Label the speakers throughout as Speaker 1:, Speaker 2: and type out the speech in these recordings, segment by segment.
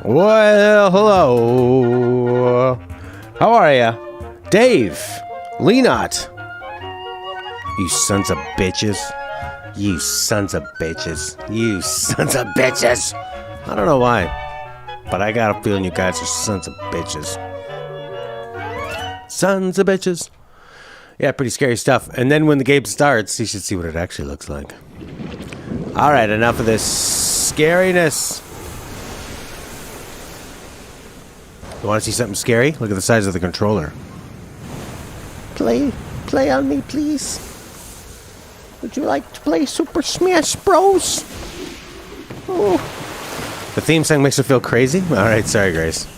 Speaker 1: Well, hello. How are ya? Dave. Lenot. You sons of bitches. You sons of bitches. You sons of bitches. I don't know why, but I got a feeling you guys are sons of bitches. Sons of bitches. Yeah, pretty scary stuff. And then when the game starts, you should see what it actually looks like. Alright, enough of this scariness. You want to see something scary? Look at the size of the controller. Play on me, please. Would you like to play Super Smash Bros? Oh. The theme song makes her feel crazy? Alright, sorry, Grace.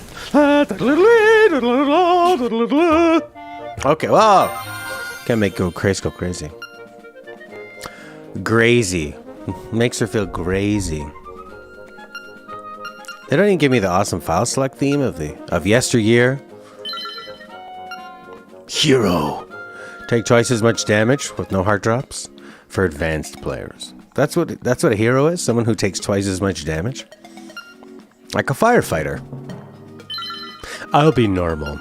Speaker 1: Okay, well, can't make Grace go crazy. Grazy. Makes her feel crazy. They don't even give me the awesome file select theme of yesteryear. Hero. Take twice as much damage with no heart drops for advanced players. That's what a hero is. Someone who takes twice as much damage. Like a firefighter. I'll be normal.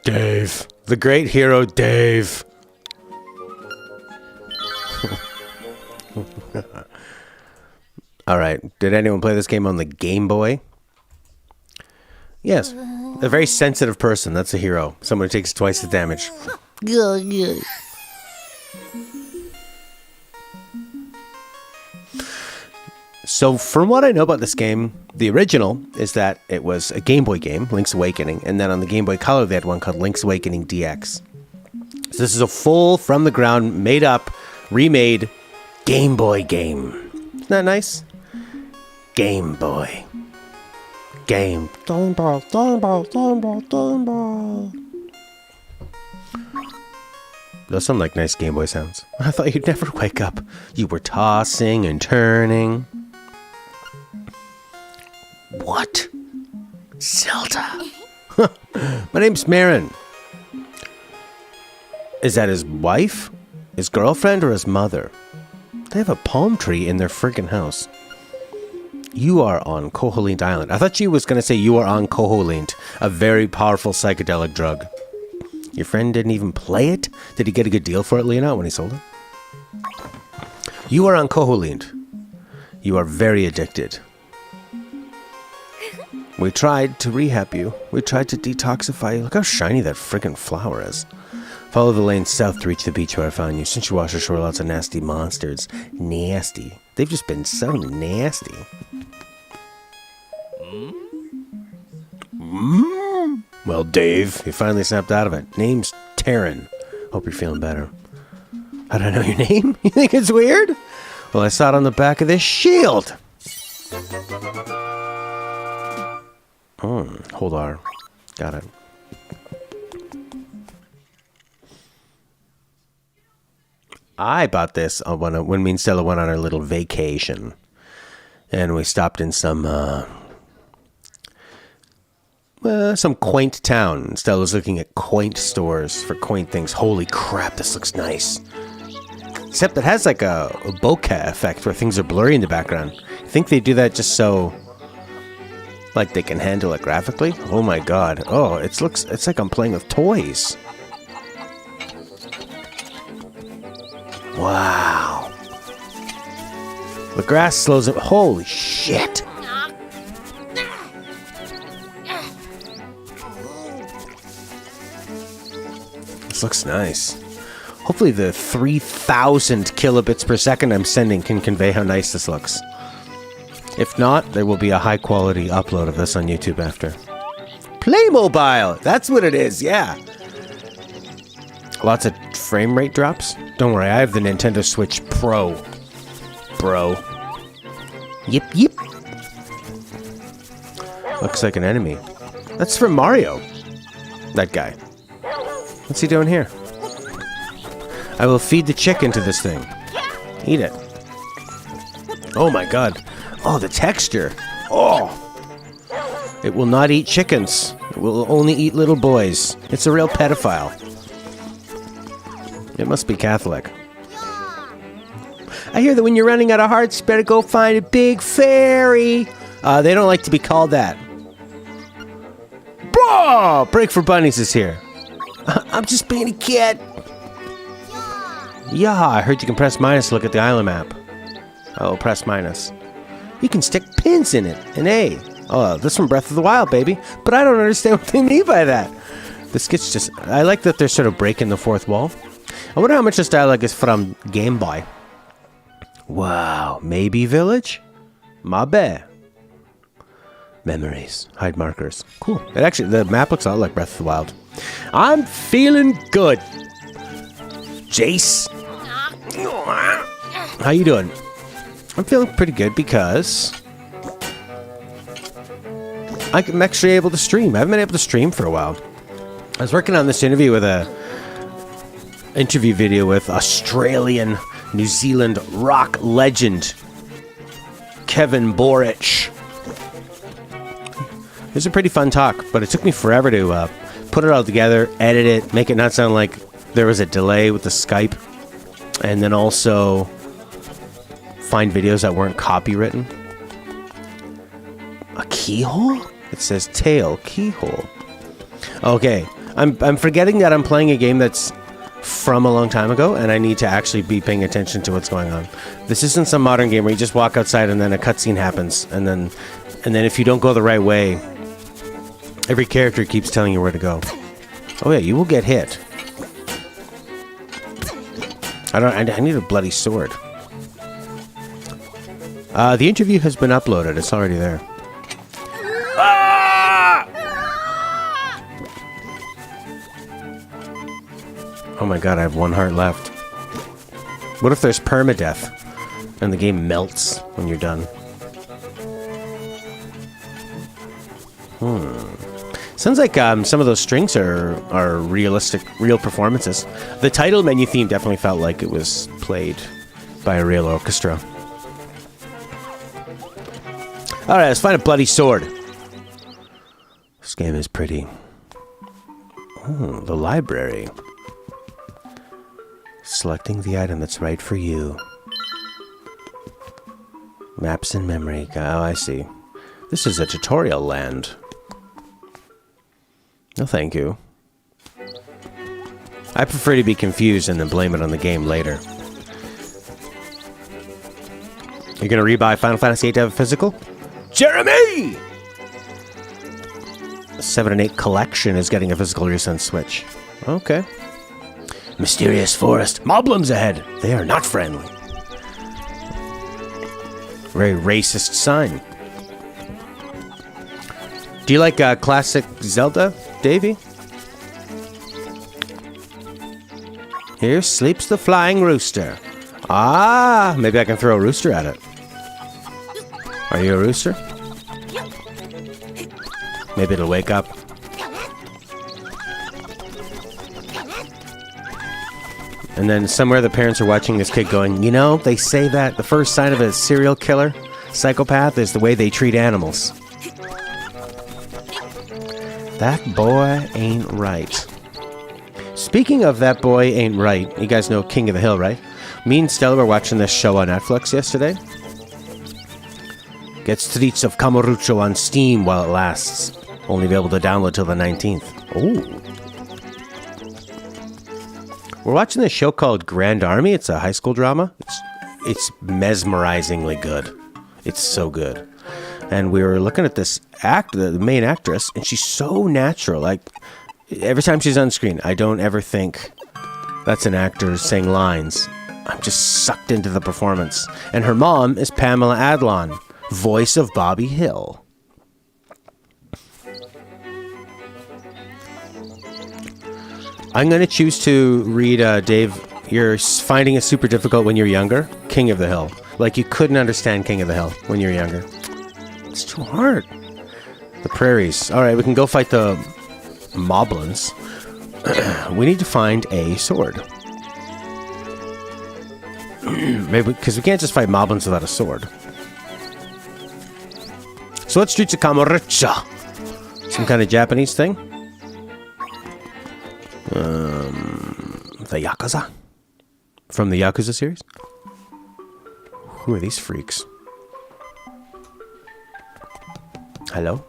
Speaker 1: Dave. The great hero Dave. Alright, did anyone play this game on the Game Boy? Yes. A very sensitive person, that's a hero. Someone who takes twice the damage. So, from what I know about this game, the original is that it was a Game Boy game, Link's Awakening, and then on the Game Boy Color they had one called Link's Awakening DX. So this is a full, from the ground, made up, remade Game Boy game. Isn't that nice? Game Boy. Game. Game Boy. Those sound like nice Game Boy sounds. I thought you'd never wake up. You were tossing and turning. What? Zelda. My name's Marin. Is that his wife? His girlfriend or his mother? They have a palm tree in their friggin' house. You are on Koholint Island. I thought she was going to say you are on Koholint, a very powerful psychedelic drug. Your friend didn't even play it? Did he get a good deal for it, Leonard, when he sold it? You are on Koholint. You are very addicted. We tried to rehab you. We tried to detoxify you. Look how shiny that friggin' flower is. Follow the lane south to reach the beach where I found you. Since you wash ashore, lots of nasty monsters. Nasty. They've just been so nasty. Well, Dave, you finally snapped out of it. Name's Taryn. Hope you're feeling better. How do I know your name? You think it's weird? Well, I saw it on the back of this shield. Hold on. Got it. I bought this when me and Stella went on our little vacation. And we stopped in some quaint town. Stella was looking at quaint stores for quaint things. Holy crap, this looks nice. Except it has like a bokeh effect where things are blurry in the background. I think they do that just so like they can handle it graphically. Oh my god. Oh, it's like I'm playing with toys. Wow. The grass slows up. Holy shit. This looks nice. Hopefully the 3,000 kilobits per second I'm sending can convey how nice this looks. If not, there will be a high quality upload of this on YouTube after. Playmobile! That's what it is, yeah. Lots of frame rate drops. Don't worry, I have the Nintendo Switch Pro. Bro. Yip yip. Looks like an enemy. That's from Mario. That guy. What's he doing here? I will feed the chicken to this thing. Eat it. Oh my god. Oh, the texture. Oh. It will not eat chickens. It will only eat little boys. It's a real pedophile. It must be Catholic. I hear that when you're running out of hearts, you better go find a big fairy. They don't like to be called that. Bro! Break for Bunnies is here. I'm just being a kid. Yeah, I heard you can press minus to look at the island map. Oh, press minus. You can stick pins in it. An A. Oh, this from Breath of the Wild, baby. But I don't understand what they mean by that. This gets just... I like that they're sort of breaking the fourth wall. I wonder how much this dialogue is from Game Boy. Wow. Maybe Village? My bad. Memories. Hide markers. Cool. It actually... The map looks a lot like Breath of the Wild. I'm feeling good. Jace. How you doing? I'm feeling pretty good because I'm actually able to stream. I haven't been able to stream for a while. I was working on this interview with interview video with Australian, New Zealand rock legend Kevin Borich. It was a pretty fun talk, but it took me forever to put it all together, edit it, make it not sound like there was a delay with the Skype, and then also find videos that weren't copywritten. A keyhole? It says tail keyhole. Okay, I'm forgetting that I'm playing a game that's from a long time ago, and I need to actually be paying attention to what's going on. This isn't some modern game where you just walk outside and then a cutscene happens, and then if you don't go the right way, every character keeps telling you where to go. Oh yeah, you will get hit. I need a bloody sword. The interview has been uploaded. It's already there. Ah! Oh my god, I have one heart left. What if there's permadeath and the game melts when you're done? Sounds like some of those strings are realistic, real performances. The title menu theme definitely felt like it was played by a real orchestra. Alright, let's find a bloody sword. This game is pretty. Oh, the library. Selecting the item that's right for you. Maps in memory. Oh, I see. This is a tutorial land. No, thank you. I prefer to be confused and then blame it on the game later. You're gonna rebuy Final Fantasy VIII to have a physical? Jeremy! The 7 and 8 collection is getting a physical release on Switch. Okay. Mysterious forest. Moblins ahead. They are not friendly. Very racist sign. Do you like classic Zelda, Davey? Here sleeps the flying rooster. Ah, maybe I can throw a rooster at it. Are you a rooster? Maybe it'll wake up. And then somewhere the parents are watching this kid going, you know, they say that the first sign of a serial killer, psychopath, is the way they treat animals. That boy ain't right. Speaking of that boy ain't right, you guys know King of the Hill, right? Me and Stella were watching this show on Netflix yesterday. Get Streets of Kamurocho on Steam while it lasts. Only available to download till the 19th. Oh. We're watching this show called Grand Army. It's a high school drama. It's mesmerizingly good. It's so good. And we were looking at this the main actress, and she's so natural. Like, every time she's on screen, I don't ever think that's an actor saying lines. I'm just sucked into the performance. And her mom is Pamela Adlon, voice of Bobby Hill. I'm going to choose to read, Dave, you're finding it super difficult when you're younger. King of the Hill. Like, you couldn't understand King of the Hill when you're younger. It's too hard. The prairies. Alright, we can go fight the moblins. We need to find a sword. Maybe, because we can't just fight moblins without a sword. So what's Streets of Kamurocho? Some kind of Japanese thing? The Yakuza? From the Yakuza series? Who are these freaks? Hello?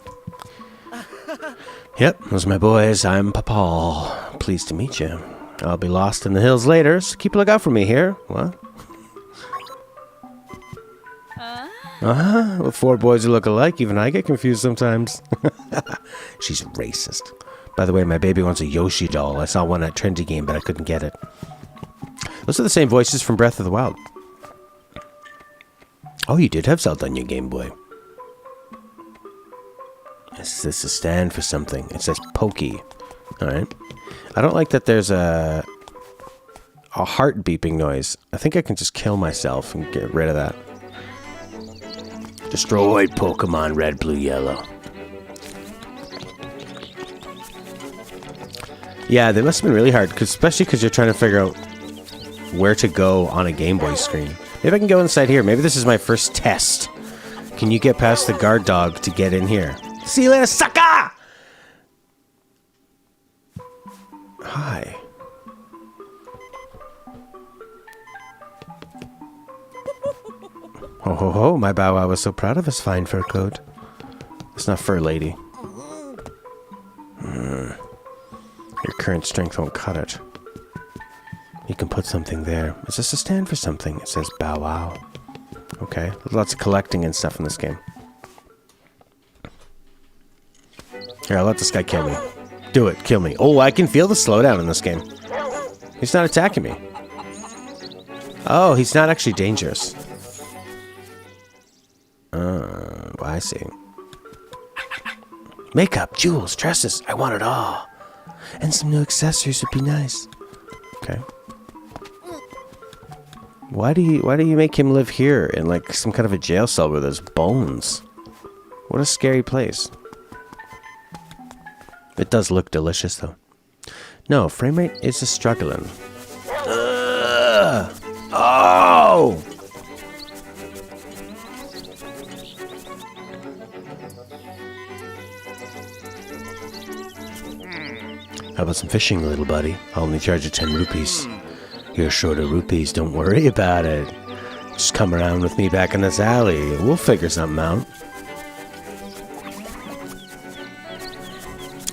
Speaker 1: Yep, those are my boys. I'm Papal. Pleased to meet you. I'll be lost in the hills later, so keep a lookout for me here. What? With 4 boys who look alike, even I get confused sometimes. She's racist. By the way, my baby wants a Yoshi doll. I saw one at Trendy Game, but I couldn't get it. Those are the same voices from Breath of the Wild. Oh, you did have Zelda on your Game Boy. Is this a stand for something? It says Pokey. Alright. I don't like that there's a heart beeping noise. I think I can just kill myself and get rid of that. Destroyed Pokemon Red, Blue, Yellow. Yeah, they must have been really hard, especially because you're trying to figure out where to go on a Game Boy screen. Maybe I can go inside here. Maybe this is my first test. Can you get past the guard dog to get in here? See you later, sucker! Hi. Ho ho ho, my Bow Wow was so proud of his fine fur coat. It's not fur, lady. Your current strength won't cut it. You can put something there. Is this a stand for something? It says Bow Wow. Okay, there's lots of collecting and stuff in this game. Here, I'll let this guy kill me. Do it, kill me. Oh, I can feel the slowdown in this game. He's not attacking me. Oh, he's not actually dangerous. I see. Makeup, jewels, dresses. I want it all. And some new accessories would be nice. Okay. Why do you make him live here in like some kind of a jail cell where there's bones? What a scary place. It does look delicious though. No, frame rate is a struggling. Oh! How about some fishing, little buddy? I'll only charge you 10 rupees. You're short of rupees, don't worry about it. Just come around with me back in this alley. We'll figure something out.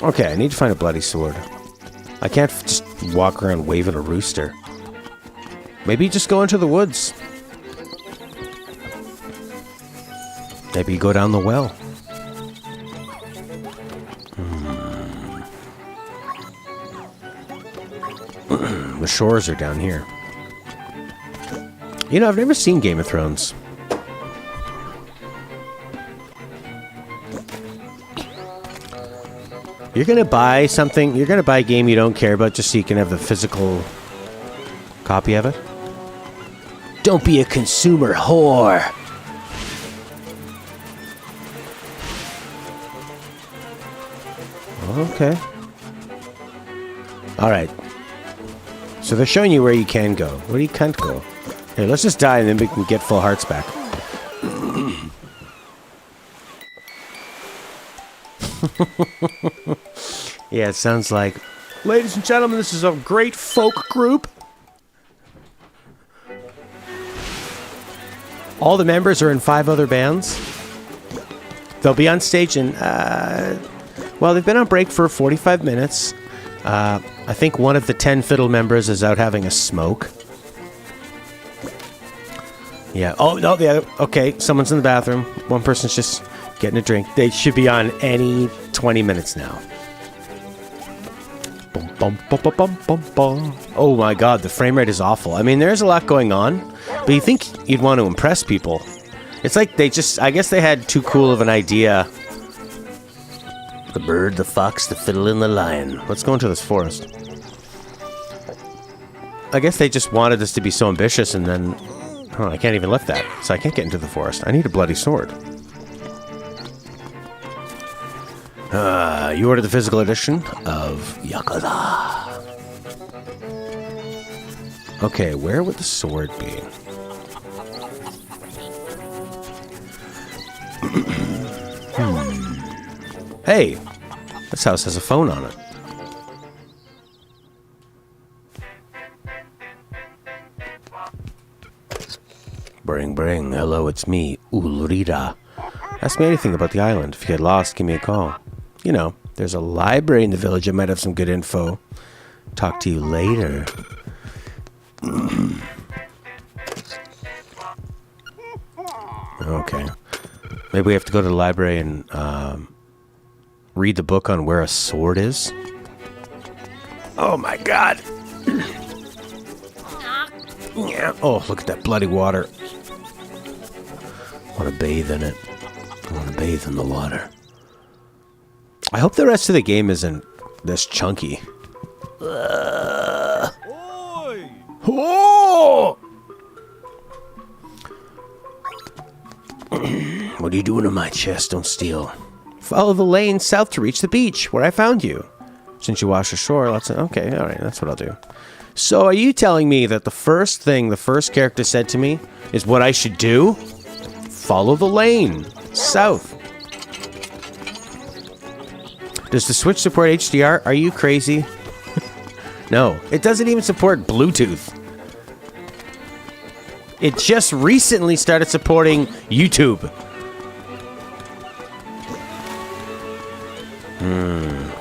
Speaker 1: Okay, I need to find a bloody sword. I can't just walk around waving a rooster. Maybe just go into the woods. Maybe go down the well. The shores are down here. You know, I've never seen Game of Thrones. You're gonna buy something, you're gonna buy a game you don't care about just so you can have the physical copy of it? Don't be a consumer whore! Okay. Alright. So they're showing you where you can go. Where you can't go. Here, let's just die and then we can get full hearts back. Yeah, it sounds like... Ladies and gentlemen, this is a great folk group. All the members are in 5 other bands. They'll be on stage in... well, they've been on break for 45 minutes. I think one of the 10 fiddle members is out having a smoke. Yeah. Oh, no, the other... Okay, someone's in the bathroom. One person's just getting a drink. They should be on any 20 minutes now. Bum, bum, bum, bum, bum, bum, bum. Oh my god, the frame rate is awful. I mean, there's a lot going on, but you think you'd want to impress people. It's like they just... I guess they had too cool of an idea. The bird, the fox, the fiddle, and the lion. Let's go into this forest. I guess they just wanted this to be so ambitious, and then... Oh, I can't even lift that, so I can't get into the forest. I need a bloody sword. You ordered the physical edition of Yakuza. Okay, where would the sword be? Hey, this house has a phone on it. Bring, bring. Hello, it's me, Ulrida. Ask me anything about the island. If you get lost, give me a call. You know, there's a library in the village that might have some good info. Talk to you later. Okay. Maybe we have to go to the library and read the book on where a sword is. Oh my god. Yeah. Oh, look at that bloody water. I want to bathe in it. I want to bathe in the water. I hope the rest of the game isn't this chunky. Oh! What are you doing in my chest? Don't steal. Follow the lane south to reach the beach, where I found you. Since you washed ashore, let's... Okay, alright, that's what I'll do. So are you telling me that the first thing the first character said to me is what I should do? Follow the lane south. Does the Switch support HDR? Are you crazy? No, it doesn't even support Bluetooth. It just recently started supporting YouTube.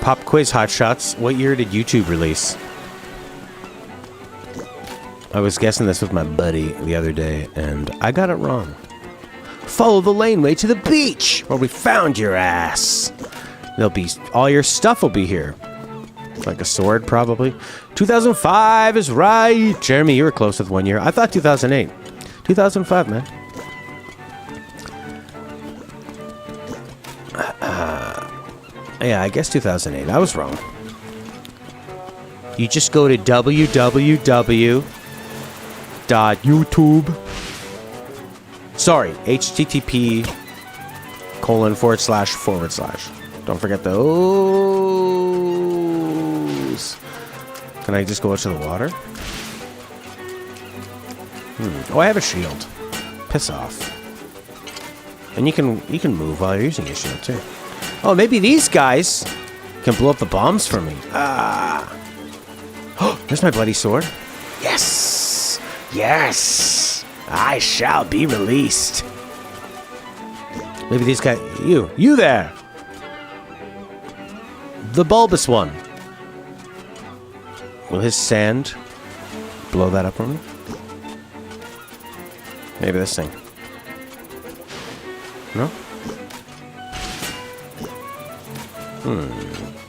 Speaker 1: Pop quiz hotshots. What year did YouTube release? I was guessing this with my buddy the other day, and I got it wrong. Follow the laneway to the beach, where we found your ass. There'll be... all your stuff will be here. Like a sword, probably. 2005 is right. Jeremy, you were close with 1 year. I thought 2008. 2005, man. Yeah, I guess 2008. I was wrong. You just go to www.youtube. Sorry, http://. Don't forget those. Can I just go out to the water? Oh, I have a shield. Piss off. And you can move while you're using your shield too. Oh, maybe these guys can blow up the bombs for me. Ah. Oh, there's my bloody sword. Yes. Yes. I shall be released. Maybe these guys... You there. The bulbous one. Will his sand blow that up for me? Maybe this thing. No?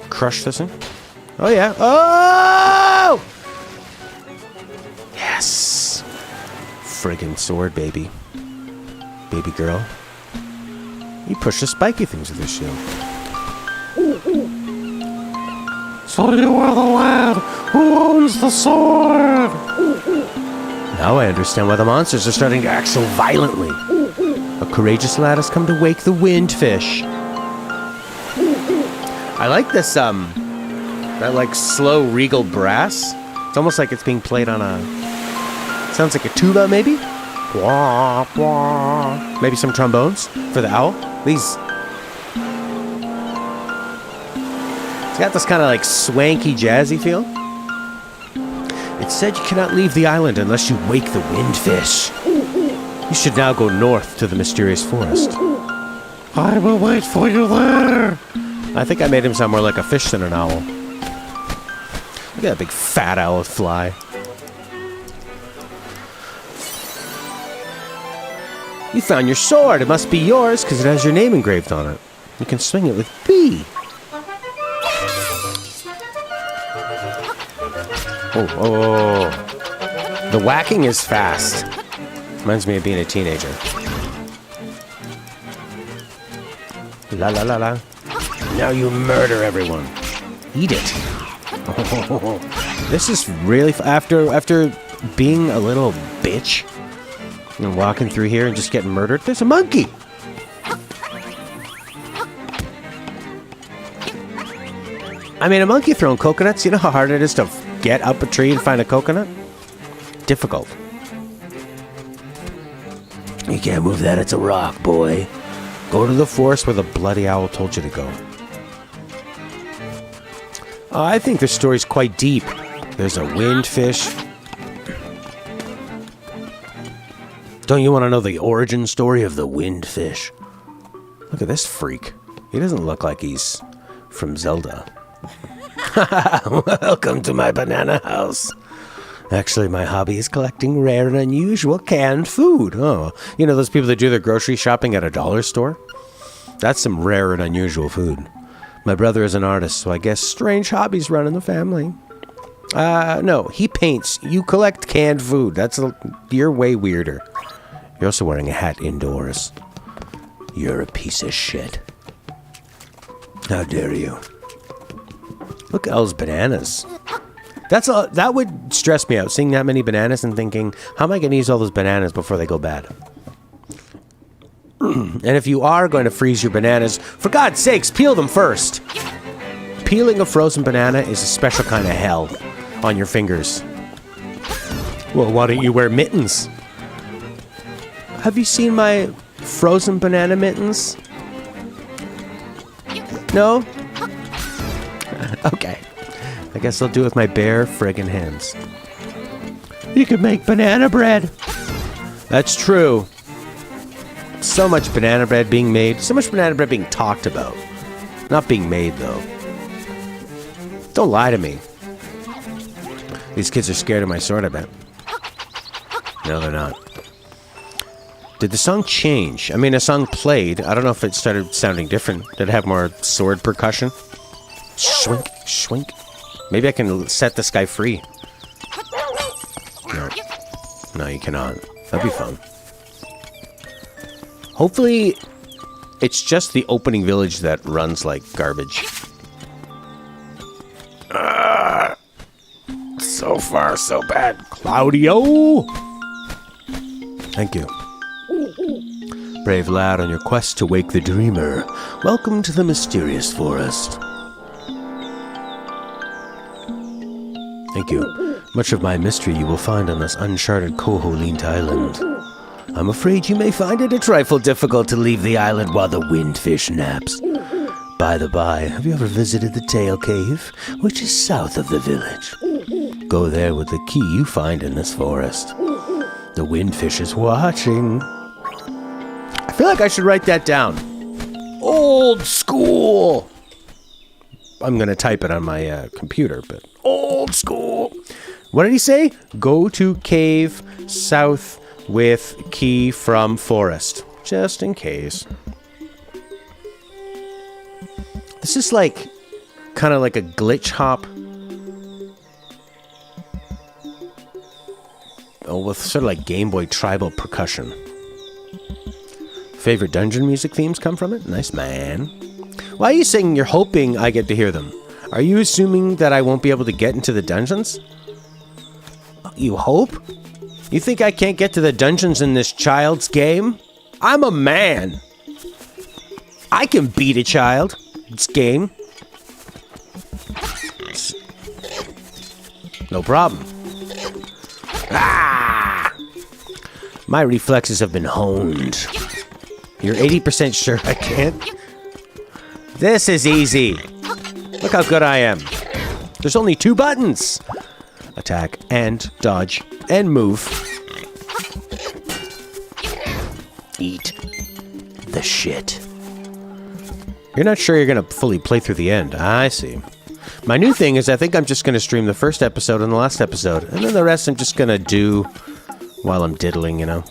Speaker 1: Crush this thing? Oh, yeah. Oh! Yes! Friggin' sword, baby. Baby girl. You push the spiky things with your shield. So you are the lad who owns the sword! Now I understand why the monsters are starting to act so violently. A courageous lad has come to wake the windfish. I like this, that like slow regal brass. It's almost like it's being played on a... sounds like a tuba, maybe? Wah, wah. Maybe some trombones for the owl. These... it's got this kind of like swanky, jazzy feel. It said you cannot leave the island unless you wake the windfish. You should now go north to the mysterious forest. I will wait for you there. I think I made him sound more like a fish than an owl. Look at that big fat owl fly. You found your sword. It must be yours because it has your name engraved on it. You can swing it with B. Oh. The whacking is fast. Reminds me of being a teenager. La la la la. Now you murder everyone. Eat it. Oh, this is really... after being a little bitch and walking through here and just getting murdered, there's a monkey. I mean, a monkey throwing coconuts, you know how hard it is to get up a tree and find a coconut? Difficult. You can't move that, it's a rock, boy. Go to the forest where the bloody owl told you to go. I think this story's quite deep. There's a windfish. Don't you want to know the origin story of the windfish? Look at this freak. He doesn't look like he's from Zelda. Welcome to my banana house. Actually, my hobby is collecting rare and unusual canned food. Oh, you know those people that do their grocery shopping at a dollar store? That's some rare and unusual food. My brother is an artist, so I guess strange hobbies run in the family. No, he paints. You collect canned food. You're way weirder. You're also wearing a hat indoors. You're a piece of shit. How dare you? Look at all those bananas. That would stress me out, seeing that many bananas and thinking, how am I going to use all those bananas before they go bad? And if you are going to freeze your bananas, for God's sakes, peel them first. Peeling a frozen banana is a special kind of hell on your fingers. Well, why don't you wear mittens? Have you seen my frozen banana mittens? No? Okay. I guess I'll do it with my bare friggin' hands. You could make banana bread. That's true. So much banana bread being made. So much banana bread being talked about. Not being made, though. Don't lie to me. These kids are scared of my sword, I bet. No, they're not. Did the song change? I mean, a song played. I don't know if it started sounding different. Did it have more sword percussion? Shwink, shwink. Maybe I can set this guy free. No. No, you cannot. That'd be fun. Hopefully, it's just the opening village that runs like garbage. So far, so bad. Claudio! Thank you. Brave lad on your quest to wake the dreamer. Welcome to the mysterious forest. Thank you. Much of my mystery you will find on this uncharted Koholint island. I'm afraid you may find it a trifle difficult to leave the island while the windfish naps. By the by, have you ever visited the Tail Cave, which is south of the village? Go there with the key you find in this forest. The windfish is watching. I feel like I should write that down. Old school. I'm going to type it on my computer, but old school. What did he say? Go to cave south with key from forest. Just in case. This is like, kind of like a glitch hop. Oh, with sort of like Game Boy tribal percussion. Favorite dungeon music themes come from it? Nice, man. Why are you saying you're hoping I get to hear them? Are you assuming that I won't be able to get into the dungeons? You hope? You think I can't get to the dungeons in this child's game? I'm a man. I can beat a child. It's game. No problem. Ah! My reflexes have been honed. You're 80% sure I can't? This is easy. Look how good I am. There's only 2 buttons. Attack and dodge and move. Eat the shit. You're not sure you're going to fully play through the end. I see. My new thing is I think I'm just going to stream the first episode and the last episode. And then the rest I'm just going to do while I'm diddling, you know.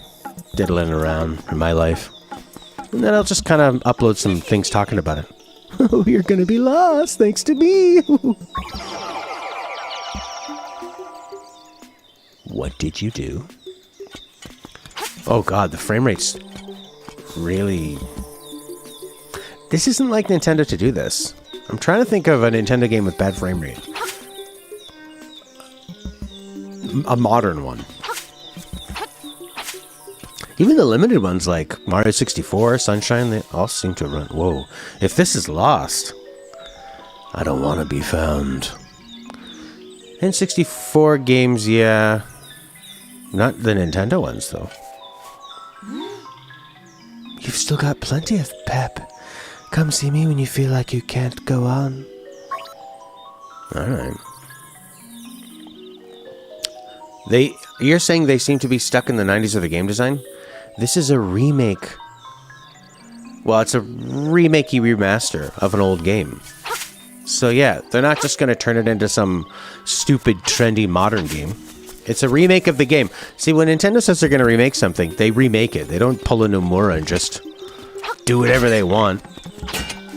Speaker 1: Diddling around in my life. And then I'll just kind of upload some things talking about it. Oh, you're going to be lost thanks to me. What did you do? Oh god, the frame rate's really... This isn't like Nintendo to do this. I'm trying to think of a Nintendo game with bad frame rate. A modern one. Even the limited ones like Mario 64, Sunshine, they all seem to run... Whoa. If this is lost, I don't want to be found. N64 games, yeah. Not the Nintendo ones, though. You've still got plenty of pep. Come see me when you feel like you can't go on. Alright. You're saying they seem to be stuck in the 90s of the game design? This is a remake. Well, it's a remakey remaster of an old game. So yeah, they're not just going to turn it into some stupid, trendy, modern game. It's a remake of the game. See, when Nintendo says they're going to remake something, they remake it. They don't pull a Nomura and just do whatever they want.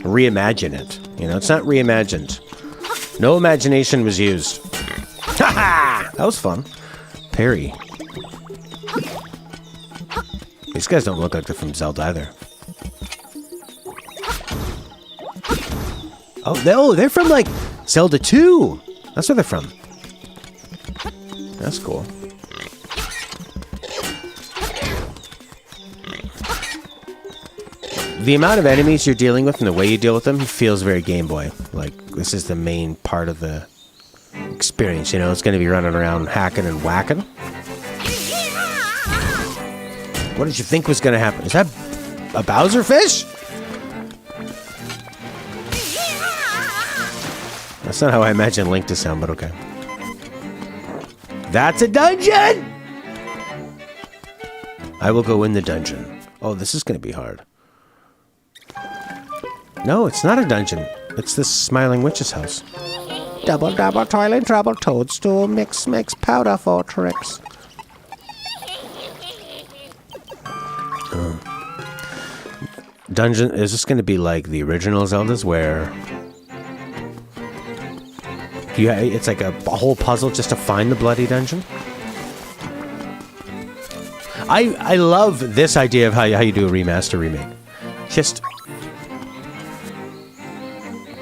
Speaker 1: Reimagine it. You know, it's not reimagined. No imagination was used. Ha ha! That was fun. Parry. These guys don't look like they're from Zelda either. Oh, they're from, like, Zelda 2. That's where they're from. That's cool. The amount of enemies you're dealing with and the way you deal with them feels very Game Boy. Like, this is the main part of the experience, you know? It's going to be running around hacking and whacking. What did you think was going to happen? Is that a Bowser fish? That's not how I imagine Link to sound, but okay. That's a dungeon! I will go in the dungeon. Oh, this is going to be hard. No, it's not a dungeon. It's the Smiling Witch's house. Double, double, toilet, trouble, toadstool, mix, powder for tricks. Dungeon, is this going to be like the original Zeldas where... Yeah, it's like a whole puzzle just to find the bloody dungeon. I love this idea of how you do a remaster remake. Just,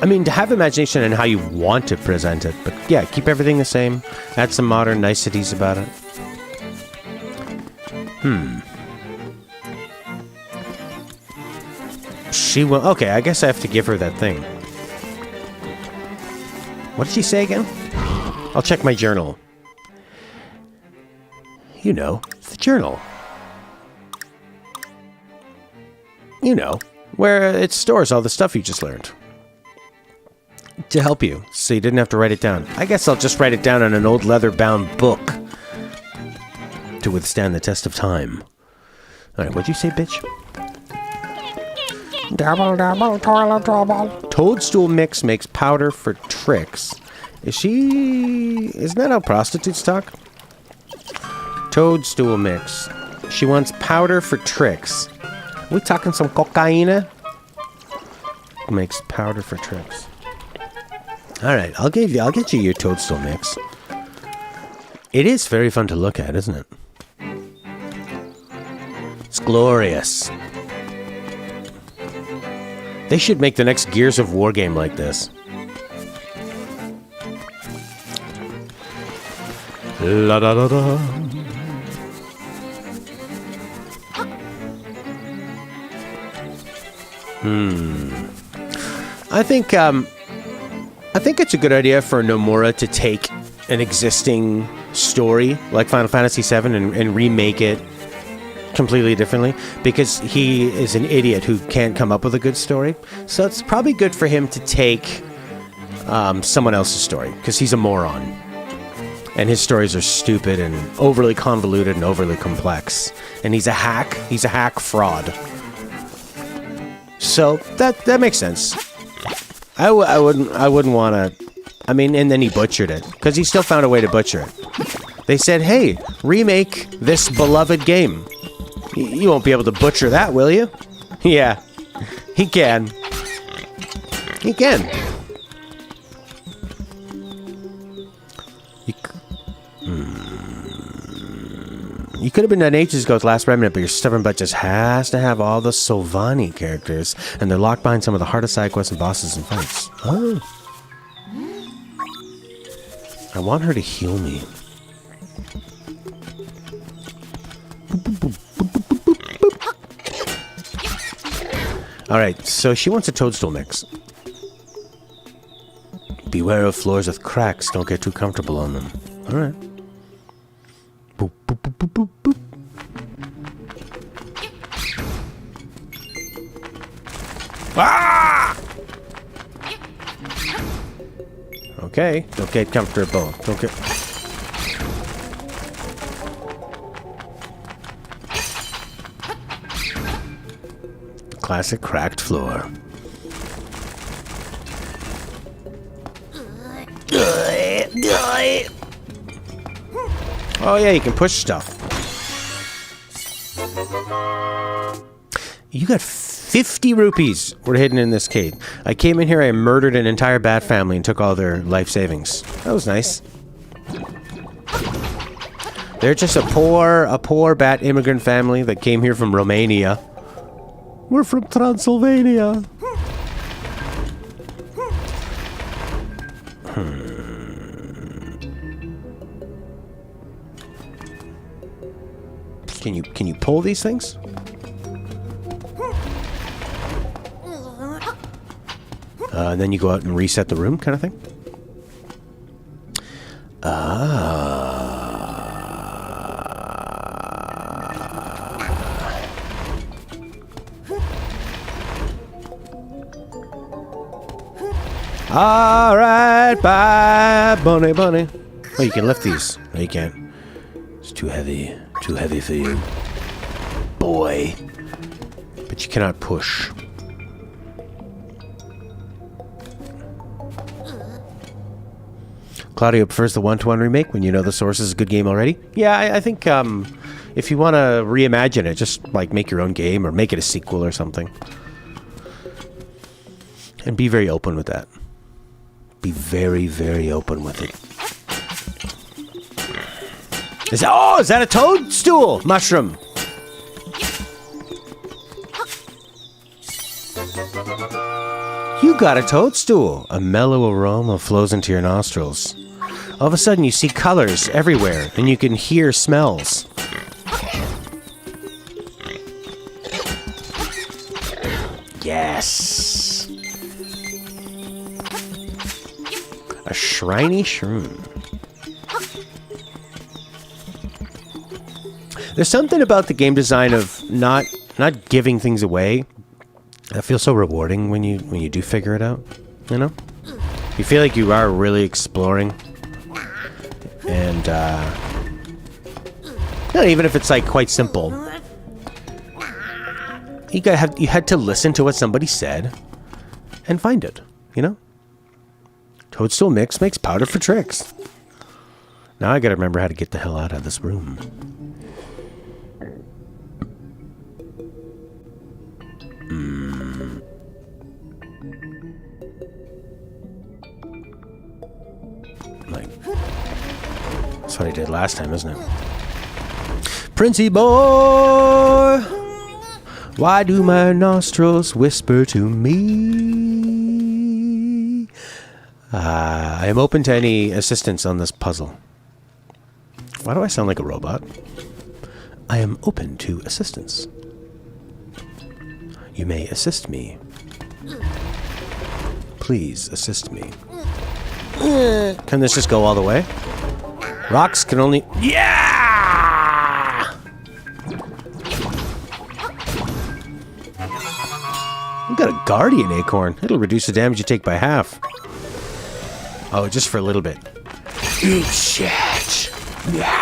Speaker 1: I mean, to have imagination in how you want to present it, but yeah, keep everything the same. Add some modern niceties about it. She will. Okay, I guess I have to give her that thing. What did she say again? I'll check my journal. You know, the journal. You know, where it stores all the stuff you just learned. To help you, so you didn't have to write it down. I guess I'll just write it down on an old leather-bound book. To withstand the test of time. Alright, what'd you say, bitch? Double, double, toilet trouble. Toadstool mix makes powder for tricks. Isn't that how prostitutes talk? Toadstool mix. She wants powder for tricks. Are we talking some cocaine? Makes powder for tricks. Alright, I'll get you your toadstool mix. It is very fun to look at, isn't it? It's glorious. They should make the next Gears of War game like this. La da da da. I think it's a good idea for Nomura to take an existing story like Final Fantasy VII and remake it completely differently, because he is an idiot who can't come up with a good story. So it's probably good for him to take someone else's story, because he's a moron. And his stories are stupid and overly convoluted and overly complex. And he's a hack. He's a hack fraud. So that makes sense. I wouldn't want to... I mean, and then he butchered it, because he still found a way to butcher it. They said, hey, remake this beloved game. You won't be able to butcher that, will you? Yeah, he can. He can. You could have been done ages ago with Last Remnant, but your stubborn butt just has to have all the Sylvani characters, and they're locked behind some of the hardest side quests and bosses and fights. Oh. I want her to heal me. Alright, so she wants a toadstool mix. Beware of floors with cracks. Don't get too comfortable on them. Alright. Boop, boop, boop, boop, boop, boop. Ah! Okay, don't get comfortable. Don't get... classic cracked floor. Oh yeah, you can push stuff. You got 50 rupees were hidden in this cave. I came in here, I murdered an entire bat family and took all their life savings. That was nice. They're just a poor bat immigrant family that came here from Romania. We're from Transylvania. Can you pull these things? And then you go out and reset the room, kind of thing. All right, bye, bunny, bunny. Oh, you can lift these. No, you can't. It's too heavy. Too heavy for you, boy. But you cannot push. Claudio prefers the 1-to-1 remake when you know the source is a good game already. Yeah, I think if you want to reimagine it, just like make your own game or make it a sequel or something. And be very open with that. Be very, very open with it. Is that a toadstool mushroom? You got a toadstool. A mellow aroma flows into your nostrils. All of a sudden you see colors everywhere and you can hear smells. Yes. A shiny shroom. There's something about the game design of not giving things away that feels so rewarding when you do figure it out, you know? You feel like you are really exploring. And even if it's like quite simple. You had to listen to what somebody said and find it, you know? Toadstool mix makes powder for tricks. Now I gotta remember how to get the hell out of this room. That's what I did last time, isn't it? Princey boy, why do my nostrils whisper to me? I am open to any assistance on this puzzle. Why do I sound like a robot? I am open to assistance. You may assist me. Please assist me. Can this just go all the way? Rox can only... Yeah! You got a guardian acorn. It'll reduce the damage you take by half. Oh, just for a little bit. Eat shit. Yeah!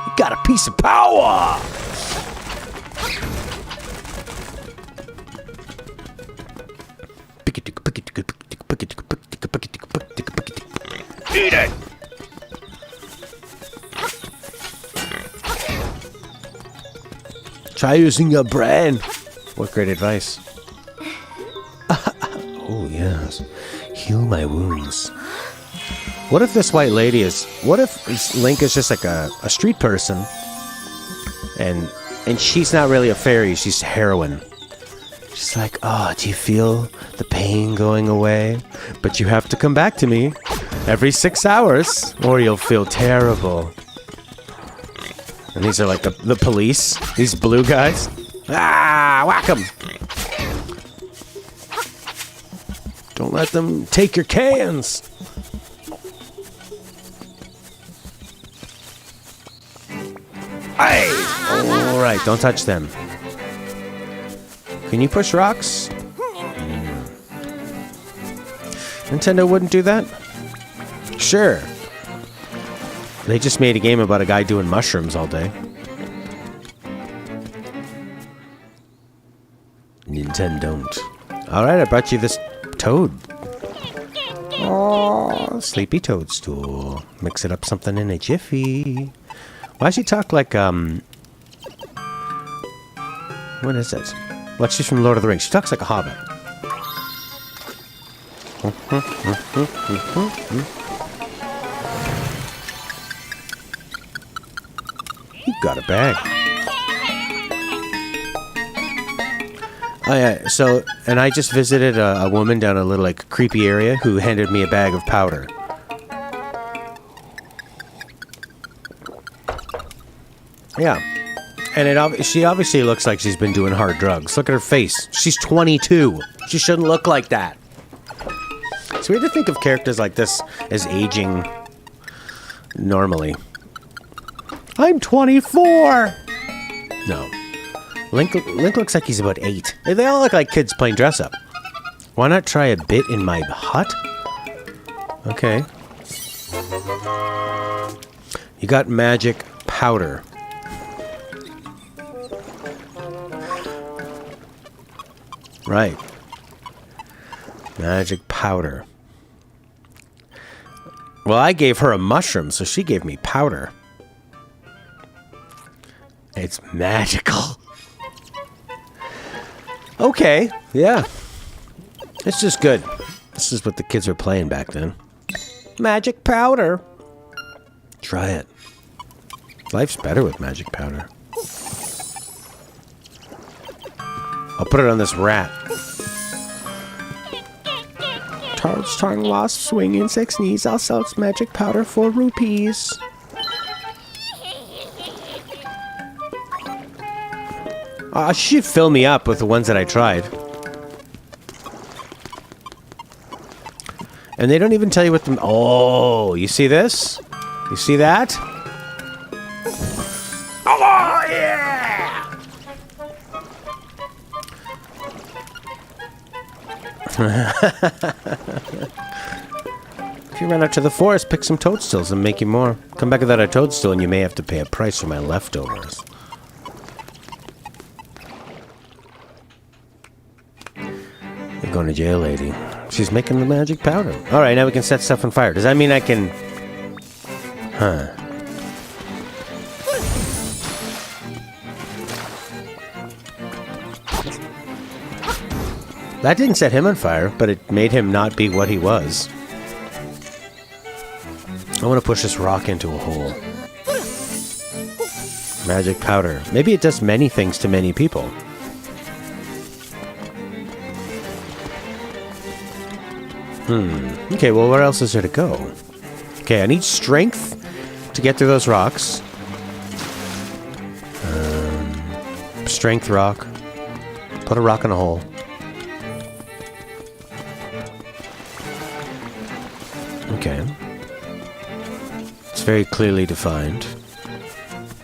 Speaker 1: You got a piece of power! Eat it! Try using your brain. What great advice. Oh, yes. Heal my wounds. What if this white lady is... What if Link is just like a street person? And she's not really a fairy, she's heroine. She's like, oh, do you feel the pain going away? But you have to come back to me every 6 hours, or you'll feel terrible. And these are like the police, these blue guys. Ah, whack them! Don't let them take your cans! Hey! Alright, don't touch them. Can you push rocks? Nintendo wouldn't do that? Sure. They just made a game about a guy doing mushrooms all day. 10 don't. Alright, I brought you this toad. Oh, sleepy toadstool. Mix it up something in a jiffy. Why does she talk like, what is it? Well, she's from Lord of the Rings. She talks like a hobbit. You got a bag. Oh yeah, so, and I just visited a woman down a little, like, creepy area who handed me a bag of powder. Yeah. And she obviously looks like she's been doing hard drugs. Look at her face. She's 22. She shouldn't look like that. It's weird to think of characters like this as aging normally. I'm 24! No. Link looks like he's about 8. They all look like kids playing dress-up. Why not try a bit in my hut? Okay. You got magic powder. Right. Magic powder. Well, I gave her a mushroom, so she gave me powder. It's magical. Okay, yeah. It's just good. This is what the kids were playing back then. Magic powder. Try it. Life's better with magic powder. I'll put it on this rat. Toad's tongue lost swinging 6 knees. I'll sell its magic powder for rupees. She should fill me up with the ones that I tried. And they don't even tell you what the... Oh, you see this? You see that? Oh, yeah! If you run out to the forest, pick some toadstools and make you more. Come back without a toadstool and you may have to pay a price for my leftovers. You're going to jail, lady. She's making the magic powder. Alright, now we can set stuff on fire. Does that mean I can... Huh. That didn't set him on fire, but it made him not be what he was. I want to push this rock into a hole. Magic powder. Maybe it does many things to many people. Okay, well, where else is there to go? Okay, I need strength to get through those rocks. Strength rock. Put a rock in a hole. Okay. It's very clearly defined.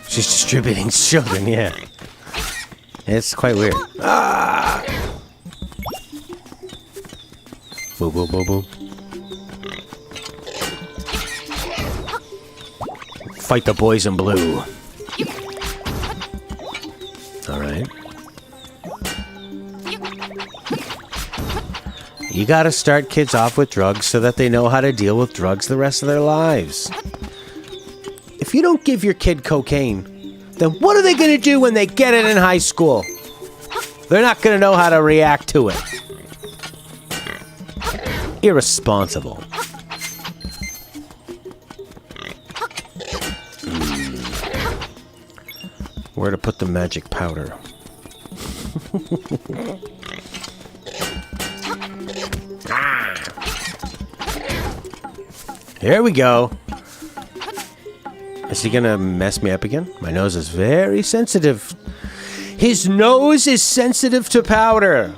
Speaker 1: She's distributing children, yeah. It's quite weird. Ah! Boo, boo, boo, boo. Fight the boys in blue. Alright. You gotta start kids off with drugs so that they know how to deal with drugs the rest of their lives. If you don't give your kid cocaine, then what are they gonna do when they get it in high school? They're not gonna know how to react to it. Irresponsible. Where to put the magic powder? Here we go. Is he gonna mess me up again? My nose is very sensitive. His nose is sensitive to powder.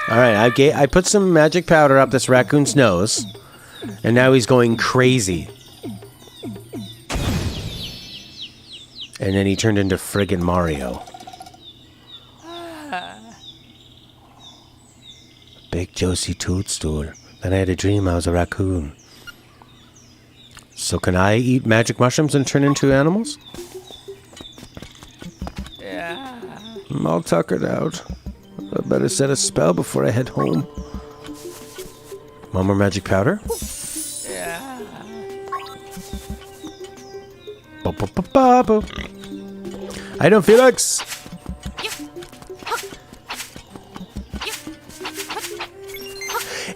Speaker 1: Alright, I put some magic powder up this raccoon's nose, and now he's going crazy. And then he turned into friggin' Mario. Big Josie toadstool. Then I had a dream I was a raccoon. So can I eat magic mushrooms and turn into animals?
Speaker 2: Yeah.
Speaker 1: I'm all tuckered out. I better set a spell before I head home. One more magic powder?
Speaker 2: Yeah.
Speaker 1: I know, Felix!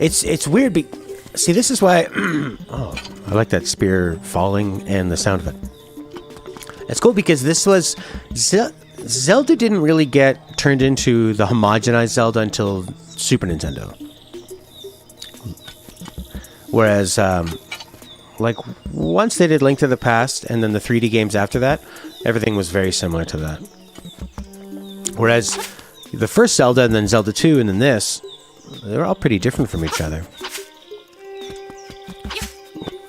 Speaker 1: It's weird. See, this is why... oh, I like that spear falling and the sound of it. It's cool because this was... Zelda didn't really get turned into the homogenized Zelda until Super Nintendo. Whereas, like, once they did Link to the Past and then the 3D games after that, everything was very similar to that. Whereas the first Zelda and then Zelda 2 and then this, they were all pretty different from each other.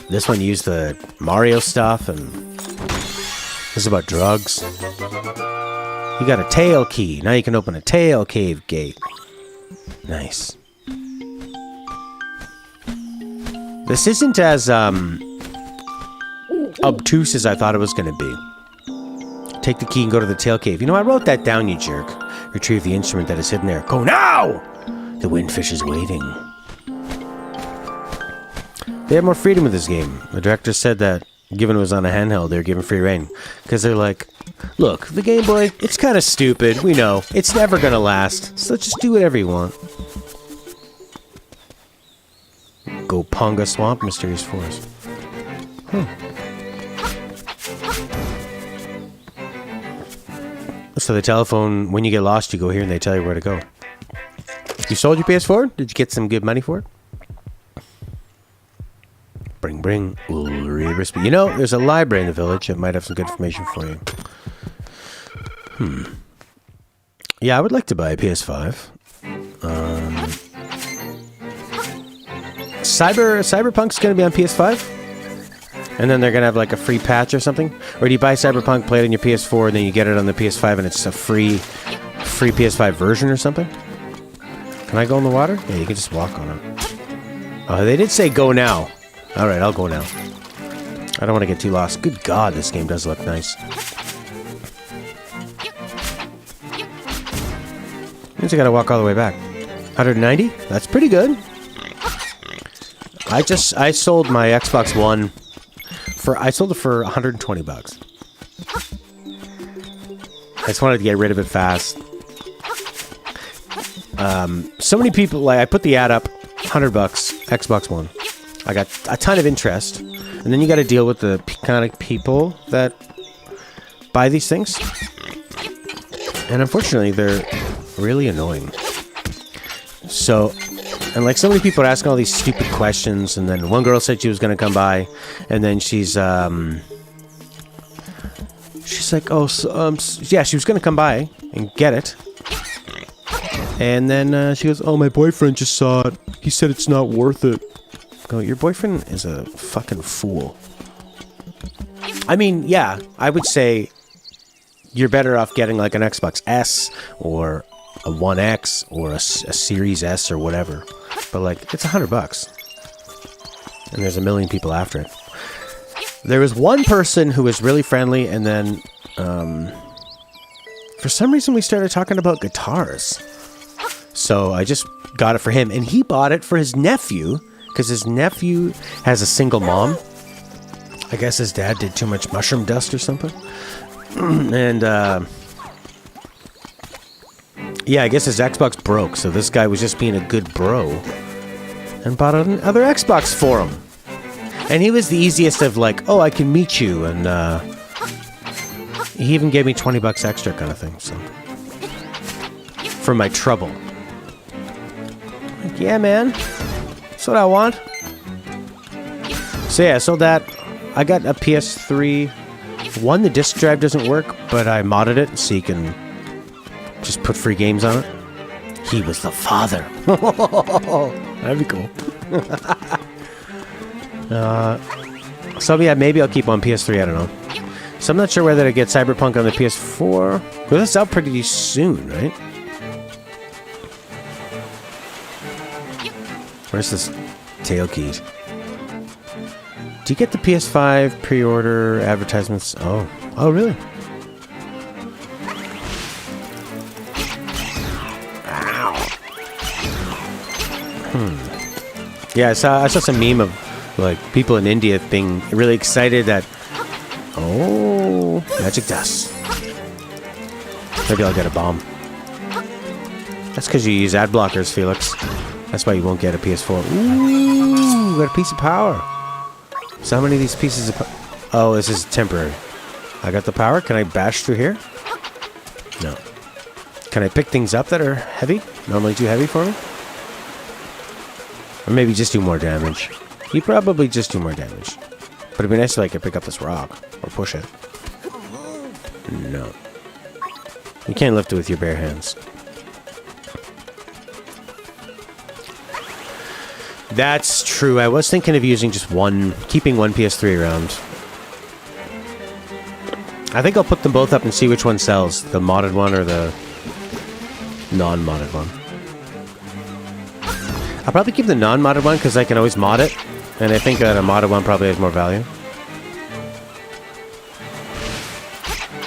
Speaker 1: This one used the Mario stuff, and this is about drugs. You got a tail key. Now you can open a tail cave gate. Nice. This isn't as obtuse as I thought it was going to be. Take the key and go to the tail cave. You know, I wrote that down, you jerk. Retrieve the instrument that is hidden there. Go now! The windfish is waiting. They have more freedom with this game. The director said that, given it was on a handheld, they were given free reign. Because they're like, look, the Game Boy, it's kind of stupid. We know. It's never going to last. So just do whatever you want. Go Ponga Swamp, Mysterious Forest. Huh. So the telephone, when you get lost, you go here and they tell you where to go. You sold your PS4? Did you get some good money for it? Bring. You know, there's a library in the village that might have some good information for you. Yeah, I would like to buy a PS5. Cyberpunk's going to be on PS5? And then they're going to have like a free patch or something? Or do you buy Cyberpunk, play it on your PS4, and then you get it on the PS5 and it's a free PS5 version or something? Can I go in the water? Yeah, you can just walk on it. Oh, they did say go now. Alright, I'll go now. I don't want to get too lost. Good God, this game does look nice. Means I gotta walk all the way back. 190? That's pretty good. I sold my Xbox One I sold it for $120. I just wanted to get rid of it fast. So many people, like, I put the ad up, $100, Xbox One. I got a ton of interest. And then you got to deal with the kind of people that buy these things. And unfortunately, they're really annoying. So, and like so many people are asking all these stupid questions. And then one girl said she was going to come by. And then she's like, oh, so, yeah, she was going to come by and get it. And then she goes, oh, my boyfriend just saw it. He said it's not worth it. Go, your boyfriend is a fucking fool. I mean, yeah, I would say you're better off getting like an Xbox S or a One X or a Series S or whatever. But like, it's $100. And there's a million people after it. There was one person who was really friendly, and then for some reason we started talking about guitars. So I just got it for him, and he bought it for his nephew, because his nephew has a single mom. I guess his dad did too much mushroom dust or something. And yeah, I guess his Xbox broke, so this guy was just being a good bro and bought another Xbox for him. And he was the easiest of like, oh, I can meet you, and he even gave me $20 extra kind of thing, so for my trouble. Like, yeah, man, that's what I want. So yeah, I sold that. I got a PS3. One, the disc drive doesn't work, but I modded it so you can just put free games on it. He was the father. That'd be cool. So yeah, maybe I'll keep on PS3, I don't know. So I'm not sure whether to get Cyberpunk on the PS4. Because it's out pretty soon, right? Where's this tail keys? Do you get the PS5 pre-order advertisements? Oh. Oh, really? Yeah, I saw some meme of like people in India being really excited that magic dust. Maybe I'll get a bomb. That's because you use ad blockers, Felix. That's why you won't get a PS4. Ooh, got a piece of power. So how many of these pieces of power? Oh, this is temporary. I got the power. Can I bash through here? No. Can I pick things up that are heavy? Normally too heavy for me? Or maybe just do more damage. You probably just do more damage. But it'd be nice if I could pick up this rock. Or push it. No. You can't lift it with your bare hands. That's true. I was thinking of using just keeping one PS3 around. I think I'll put them both up and see which one sells. The modded one or the non-modded one. I'll probably keep the non-modded one because I can always mod it. And I think that a modded one probably has more value.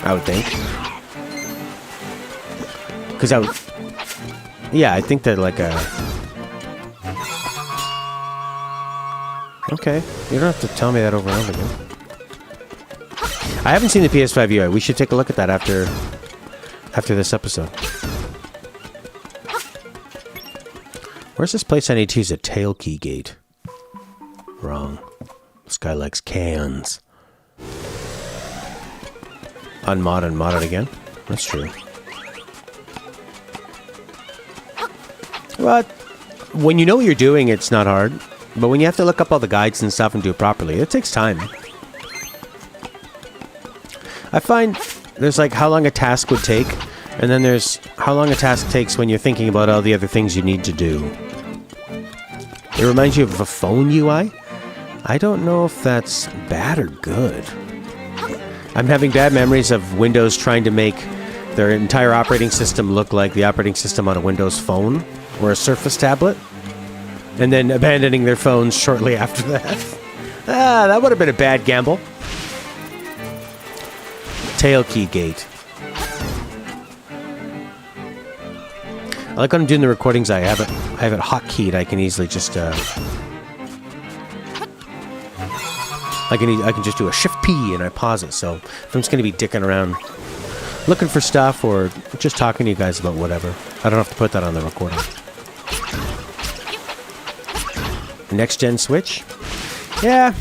Speaker 1: I would think. Because yeah, I think that like a... Okay, you don't have to tell me that over and over again. I haven't seen the Ps5 Ui. We should take a look at that after this episode. Where's this place I need to use a tail key gate? Wrong. This guy likes cans. Unmod and mod it again? That's true. But when you know what you're doing, it's not hard. But when you have to look up all the guides and stuff and do it properly, it takes time. I find there's like how long a task would take, and then there's how long a task takes when you're thinking about all the other things you need to do. It reminds you of a phone UI. I don't know if that's bad or good. I'm having bad memories of Windows trying to make their entire operating system look like the operating system on a Windows phone or a Surface tablet, and then abandoning their phones shortly after that. That would have been a bad gamble. Tail key gate. I like when I'm doing the recordings, I have it hotkeyed. I can easily just I can just do a Shift P and I pause it. So if I'm just going to be dicking around looking for stuff or just talking to you guys about whatever, I don't have to put that on the recording. Next gen Switch? Yeah.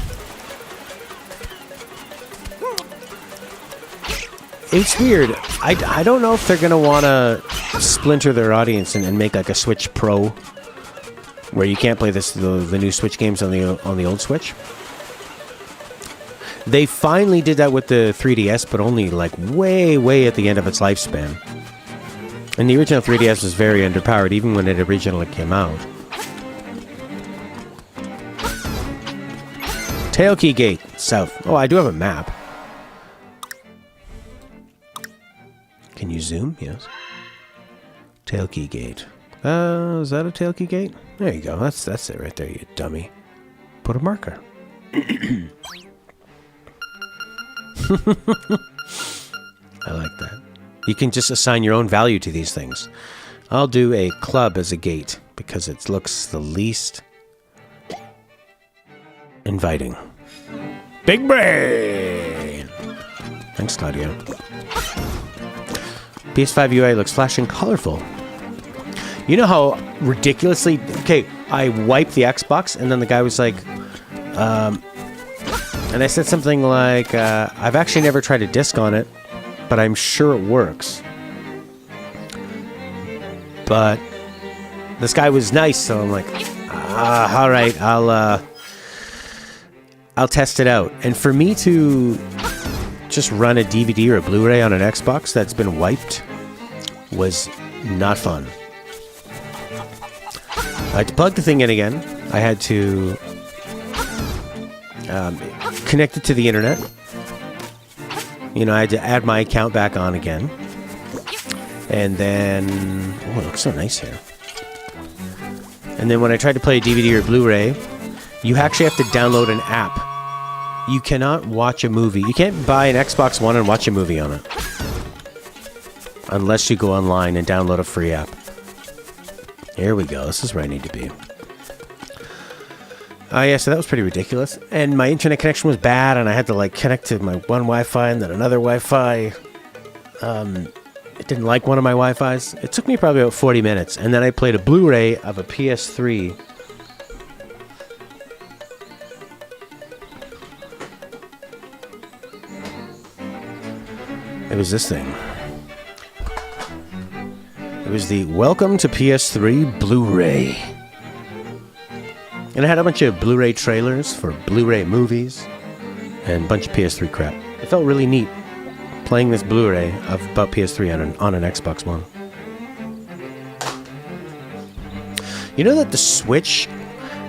Speaker 1: It's weird. I don't know if they're going to want to splinter their audience and make like a Switch Pro where you can't play the new Switch games on the old Switch. They finally did that with the 3DS, but only like way at the end of its lifespan. And the original 3DS was very underpowered even when it originally came out. Tail key gate, south. Oh, I do have a map. Can you zoom? Yes. Tail key gate. Is that a tail key gate? There you go. That's it right there, you dummy. Put a marker. I like that. You can just assign your own value to these things. I'll do a club as a gate because it looks the least inviting. Big brain! Thanks, Claudio. Ps5 Ui looks flashing colorful. You know how ridiculously... Okay, I wiped the Xbox and then the guy was like... and I said something like, I've actually never tried a disc on it, but I'm sure it works. But this guy was nice, so I'm like, all right, I'll test it out. And for me to just run a DVD or a Blu-ray on an Xbox that's been wiped was not fun. I had to plug the thing in again. I had to connect it to the internet. You know, I had to add my account back on again. And then... Oh, it looks so nice here. And then when I tried to play a DVD or Blu-ray, you actually have to download an app You cannot watch a movie. You can't buy an Xbox One and watch a movie on it. Unless you go online and download a free app. Here we go. This is where I need to be. Oh yeah, so that was pretty ridiculous. And my internet connection was bad, and I had to like connect to my one Wi-Fi and then another Wi-Fi. It didn't like one of my Wi-Fis. It took me probably about 40 minutes, and then I played a Blu-ray of a PS3. It was this thing. It was the Welcome to PS3 Blu-ray. And it had a bunch of Blu-ray trailers for Blu-ray movies and a bunch of PS3 crap. It felt really neat playing this Blu-ray of about PS3 on an Xbox One. You know that the Switch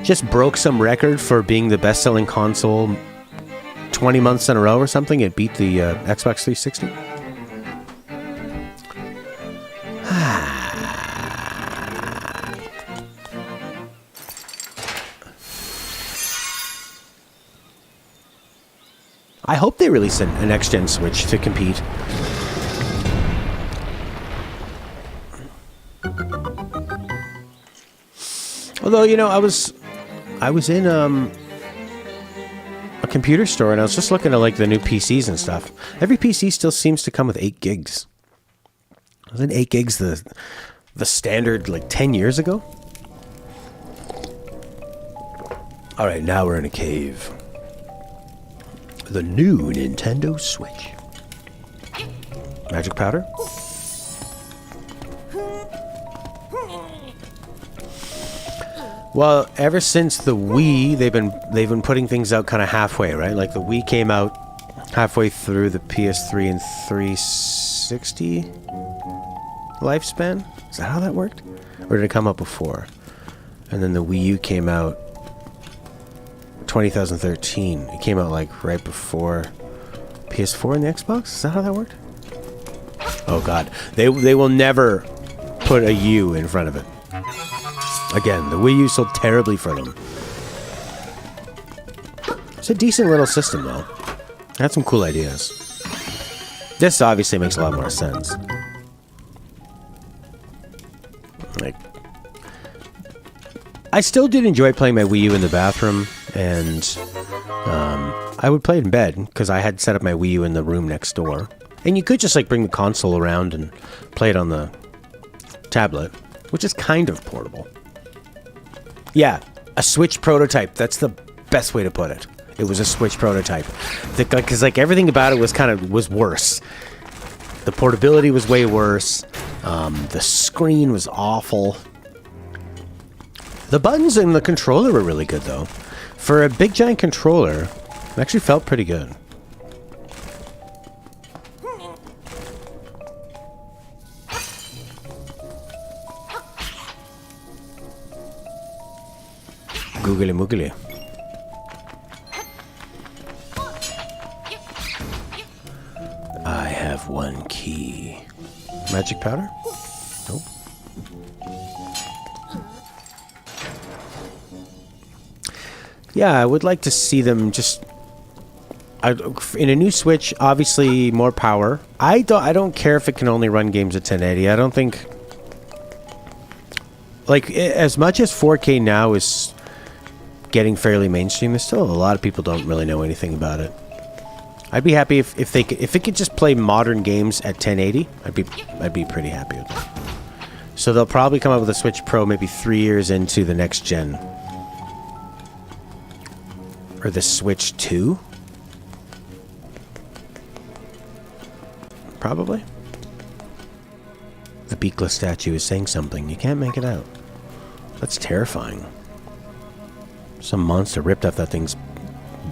Speaker 1: just broke some record for being the best-selling console 20 months in a row or something? It beat the Xbox 360. I hope they release a next-gen Switch to compete. Although, you know, I was in a computer store and I was just looking at like the new PCs and stuff. Every PC still seems to come with 8 gigs. Wasn't 8 gigs the standard like 10 years ago? All right, now we're in a cave. The new Nintendo Switch. Magic powder? Well, ever since the Wii, they've been putting things out kind of halfway, right? Like the Wii came out halfway through the PS3 and 360 lifespan. Is that how that worked? Or did it come out before? And then the Wii U came out 2013. It came out like right before PS4 and the Xbox. Is that how that worked? Oh god, they will never put a U in front of it. Again, the Wii U sold terribly for them. It's a decent little system though. It had some cool ideas. This obviously makes a lot more sense. Like, I still did enjoy playing my Wii U in the bathroom, and I would play it in bed because I had set up my Wii U in the room next door. And you could just like bring the console around and play it on the tablet, which is kind of portable. Yeah, a Switch prototype. That's the best way to put it. It was a Switch prototype. Because like everything about it was worse. The portability was way worse. The screen was awful. The buttons and the controller were really good though. For a big giant controller, it actually felt pretty good. Googly moogly. I have one key. Magic powder? Nope. Yeah, I would like to see them just... in a new Switch, obviously more power. I don't care if it can only run games at 1080. I don't think... Like, as much as 4K now is getting fairly mainstream, there's still a lot of people don't really know anything about it. I'd be happy if it could just play modern games at 1080. I'd be pretty happy with that. So they'll probably come out with a Switch Pro maybe 3 years into the next gen. Or the Switch 2? Probably. The beakless statue is saying something. You can't make it out. That's terrifying. Some monster ripped off that thing's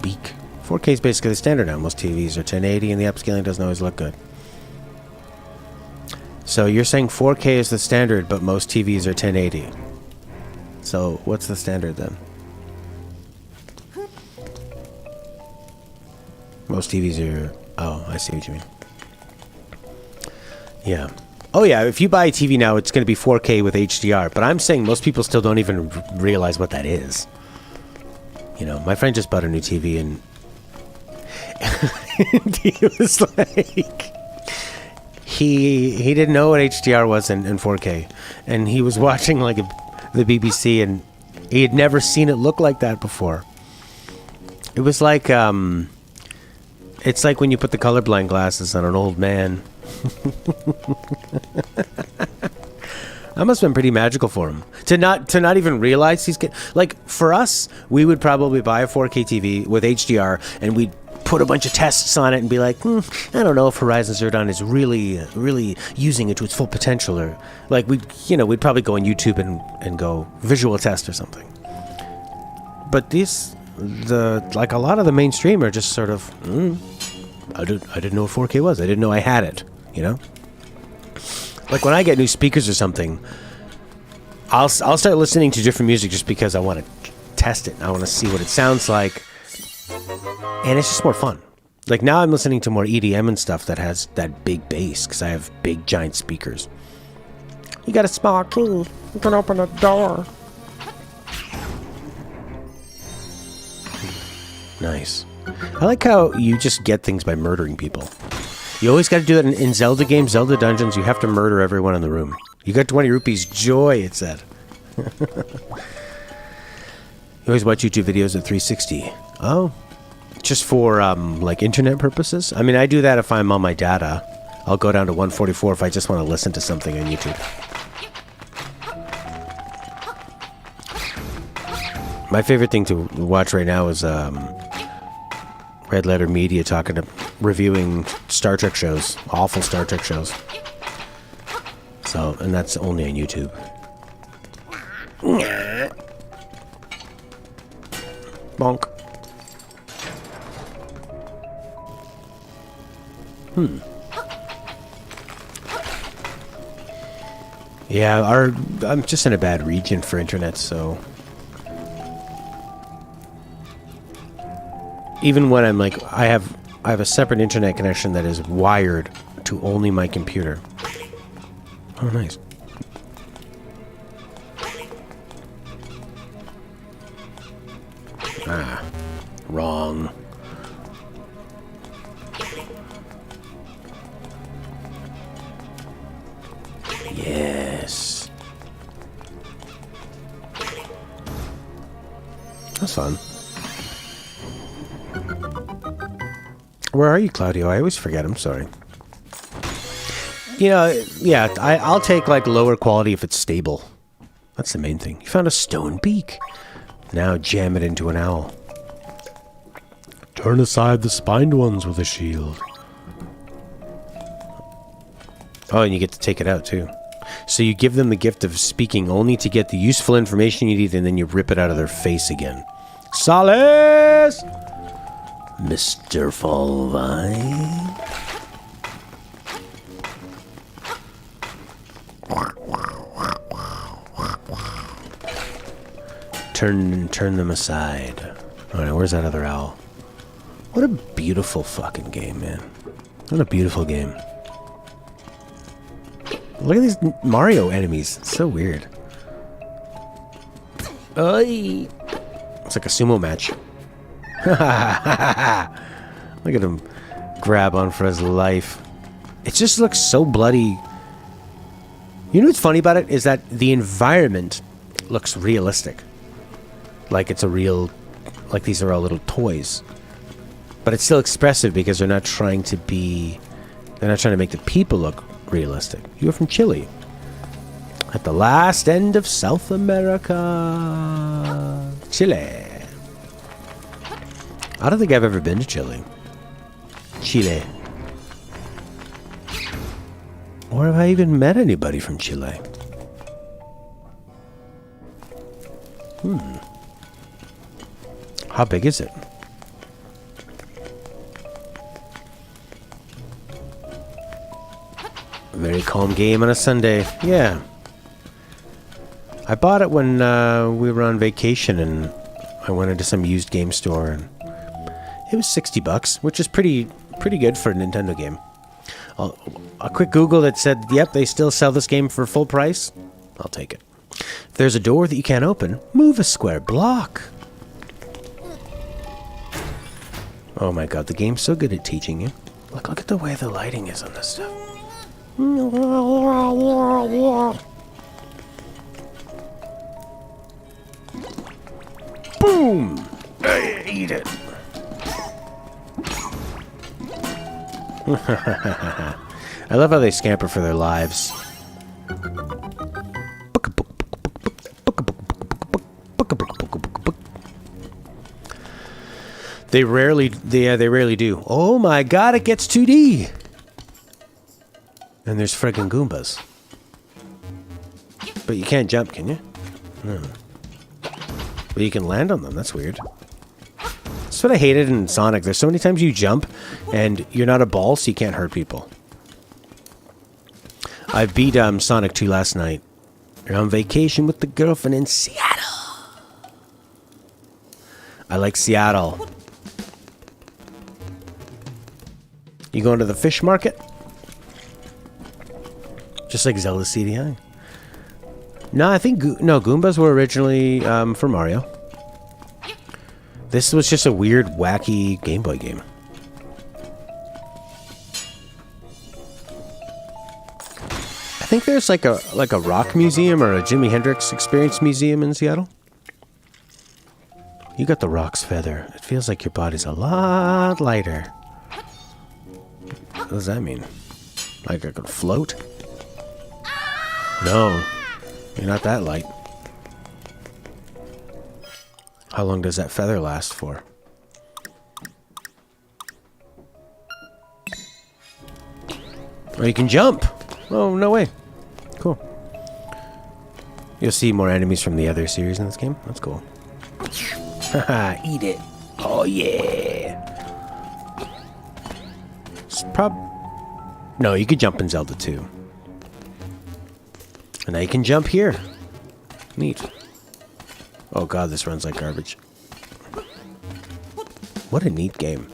Speaker 1: beak. 4K is basically the standard now. Most TVs are 1080 and the upscaling doesn't always look good. So you're saying 4K is the standard, but most TVs are 1080. So what's the standard then? Most TVs are... Oh, I see what you mean. Yeah. Oh yeah, if you buy a TV now, it's going to be 4K with HDR. But I'm saying most people still don't even realize what that is. You know, my friend just bought a new TV and And he was like, he didn't know what HDR was in 4K, and he was watching like the BBC, and he had never seen it look like that before. It was like it's like when you put the colorblind glasses on an old man. That must have been pretty magical for him to not even realize he's like, for us, we would probably buy a 4K TV with HDR and we'd put a bunch of tests on it and be like, I don't know if Horizon Zero Dawn is really using it to its full potential, or like we'd probably go on YouTube and go visual test or something. But like a lot of the mainstream are just sort of, I didn't know what 4K was. I didn't know I had it, you know? Like when I get new speakers or something, I'll start listening to different music just because I want to test it. I want to see what it sounds like. And it's just more fun. Like now I'm listening to more EDM and stuff that has that big bass because I have big giant speakers. You got a small key. You can open a door. Nice. I like how you just get things by murdering people. You always got to do it in Zelda games, Zelda dungeons. You have to murder everyone in the room. You got 20 rupees. Joy, it said. You always watch YouTube videos at 360. Oh, just for like internet purposes? I mean, I do that if I'm on my data. I'll go down to 144 if I just want to listen to something on YouTube. My favorite thing to watch right now is Red Letter Media reviewing Star Trek shows, awful Star Trek shows. So, and that's only on YouTube. Bonk. Yeah, I'm just in a bad region for internet, so even when I'm like, I have a separate internet connection that is wired to only my computer. Oh, nice. Ah, wrong. Yes. That's fun. Where are you, Claudio? I always forget. I'm sorry. You know, yeah, I'll take like lower quality if it's stable. That's the main thing. You found a stone beak. Now jam it into an owl. Turn aside the spined ones with a shield. Oh, and you get to take it out too. So you give them the gift of speaking only to get the useful information you need, and then you rip it out of their face again. Solace! Mr. Fallvine. Turn them aside. Alright, where's that other owl? What a beautiful fucking game, man. What a beautiful game. Look at these Mario enemies. It's so weird. Oy. It's like a sumo match. Look at him grab on for his life. It just looks so bloody. You know what's funny about it is that the environment looks realistic. Like it's a real, like these are all little toys. But it's still expressive because they're not trying to make the people look realistic. You are from Chile. At the last end of South America. Chile. I don't think I've ever been to Chile. Chile. Or have I even met anybody from Chile? How big is it? Very calm game on a Sunday. Yeah. I bought it when we were on vacation and I went into some used game store and it was $60, which is pretty good for a Nintendo game. A quick Google that said, yep, they still sell this game for full price. I'll take it. If there's a door that you can't open, move a square block. Oh my god, the game's so good at teaching you. Look at the way the lighting is on this stuff. Boom! Hey, eat it. I love how they scamper for their lives. They rarely do. Oh my god, it gets 2D! And there's friggin' Goombas. But you can't jump, can you? No. But you can land on them, that's weird. That's what I hated in Sonic. There's so many times you jump, and you're not a ball, so you can't hurt people. I beat Sonic 2 last night. You're on vacation with the girlfriend in Seattle. I like Seattle. You going to the fish market? Just like Zelda CDI. No, I think Goombas were originally for Mario. This was just a weird, wacky Game Boy game. I think there's like a rock museum or a Jimi Hendrix Experience museum in Seattle. You got the Rox Feather. It feels like your body's a lot lighter. What does that mean? Like I could float? No, you're not that light. How long does that feather last for? Oh, you can jump! Oh, no way. Cool. You'll see more enemies from the other series in this game. That's cool. Haha, eat it. Oh, yeah. No, you could jump in Zelda 2. And now you can jump here. Neat. Oh god, this runs like garbage. What a neat game.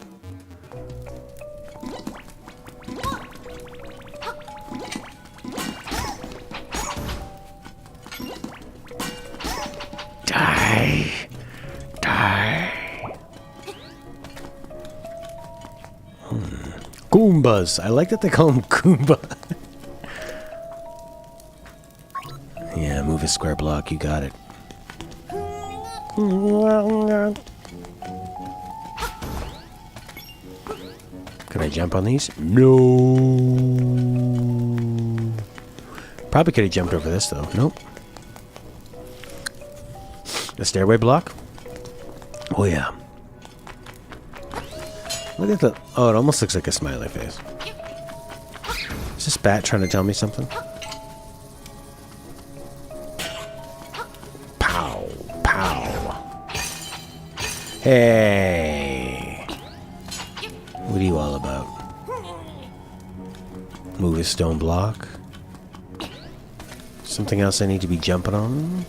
Speaker 1: Die. Die. Goombas. I like that they call them Goomba. Yeah, move a square block. You got it. Can I jump on these? No. Probably could have jumped over this though. Nope. The stairway block? Oh yeah. Look at the... Oh, it almost looks like a smiley face. Is this bat trying to tell me something? Pow. Pow. Hey. What are you all about? Move a stone block. Something else I need to be jumping on?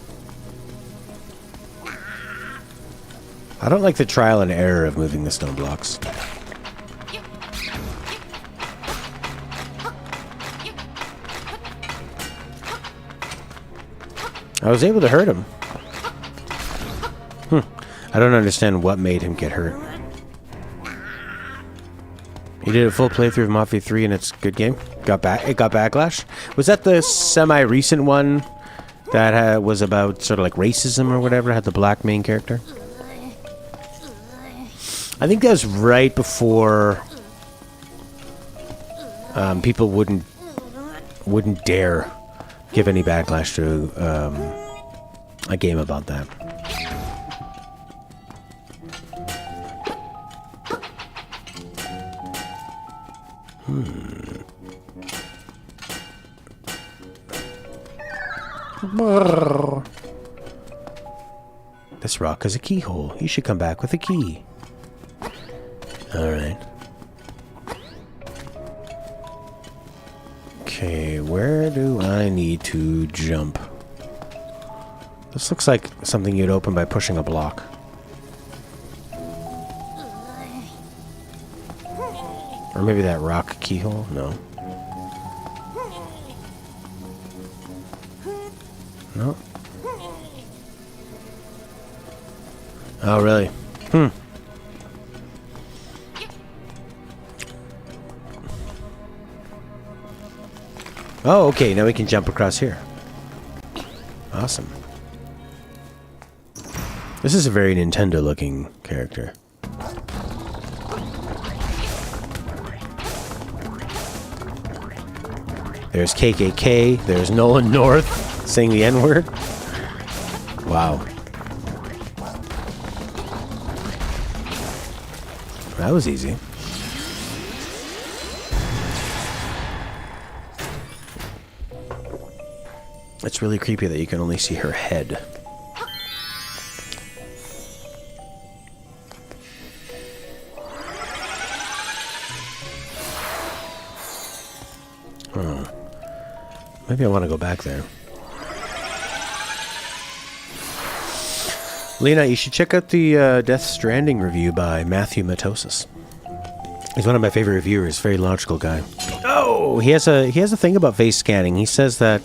Speaker 1: I don't like the trial and error of moving the stone blocks. I was able to hurt him. I don't understand what made him get hurt. You did a full playthrough of Mafia 3 and it's a good game? It got backlash? Was that the semi-recent one that was about sort of like racism or whatever? Had the black main character? I think that was right before people wouldn't dare give any backlash to a game about that. This rock is a keyhole. You should come back with a key. Alright. Okay, where do I need to jump? This looks like something you'd open by pushing a block. Or maybe that rock keyhole? No. No. Oh, really? Oh, okay. Now we can jump across here. Awesome. This is a very Nintendo-looking character. There's KKK. There's Nolan North saying the N-word. Wow. That was easy. It's really creepy that you can only see her head. Oh. Maybe I want to go back there. Lena, you should check out the Death Stranding review by Matthew Matosis. He's one of my favorite reviewers. Very logical guy. Oh, he has a thing about face scanning. He says that,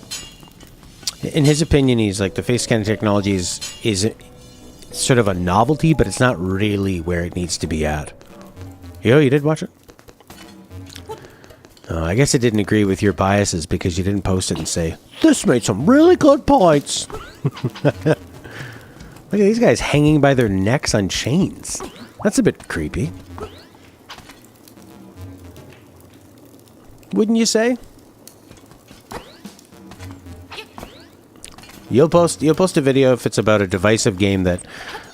Speaker 1: in his opinion, he's like the face scanning technology is sort of a novelty, but it's not really where it needs to be at. Yo, you did watch it? I guess it didn't agree with your biases because you didn't post it and say, this made some really good points. Look at these guys hanging by their necks on chains. That's a bit creepy. Wouldn't you say? You'll post a video if it's about a divisive game that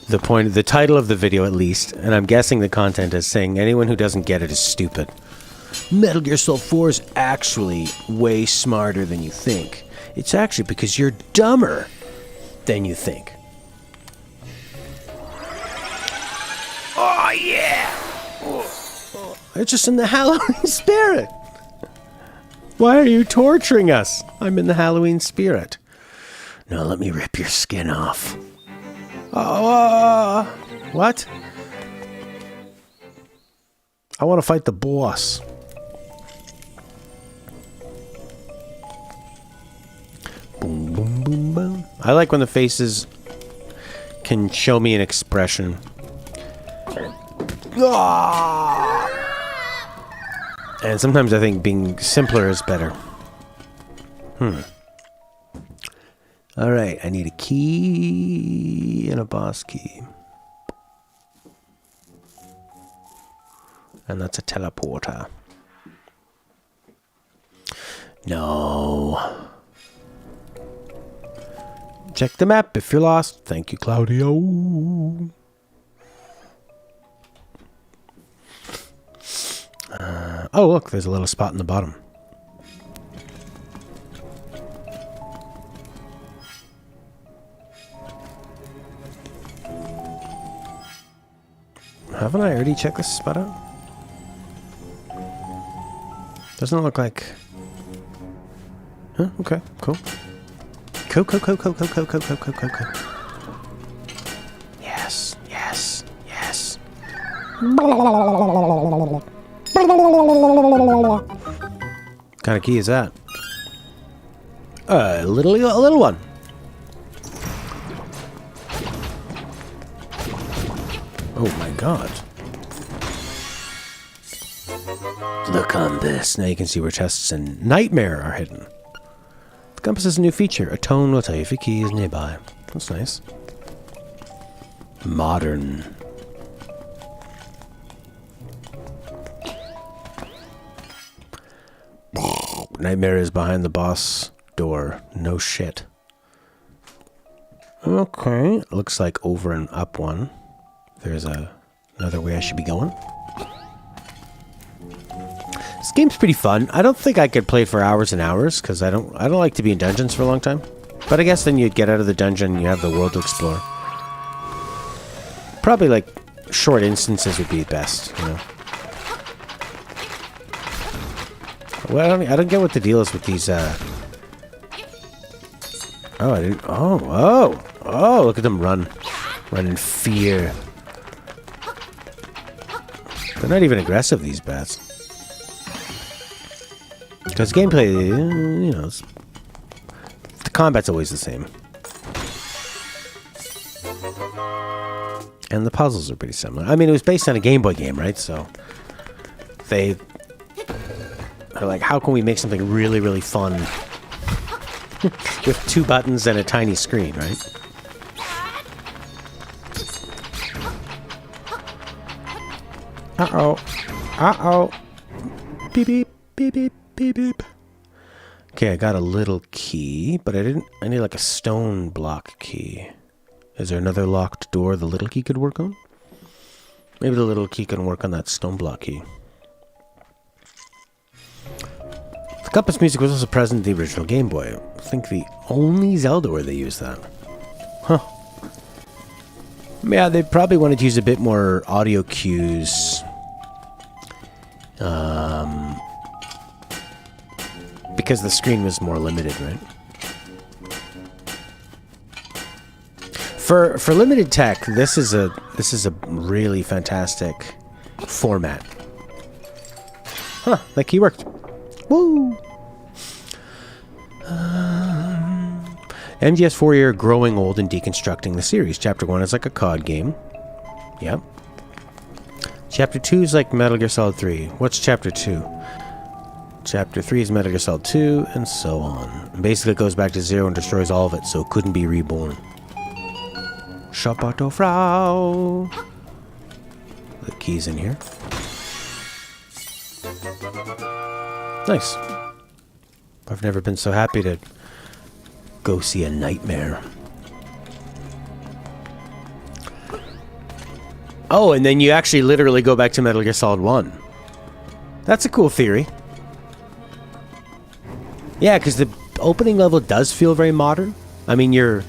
Speaker 1: the title of the video at least, and I'm guessing the content is saying anyone who doesn't get it is stupid. Metal Gear Solid 4 is actually way smarter than you think. It's actually because you're dumber than you think. Oh, yeah! They're just in the Halloween spirit. Why are you torturing us? I'm in the Halloween spirit. Now let me rip your skin off. Oh, what? I want to fight the boss. Boom, boom, boom, boom. I like when the faces can show me an expression. Ah! And sometimes I think being simpler is better. Alright, I need a key and a boss key. And that's a teleporter. No. Check the map if you're lost. Thank you, Claudio. Oh, look, there's a little spot in the bottom. Haven't I already checked this spot out? Doesn't it look like... Huh? Okay, cool. Cool. Yes. What kind of key is that? A little one. Oh my god. Look on this. Now you can see where chests and Nightmare are hidden. The compass is a new feature. A tone will tell you if a key is nearby. That's nice. Modern. Nightmare is behind the boss door. No shit. Okay. Looks like over and up one. There's another way I should be going. This game's pretty fun. I don't think I could play it for hours and hours because I don't like to be in dungeons for a long time. But I guess then you'd get out of the dungeon and you have the world to explore. Probably like short instances would be best, you know. Well, I don't get what the deal is with these. Oh, I didn't. Oh! Look at them run in fear. They're not even aggressive, these bats. Because gameplay, you know, the combat's always the same. And the puzzles are pretty similar. I mean, it was based on a Game Boy game, right? So, they... Or like, how can we make something really, really fun with 2 buttons and a tiny screen, right? Uh-oh. Uh-oh. Beep, beep, beep, beep, beep, beep. Okay, I got a little key, but I need like a stone block key. Is there another locked door the little key could work on? Maybe the little key can work on that stone block key. The compass music was also present in the original Game Boy. I think the only Zelda where they used that. Huh. Yeah, they probably wanted to use a bit more audio cues. Because the screen was more limited, right? For limited tech, this is a really fantastic format. Huh, that key worked. Woo! MGS4 growing old and deconstructing the series. Chapter 1 is like a COD game. Yep. Chapter 2 is like Metal Gear Solid 3. What's Chapter 2? Chapter 3 is Metal Gear Solid 2, and so on. And basically, it goes back to 0 and destroys all of it, so it couldn't be reborn. Chapato Frau. The key's in here. Nice. I've never been so happy to go see a nightmare. Oh, and then you actually literally go back to Metal Gear Solid 1. That's a cool theory. Yeah, because the opening level does feel very modern. I mean, you're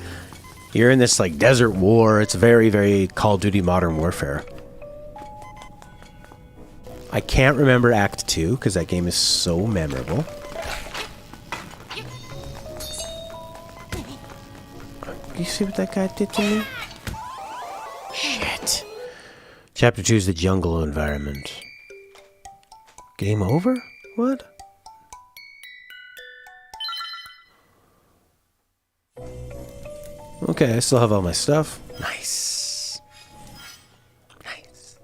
Speaker 1: in this like desert war. It's very, very Call of Duty Modern Warfare. I can't remember Act 2 because that game is so memorable. You see what that guy did to me? Shit. Chapter 2 is the jungle environment. Game over? What? Okay, I still have all my stuff. Nice. Nice.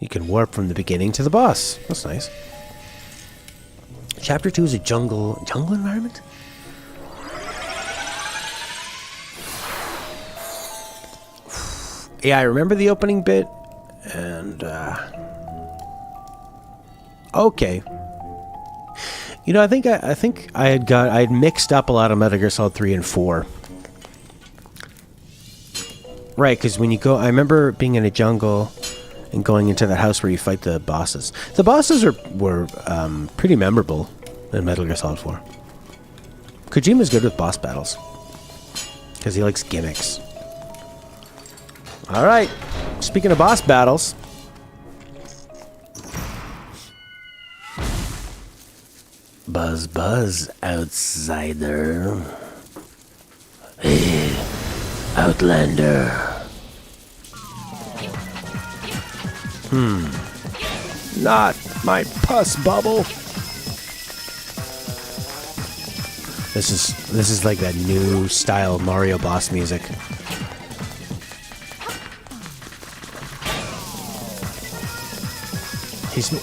Speaker 1: You can warp from the beginning to the boss. That's nice. Chapter 2 is a jungle environment? Yeah, I remember the opening bit, and, okay. You know, I think I had mixed up a lot of Metal Gear Solid 3 and 4. Right, because when you go, I remember being in a jungle and going into that house where you fight the bosses. The bosses were pretty memorable in Metal Gear Solid 4. Kojima's good with boss battles because he likes gimmicks. All right, speaking of boss battles, buzz, buzz, outsider. Hey, Outlander. Not my pus bubble. This is like that new style Mario boss music. He can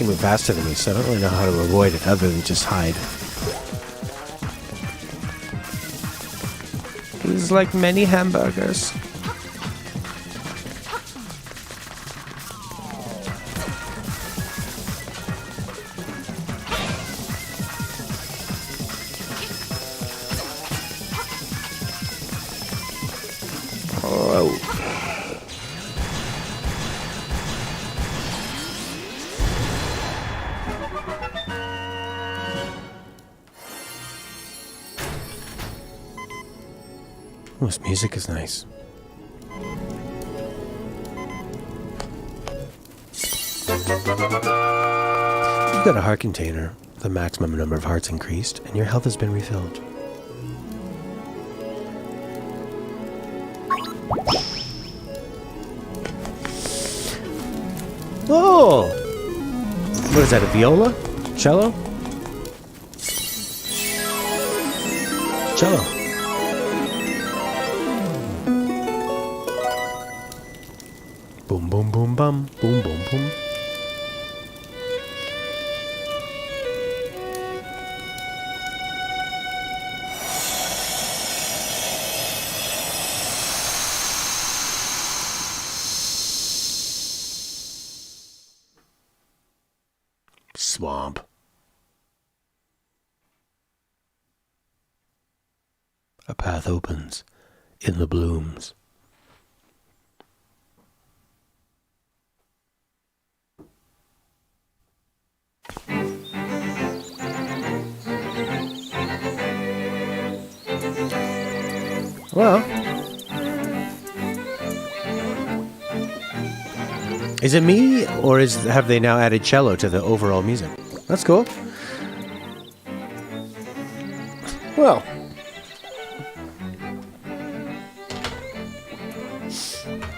Speaker 1: move faster than me, so I don't really know how to avoid it other than just hide. He's like many hamburgers. Oh. This music is nice. You've got a heart container. The maximum number of hearts increased, and your health has been refilled. Oh! What is that, a viola? Cello? Cello. Boom, boom, boom, bum. Boom, boom, boom. swamp. A path opens in the blooms. Well, is it me, or have they now added cello to the overall music? That's cool. Well,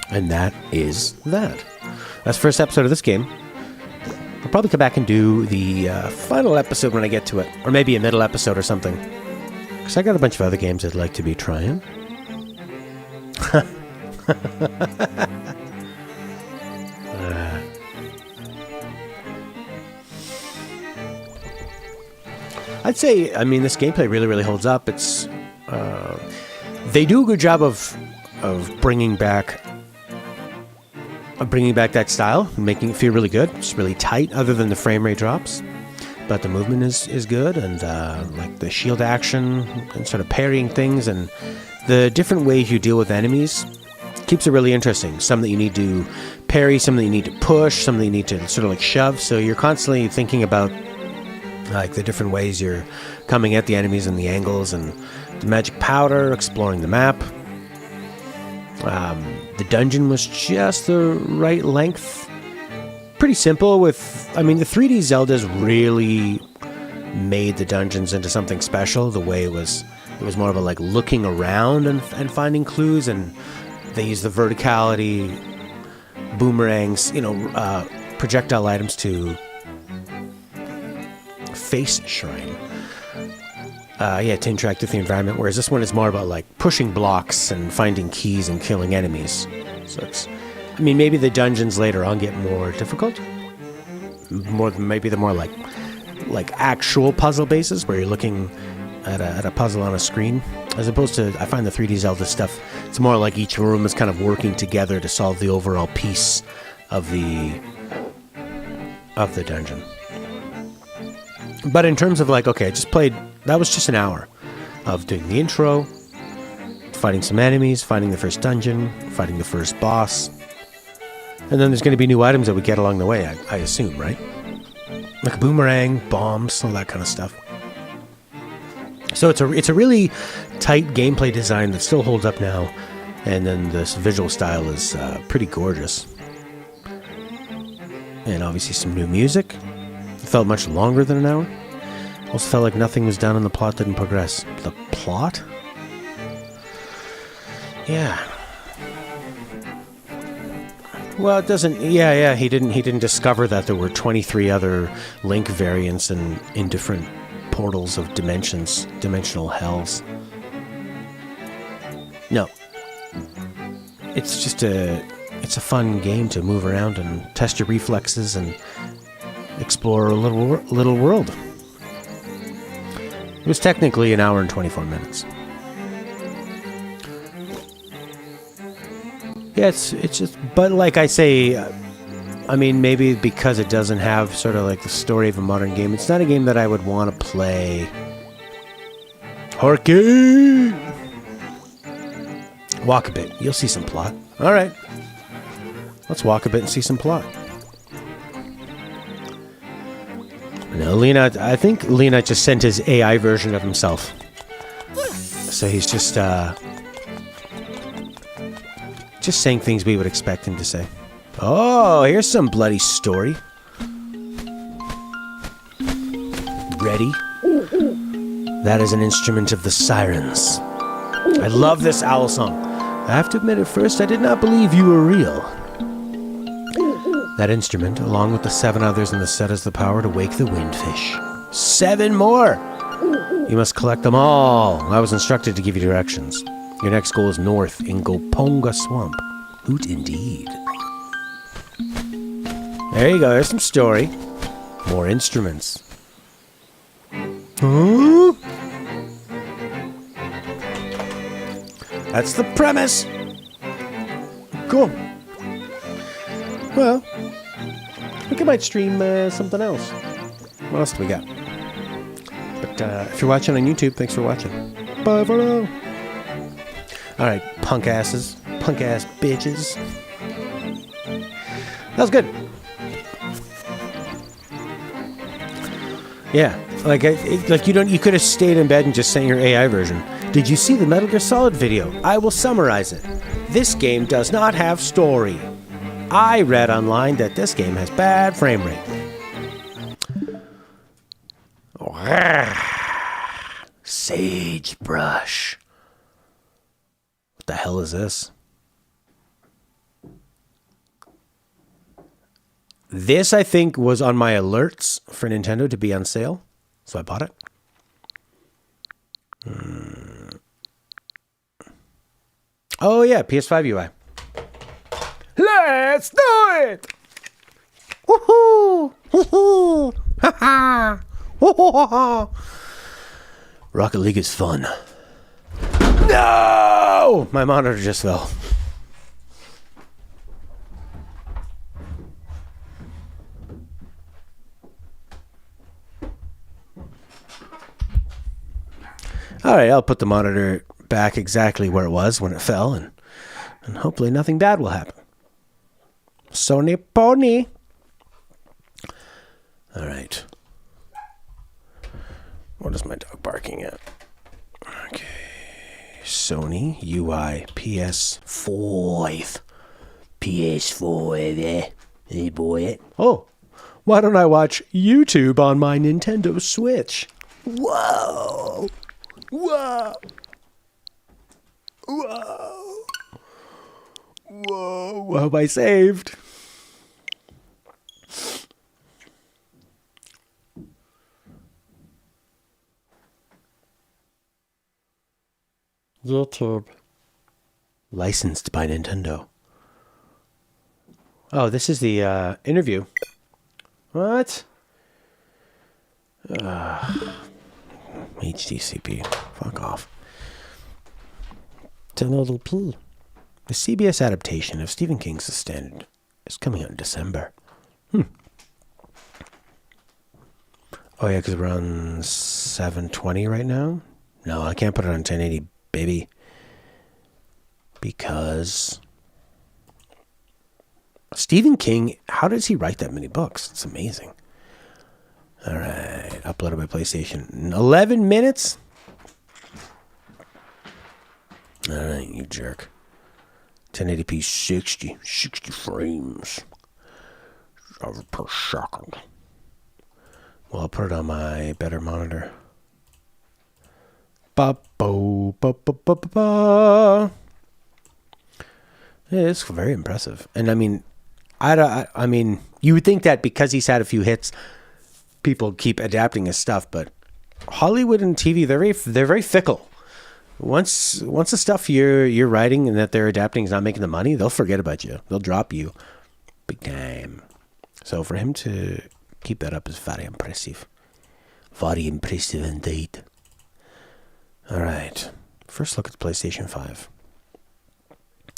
Speaker 1: and that is that. That's the first episode of this game. I'll probably come back and do the final episode when I get to it, or maybe a middle episode or something. Because I got a bunch of other games I'd like to be trying. I'd say, I mean, this gameplay really, really holds up. It's they do a good job of bringing back that style, and making it feel really good. It's really tight, other than the frame rate drops. But the movement is good, and like the shield action and sort of parrying things, and the different ways you deal with enemies keeps it really interesting. Some that you need to parry, some that you need to push, some that you need to sort of like shove. So you're constantly thinking about like the different ways you're coming at the enemies and the angles, and the magic powder, exploring the map. The dungeon was just the right length. Pretty simple with, I mean, the 3D Zeldas really made the dungeons into something special. The way it was more of a like looking around and finding clues, and they used the verticality, boomerangs, projectile items to face shrine. To interact with the environment, whereas this one is more about like pushing blocks and finding keys and killing enemies. So it's, I mean, maybe the dungeons later on get more difficult. Maybe the more like actual puzzle bases where you're looking at a puzzle on a screen, as opposed to, I find the 3D Zelda stuff, it's more like each room is kind of working together to solve the overall piece of the dungeon. But in terms of like, okay, I just played, that was just an hour of doing the intro, fighting some enemies, finding the first dungeon, fighting the first boss. And then there's going to be new items that we get along the way, I assume, right? Like a boomerang, bombs, all that kind of stuff. So it's a really tight gameplay design that still holds up now. And then this visual style is pretty gorgeous. And obviously some new music. It felt much longer than an hour. Also felt like nothing was done and the plot didn't progress. The plot? Yeah. Well, it doesn't. Yeah. He didn't discover that there were 23 other Link variants in different portals of dimensions, dimensional hells. No. It's just it's a fun game to move around and test your reflexes and explore a little world. It was technically an hour and 24 minutes. Yeah, it's just, but like I say, I mean, maybe because it doesn't have sort of like the story of a modern game, it's not a game that I would want to play. Harky! Walk a bit. You'll see some plot. All right. Let's walk a bit and see some plot. No, Lena, I think Lena just sent his AI version of himself. So he's just saying things we would expect him to say. Oh, here's some bloody story. Ready? That is an instrument of the sirens. I love this owl song. I have to admit, at first I did not believe you were real. That instrument, along with the 7 others in the set, has the power to wake the windfish. 7 more! You must collect them all. I was instructed to give you directions. Your next goal is north in Goponga Swamp. Hoot indeed. There you go, there's some story. More instruments. Huh? That's the premise. Cool. Well, I think I might stream something else. What else do we got? But if you're watching on YouTube, thanks for watching. Bye for now. All right, punk asses, punk ass bitches. That was good. Yeah, like you could have stayed in bed and just sent your AI version. Did you see the Metal Gear Solid video? I will summarize it. This game does not have story. I read online that this game has bad frame rate. Sagebrush. What the hell is this? This, I think, was on my alerts for Nintendo to be on sale, so I bought it. Oh, yeah, Ps5 Ui. Let's do it! Woohoo! Woohoo! Ha ha! Woohoo! Rocket League is fun. No! My monitor just fell. All right, I'll put the monitor back exactly where it was when it fell, and hopefully nothing bad will happen. Sony Pony. All right. What is my dog barking at? Okay. Sony UI PS5. PS5, hey boy. Oh, why don't I watch YouTube on my Nintendo Switch? Whoa. Whoa. Whoa. Whoa. What have I saved? YouTube. Licensed by Nintendo. Oh, this is the interview. What? HDCP. Fuck off. 1080p. The CBS adaptation of Stephen King's The Stand is coming out in December. Oh, yeah, because we're on 720 right now? No, I can't put it on 1080, baby. Because Stephen King, how does he write that many books? It's amazing. All right, uploaded by PlayStation. 11 minutes? All right, you jerk. 1080p 60 frames per second. Well, I'll put it on my better monitor. Ba-bo-ba-ba-ba-ba. Yeah, it's very impressive. And I mean, I mean, you would think that because he's had a few hits, people keep adapting his stuff, but Hollywood and TV, they're very fickle. Once the stuff you're writing and that they're adapting is not making the money, they'll forget about you. They'll drop you big time. So for him to keep that up is very impressive. Very impressive indeed. All right. First look at the PlayStation 5.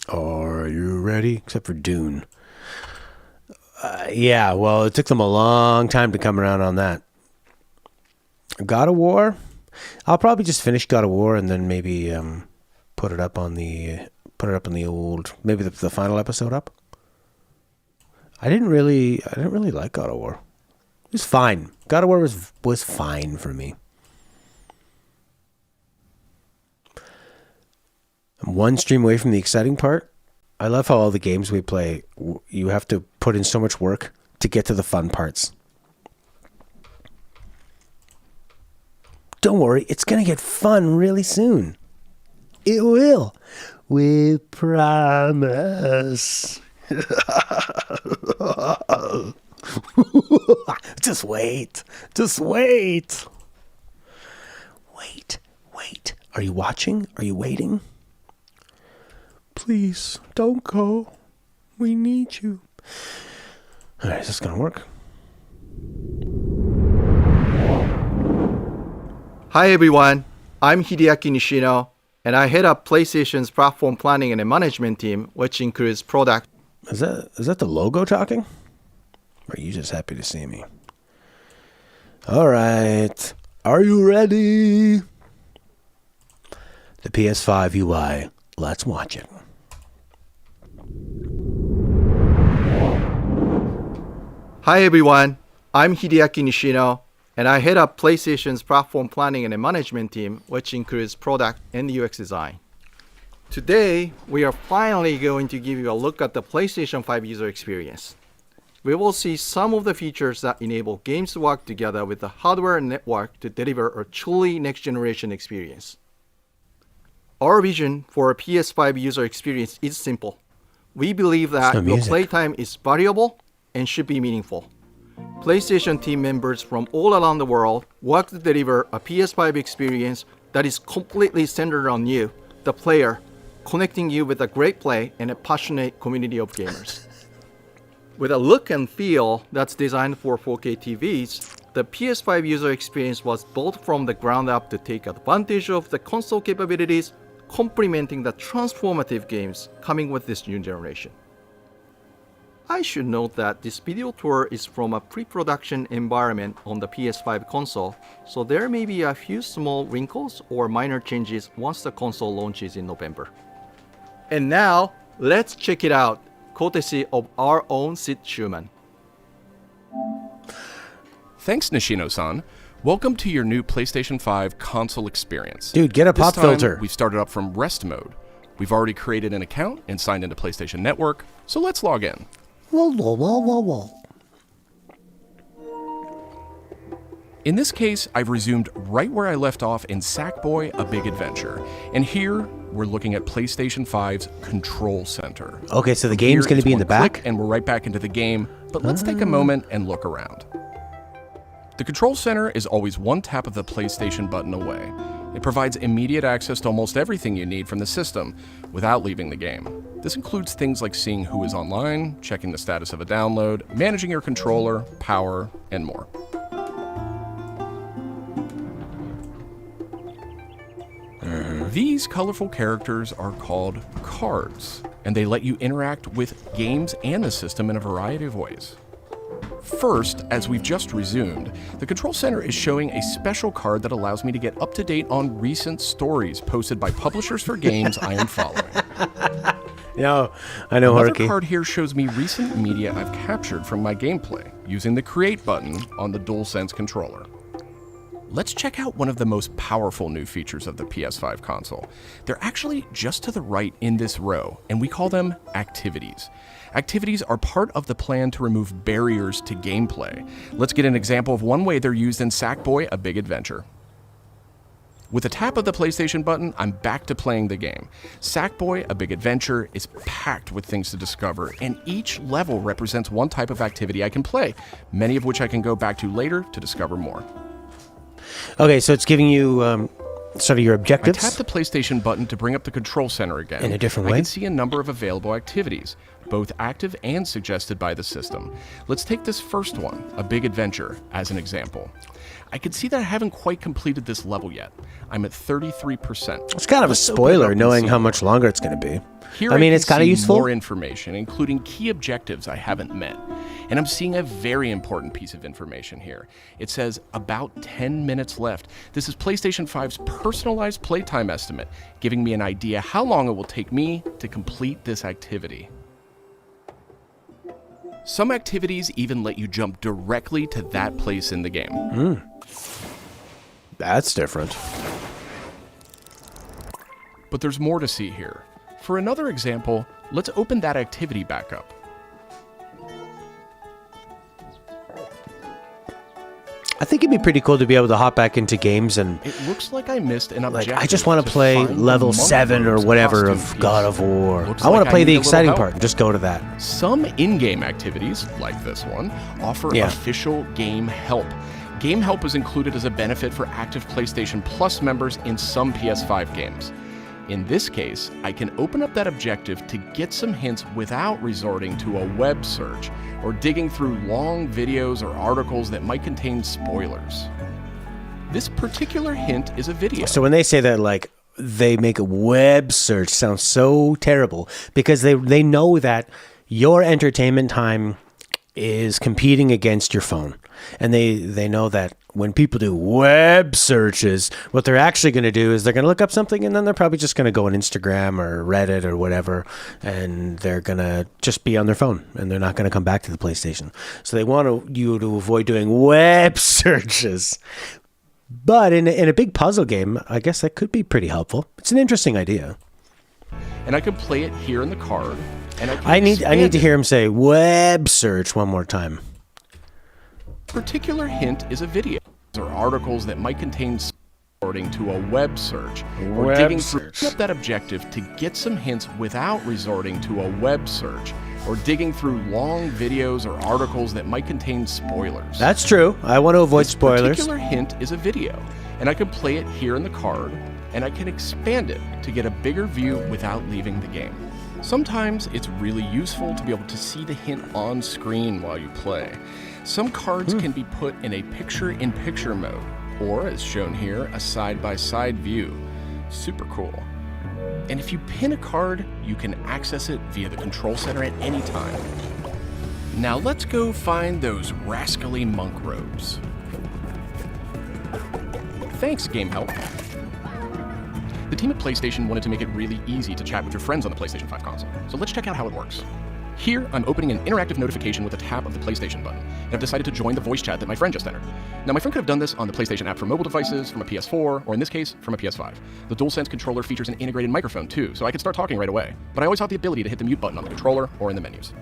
Speaker 1: Are you ready? Except for Dune. Yeah, well, it took them a long time to come around on that. God of War? I'll probably just finish God of War and then maybe put it up on the old, maybe the final episode up. I didn't really like God of War. It was fine. God of War was fine for me. I'm one stream away from the exciting part. I love how all the games we play, you have to put in so much work to get to the fun parts. Don't worry, it's going to get fun really soon. It will. We promise. Just wait. Just wait. Wait. Are you watching? Are you waiting? Please, don't go. We need you. All right, is this going to work?
Speaker 3: Hi everyone, I'm Hideaki Nishino, and I head up PlayStation's platform planning and management team, which includes product.
Speaker 1: Is that the logo talking? Or are you just happy to see me? All right. Are you ready? The PS5 UI. Let's watch it.
Speaker 3: Hi everyone, I'm Hideaki Nishino, and I head up PlayStation's platform planning and management team, which includes product and UX design. Today, we are finally going to give you a look at the PlayStation 5 user experience. We will see some of the features that enable games to work together with the hardware network to deliver a truly next-generation experience. Our vision for a PS5 user experience is simple. We believe that your playtime is valuable and should be meaningful. PlayStation team members from all around the world work to deliver a PS5 experience that is completely centered on you, the player, connecting you with a great play and a passionate community of gamers. With a look and feel that's designed for 4K TVs, the PS5 user experience was built from the ground up to take advantage of the console capabilities, complementing the transformative games coming with this new generation. I should note that this video tour is from a pre-production environment on the PS5 console, so there may be a few small wrinkles or minor changes once the console launches in November. And now, let's check it out, courtesy of our own Sid Schumann.
Speaker 4: Thanks, Nishino-san. Welcome to your new PlayStation 5 console experience.
Speaker 1: Dude, get a pop filter.
Speaker 4: We've started up from rest mode. We've already created an account and signed into PlayStation Network, so let's log in. In this case, I've resumed right where I left off in Sackboy: A Big Adventure. And here, we're looking at PlayStation 5's Control Center.
Speaker 1: Okay, so the game's going to be in the back?
Speaker 4: And we're right back into the game, but let's take a moment and look around. The Control Center is always one tap of the PlayStation button away. It provides immediate access to almost everything you need from the system without leaving the game. This includes things like seeing who is online, checking the status of a download, managing your controller, power, and more. These colorful characters are called cards, and they let you interact with games and the system in a variety of ways. First, as we've just resumed, the Control Center is showing a special card that allows me to get up to date on recent stories posted by publishers for games I am following.
Speaker 1: No, I know.
Speaker 4: Another card here shows me recent media I've captured from my gameplay using the Create button on the DualSense controller. Let's check out one of the most powerful new features of the PS5 console. They're actually just to the right in this row, and we call them activities. Activities are part of the plan to remove barriers to gameplay. Let's get an example of one way they're used in Sackboy: A Big Adventure. With a tap of the PlayStation button, I'm back to playing the game. Sackboy: A Big Adventure is packed with things to discover, and each level represents one type of activity I can play, many of which I can go back to later to discover more.
Speaker 1: Okay, so it's giving you sort of your objectives.
Speaker 4: I tap the PlayStation button to bring up the Control Center again.
Speaker 1: In a different way?
Speaker 4: I can see a number of available activities, both active and suggested by the system. Let's take this first one, A Big Adventure, as an example. I can see that I haven't quite completed this level yet. I'm at 33%.
Speaker 1: It's kind of a spoiler knowing how much longer it's going to be.
Speaker 4: Here
Speaker 1: I mean, it's kind of useful.
Speaker 4: More information, including key objectives I haven't met. And I'm seeing a very important piece of information here. It says about 10 minutes left. This is PlayStation 5's personalized playtime estimate, giving me an idea how long it will take me to complete this activity. Some activities even let you jump directly to that place in the game.
Speaker 1: That's different.
Speaker 4: But there's more to see here. For another example, let's open that activity back up.
Speaker 1: I think it'd be pretty cool to be able to hop back into games and...
Speaker 4: It looks like I missed an objective.
Speaker 1: Like, I just want to play level 7 or whatever of God of War. I want to play the exciting part and just go to that.
Speaker 4: Some in-game activities, like this one, offer official game help. Game help is included as a benefit for active PlayStation Plus members in some PS5 games. In this case, I can open up that objective to get some hints without resorting to a web search or digging through long videos or articles that might contain spoilers. This particular hint is a video.
Speaker 1: So when they say that, like, they make a web search sound so terrible because they know that your entertainment time is competing against your phone. And they know that when people do web searches, what they're actually going to do is they're going to look up something, and then they're probably just going to go on Instagram or Reddit or whatever, and they're going to just be on their phone, and they're not going to come back to the PlayStation. So they want you to avoid doing web searches. But in a big puzzle game, I guess that could be pretty helpful. It's an interesting idea.
Speaker 4: And I can play it here in the card. And
Speaker 1: I need to hear him say web search one more time.
Speaker 4: Particular hint is a video or articles that might contain resorting to a web search or digging through that objective to get some hints without resorting to a web search or digging through long videos or articles that might contain spoilers.
Speaker 1: That's true. I want to avoid spoilers.
Speaker 4: Particular hint is a video, and I can play it here in the card, and I can expand it to get a bigger view without leaving the game. Sometimes it's really useful to be able to see the hint on screen while you play. Some cards can be put in a picture-in-picture mode, or as shown here, a side-by-side view. Super cool. And if you pin a card, you can access it via the control center at any time. Now let's go find those rascally monk robes. Thanks, Game Help. The team at PlayStation wanted to make it really easy to chat with your friends on the PlayStation 5 console, so let's check out how it works. Here, I'm opening an interactive notification with a tap of the PlayStation button, and I've decided to join the voice chat that my friend just entered. Now, my friend could have done this on the PlayStation app for mobile devices, from a PS4, or in this case, from a PS5. The DualSense controller features an integrated microphone too, so I could start talking right away, but I always have the ability to hit the mute button on the controller or in the menus.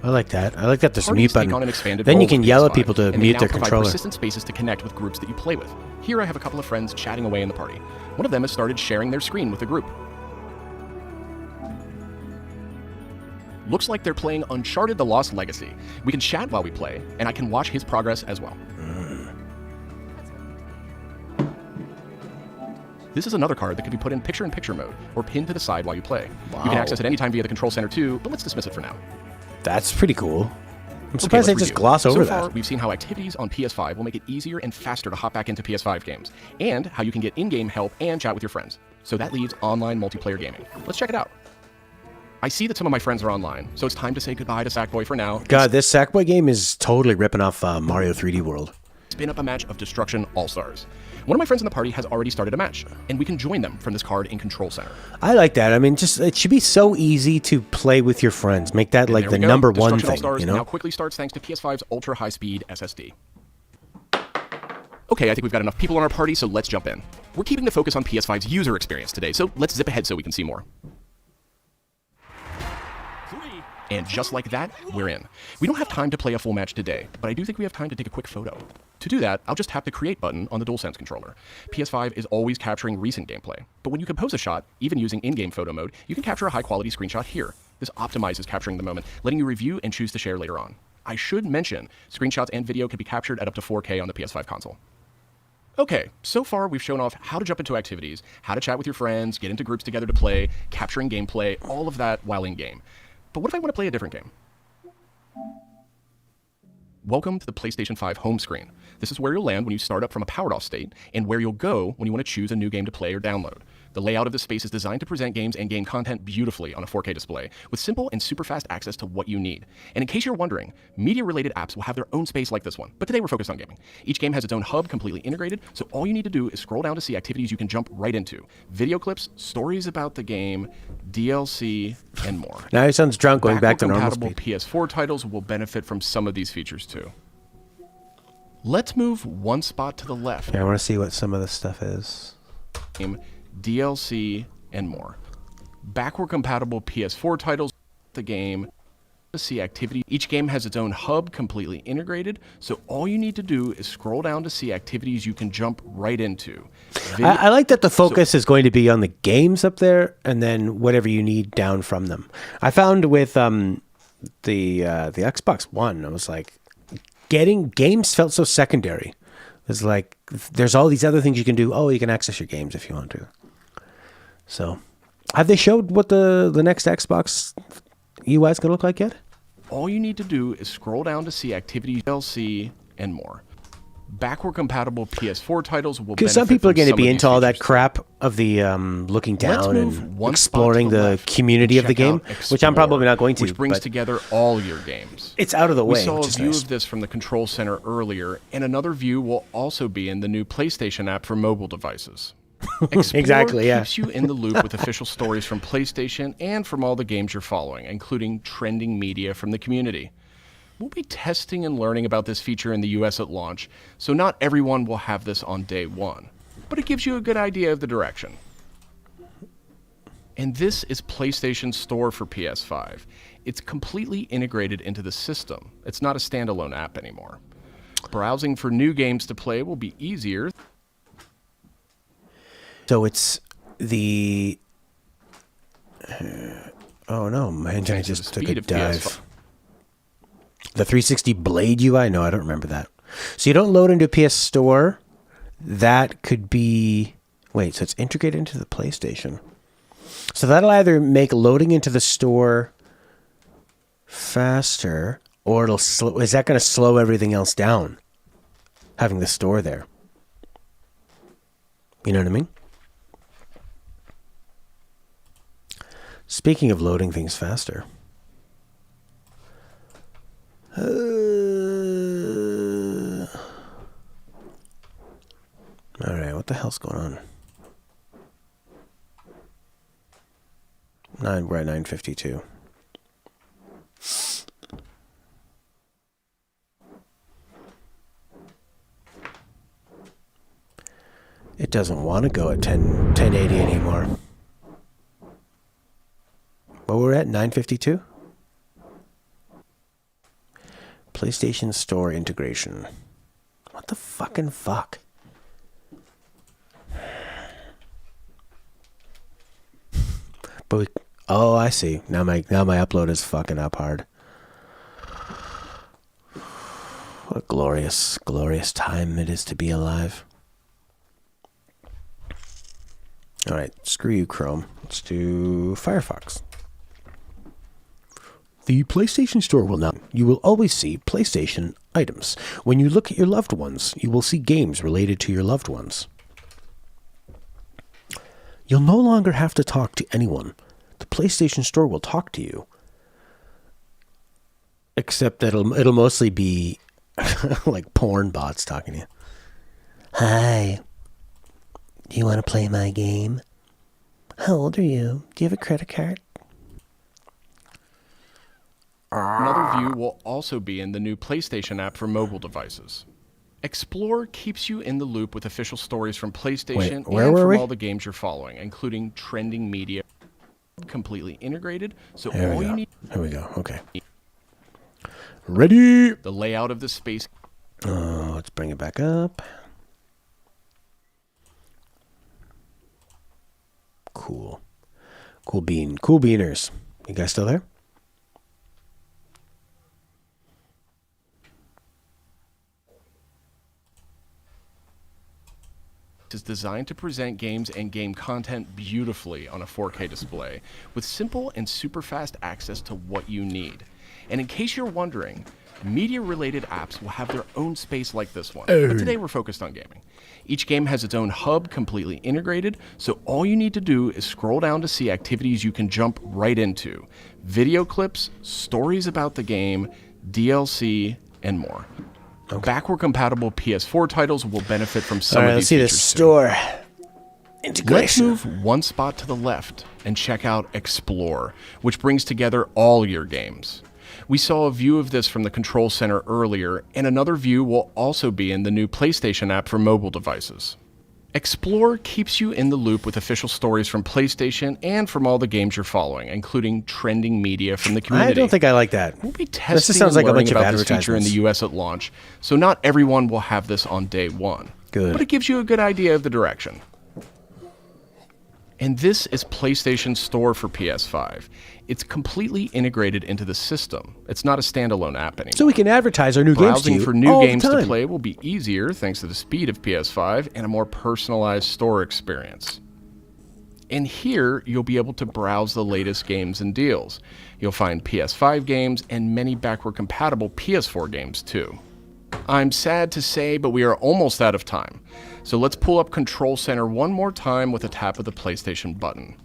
Speaker 1: I like that. I like that there's a mute button.
Speaker 4: On an expanded
Speaker 1: Then
Speaker 4: role
Speaker 1: you can
Speaker 4: with
Speaker 1: yell at
Speaker 4: PS5,
Speaker 1: people to
Speaker 4: and
Speaker 1: mute
Speaker 4: they
Speaker 1: their
Speaker 4: now provide
Speaker 1: controller.
Speaker 4: persistent spaces to connect with groups that you play with. Here I have a couple of friends chatting away in the party. One of them has started sharing their screen with the group. Looks like they're playing Uncharted: The Lost Legacy. We can chat while we play, and I can watch his progress as well. This is another card that can be put in picture-in-picture mode, or pinned to the side while you play.
Speaker 1: Wow.
Speaker 4: You can access it anytime via the control center too, but let's dismiss it for now.
Speaker 1: That's pretty cool. I'm surprised
Speaker 4: let's
Speaker 1: they just
Speaker 4: review.
Speaker 1: gloss over
Speaker 4: So far,
Speaker 1: that.
Speaker 4: we've seen how activities on PS5 will make it easier and faster to hop back into PS5 games, and how you can get in-game help and chat with your friends. So that leaves online multiplayer gaming. Let's check it out. I see that some of my friends are online, so it's time to say goodbye to Sackboy for now.
Speaker 1: God, this Sackboy game is totally ripping off Mario 3D World.
Speaker 4: Spin up a match of Destruction All-Stars. One of my friends in the party has already started a match, and we can join them from this card in Control Center.
Speaker 1: I like that. I mean, just it should be so easy to play with your friends. Make that like the number one thing,
Speaker 4: All-Stars
Speaker 1: you know?
Speaker 4: now quickly starts thanks to PS5's ultra high-speed SSD. Okay, I think we've got enough people in our party, so let's jump in. We're keeping the focus on PS5's user experience today, so let's zip ahead so we can see more. And just like that, we're in. We don't have time to play a full match today, but I do think we have time to take a quick photo. To do that, I'll just tap the Create button on the DualSense controller. PS5 is always capturing recent gameplay, but when you compose a shot, even using in-game photo mode, you can capture a high-quality screenshot here. This optimizes capturing the moment, letting you review and choose to share later on. I should mention, screenshots and video can be captured at up to 4K on the PS5 console. Okay, so far we've shown off how to jump into activities, how to chat with your friends, get into groups together to play, capturing gameplay, all of that while in-game. But what if I want to play a different game? Welcome to the PlayStation 5 home screen. This is where you'll land when you start up from a powered-off state, and where you'll go when you want to choose a new game to play or download. The layout of this space is designed to present games and game content beautifully on a 4K display, with simple and super fast access to what you need. And in case you're wondering, media-related apps will have their own space like this one, but today we're focused on gaming. Each game has its own hub completely integrated, so all you need to do is scroll down to see activities you can jump right into. Video clips, stories about the game, DLC, and more.
Speaker 1: Now he sounds drunk going back to normal
Speaker 4: Compatible
Speaker 1: speed.
Speaker 4: PS4 titles will benefit from some of these features too. Let's move one spot to the left.
Speaker 1: Yeah, I want to see what some of this stuff is.
Speaker 4: Game, DLC, and more. Backward compatible PS4 titles, the game, to see activity. Each game has its own hub completely integrated, so all you need to do is scroll down to see activities you can jump right into.
Speaker 1: I like that the focus is going to be on the games up there, and then whatever you need down from them. I found with the Xbox One, I was like, getting games felt so secondary. It's like there's all these other things you can do. Oh, you can access your games if you want to. So, have they showed what the next Xbox UI is going to look like yet?
Speaker 4: All you need to do is scroll down to see activities, DLC, and more. Backward compatible PS4 titles will
Speaker 1: Because
Speaker 4: benefit
Speaker 1: some people are
Speaker 4: from
Speaker 1: going to
Speaker 4: some
Speaker 1: be
Speaker 4: of
Speaker 1: into
Speaker 4: these
Speaker 1: all that
Speaker 4: features.
Speaker 1: crap of the looking
Speaker 4: Let's
Speaker 1: down
Speaker 4: move
Speaker 1: and
Speaker 4: one spot
Speaker 1: exploring
Speaker 4: to
Speaker 1: the
Speaker 4: left
Speaker 1: community
Speaker 4: and
Speaker 1: of the
Speaker 4: check
Speaker 1: game,
Speaker 4: out
Speaker 1: which I'm probably not going to.
Speaker 4: which brings
Speaker 1: but
Speaker 4: together all your games.
Speaker 1: it's out of the
Speaker 4: We
Speaker 1: way,
Speaker 4: saw
Speaker 1: which
Speaker 4: a
Speaker 1: is
Speaker 4: view
Speaker 1: nice.
Speaker 4: of this from the control center earlier, and another view will also be in the new PlayStation app for mobile devices. Explore
Speaker 1: Exactly, yeah.
Speaker 4: keeps you in the loop with official stories from PlayStation and from all the games you're following, including trending media from the community. We'll be testing and learning about this feature in the US at launch, so not everyone will have this on day one, but it gives you a good idea of the direction. And this is PlayStation Store for PS5. It's completely integrated into the system. It's not a standalone app anymore. Browsing for new games to play will be easier.
Speaker 1: So it's the... oh no, my engine
Speaker 4: Thanks to
Speaker 1: just
Speaker 4: the
Speaker 1: took
Speaker 4: speed
Speaker 1: a
Speaker 4: of
Speaker 1: dive.
Speaker 4: PS5.
Speaker 1: The 360 Blade UI? No, I don't remember that. So you don't load into PS Store. That could be... Wait, so it's integrated into the PlayStation. So that'll either make loading into the store faster, or it'll slow... Is that going to slow everything else down? Having the store there. You know what I mean? Speaking of loading things faster... all right, what the hell's going on? We're at 9:52. It doesn't want to go at 1080 anymore. But we're at 9:52. PlayStation Store integration. What the fucking fuck? But we, oh, I see. Now my upload is fucking up hard. What a glorious, glorious time it is to be alive. All right, screw you, Chrome. Let's do Firefox. The PlayStation Store will now. You will always see PlayStation items. When you look at your loved ones, you will see games related to your loved ones. You'll no longer have to talk to anyone. The PlayStation Store will talk to you. Except that it'll mostly be like porn bots talking to you. Hi. Do you want to play my game? How old are you? Do you have a credit card?
Speaker 4: Another view will also be in the new PlayStation app for mobile devices. Explore keeps you in the loop with official stories from PlayStation
Speaker 1: Wait, where
Speaker 4: and
Speaker 1: were
Speaker 4: from
Speaker 1: we?
Speaker 4: all the games you're following, including trending media. Completely integrated, so
Speaker 1: Here
Speaker 4: all
Speaker 1: we
Speaker 4: you
Speaker 1: go.
Speaker 4: need
Speaker 1: Here we go. Okay. Ready?
Speaker 4: the layout of the space.
Speaker 1: Oh, let's bring it back up. Cool. Cool bean. Cool beaners. You guys still there?
Speaker 4: Is designed to present games and game content beautifully on a 4K display with simple and super fast access to what you need. And in case you're wondering, media-related apps will have their own space like this one, but today we're focused on gaming. Each game has its own hub completely integrated, so all you need to do is scroll down to see activities you can jump right into. Video clips, stories about the game, DLC, and more. Backward-compatible PS4 titles will benefit from some
Speaker 1: All right,
Speaker 4: of
Speaker 1: let's
Speaker 4: these
Speaker 1: see the
Speaker 4: features too.
Speaker 1: store
Speaker 4: Let's
Speaker 1: integration.
Speaker 4: move one spot to the left and check out Explore, which brings together all your games. We saw a view of this from the control center earlier, and another view will also be in the new PlayStation app for mobile devices. Explore keeps you in the loop with official stories from PlayStation and from all the games you're following, including trending media from the community.
Speaker 1: I don't think I like that.
Speaker 4: We'll be
Speaker 1: This
Speaker 4: testing
Speaker 1: just sounds
Speaker 4: and
Speaker 1: like a
Speaker 4: learning
Speaker 1: bunch of
Speaker 4: about this feature in
Speaker 1: advertisements.
Speaker 4: the US at launch, so not everyone will have this on day one.
Speaker 1: Good.
Speaker 4: But it gives you a good idea of the direction. And this is PlayStation Store for PS5. It's completely integrated into the system. It's not a standalone app anymore.
Speaker 1: So we can advertise our new games to
Speaker 4: Browsing
Speaker 1: you
Speaker 4: for new
Speaker 1: all
Speaker 4: games
Speaker 1: the
Speaker 4: to
Speaker 1: time.
Speaker 4: play will be easier thanks to the speed of PS5 and a more personalized store experience. And here, you'll be able to browse the latest games and deals. You'll find PS5 games and many backward-compatible PS4 games too. I'm sad to say, but we are almost out of time. So let's pull up Control Center one more time with a tap of the PlayStation button.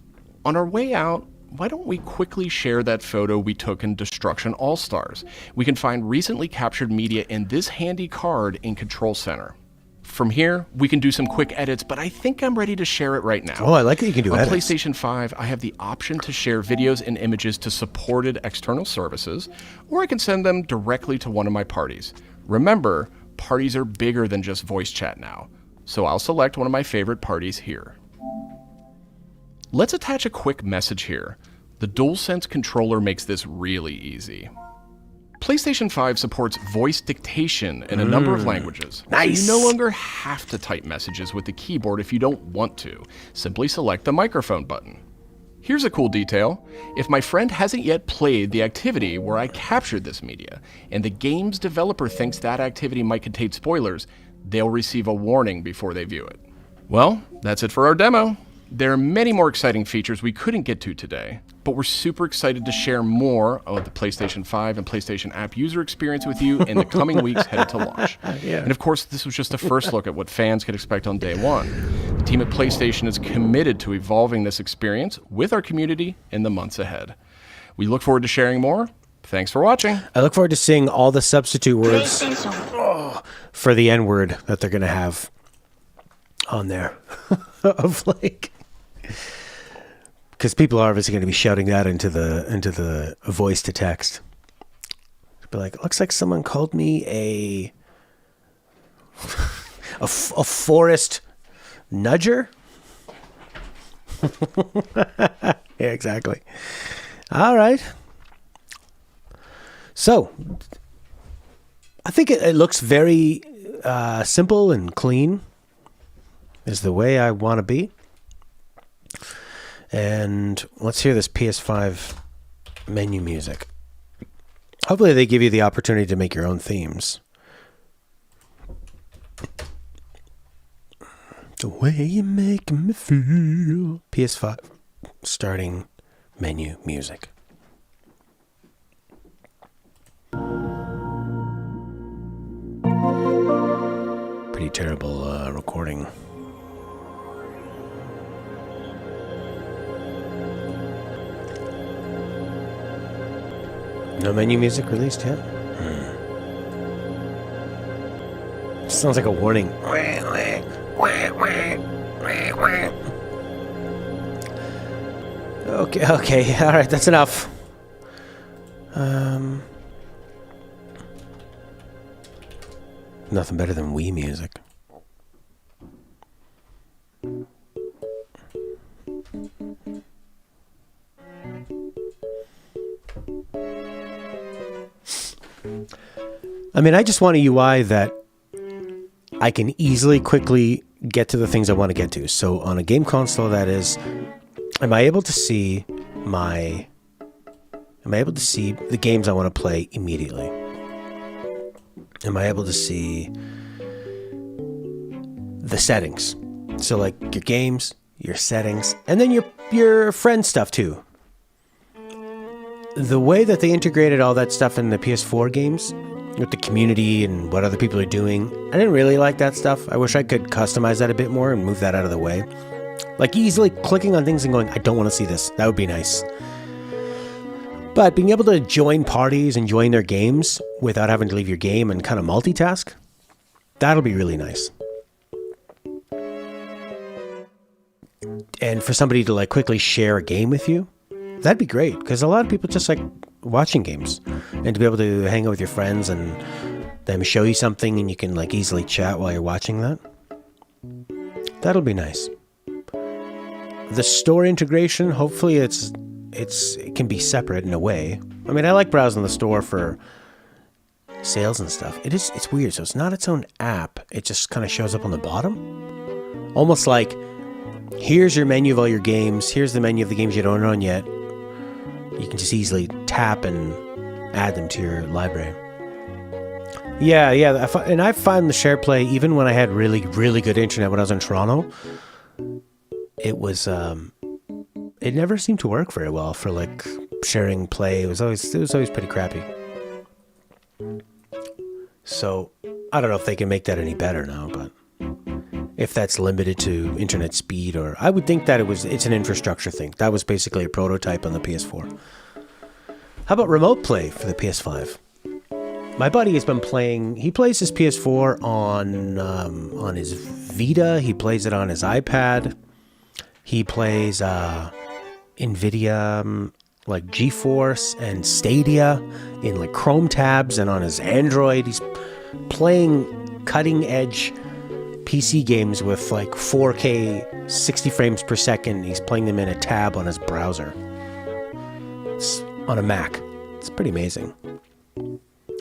Speaker 4: On our way out, why don't we quickly share that photo we took in Destruction All-Stars? We can find recently captured media in this handy card in Control Center. From here, we can do some quick edits, but I think I'm ready to share it right now.
Speaker 1: Oh, I like that you can do edits.
Speaker 4: On PlayStation 5, I have the option to share videos and images to supported external services, or I can send them directly to one of my parties. Remember, parties are bigger than just voice chat now, so I'll select one of my favorite parties here. Let's attach a quick message here. The DualSense controller makes this really easy. PlayStation 5 supports voice dictation in a number of languages.
Speaker 1: Nice.
Speaker 4: So you no longer have to type messages with the keyboard if you don't want to. Simply select the microphone button. Here's a cool detail. If my friend hasn't yet played the activity where I captured this media, and the game's developer thinks that activity might contain spoilers, they'll receive a warning before they view it. Well, that's it for our demo. There are many more exciting features we couldn't get to today, but we're super excited to share more of the PlayStation 5 and PlayStation app user experience with you in the coming weeks headed to launch.
Speaker 1: Yeah.
Speaker 4: And of course, this was just the first look at what fans could expect on day one. The team at PlayStation is committed to evolving this experience with our community in the months ahead. We look forward to sharing more. Thanks for watching.
Speaker 1: I look forward to seeing all the substitute words for the N word that they're going to have on there. Of like, because people are obviously going to be shouting that into the voice to text. Be like, it looks like someone called me a forest nudger. Yeah, exactly. All right. So, I think it looks very simple and clean. Is the way I want to be. And let's hear this PS5 menu music. Hopefully they give you the opportunity to make your own themes. The way you make me feel. PS5 starting menu music. Pretty terrible recording. No menu music released yet? Sounds like a warning. Okay, all right, that's enough. Nothing better than Wii music. I mean, I just want a UI that I can easily, quickly get to the things I want to get to. So on a game console, that is, am I able to see the games I want to play immediately? Am I able to see the settings? So like your games, your settings, and then your friend stuff too. The way that they integrated all that stuff in the PS4 games with the community and what other people are doing, I didn't really like that stuff. I wish I could customize that a bit more and move that out of the way. Like easily clicking on things and going, I don't want to see this. That would be nice. But being able to join parties and join their games without having to leave your game and kind of multitask, that'll be really nice. And for somebody to like quickly share a game with you, that'd be great. Because a lot of people just like watching games, and to be able to hang out with your friends and them show you something and you can like easily chat while you're watching that. That'll be nice. The store integration, hopefully it can be separate in a way. I mean, I like browsing the store for sales and stuff. It's weird. So it's not its own app. It just kind of shows up on the bottom. Almost like, here's your menu of all your games. Here's the menu of the games you don't own yet. You can just easily tap and add them to your library. Yeah. And I found the share play, even when I had really, really good internet when I was in Toronto, it was, it never seemed to work very well for like sharing play. It was always pretty crappy. So I don't know if they can make that any better now, but if that's limited to internet speed, or I would think that it's an infrastructure thing. That was basically a prototype on the PS4. How about remote play for the PS5? My buddy has been playing. He plays his PS4 on his Vita. He plays it on his iPad. He plays NVIDIA like GeForce and Stadia in like Chrome tabs, and on his Android. He's playing cutting edge PC games with like 4K 60 frames per second. He's playing them in a tab on his browser. It's on a Mac. It's pretty amazing.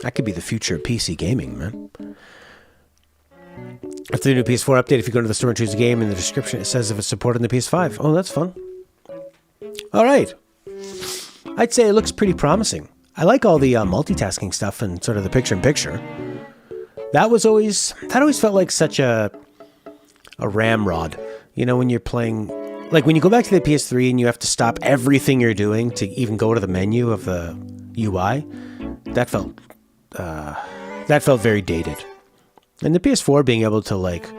Speaker 1: That could be the future of PC gaming, man. After the new PS4 update, if you go to the store and choose a game, in the description it says if it's supported in the PS5. Oh, that's fun. All right. I'd say it looks pretty promising. I like all the multitasking stuff and sort of the picture-in-picture. That always felt like such a ramrod. You know, when you're playing... Like, when you go back to the PS3 and you have to stop everything you're doing to even go to the menu of the UI, that felt very dated. And the PS4 being able to, like...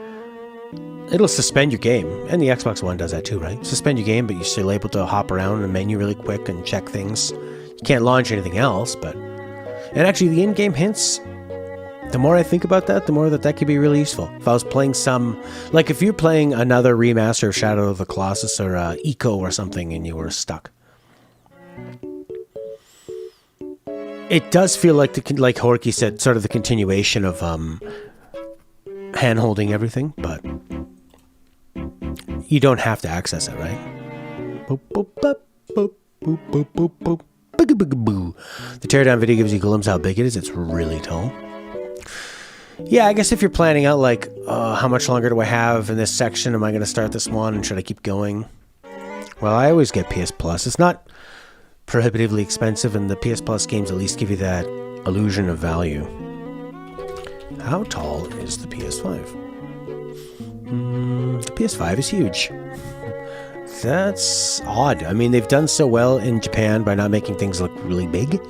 Speaker 1: It'll suspend your game. And the Xbox One does that too, right? Suspend your game, but you're still able to hop around the menu really quick and check things. You can't launch anything else, but... And actually, the in-game hints... The more I think about that, the more that could be really useful. If I was playing some... Like, if you're playing another remaster of Shadow of the Colossus or Eco or something and you were stuck. It does feel like, like Horky said, sort of the continuation of hand-holding everything, but... You don't have to access it, right? Boop, boop, boop, boop, boop, boop, boop, boop. Boo. The teardown video gives you a glimpse how big it is. It's really tall. Yeah, I guess if you're planning out, like, how much longer do I have in this section? Am I going to start this one? And should I keep going? Well, I always get PS Plus. It's not prohibitively expensive, and the PS Plus games at least give you that illusion of value. How tall is the PS5? The PS5 is huge. That's odd. I mean, they've done so well in Japan by not making things look really big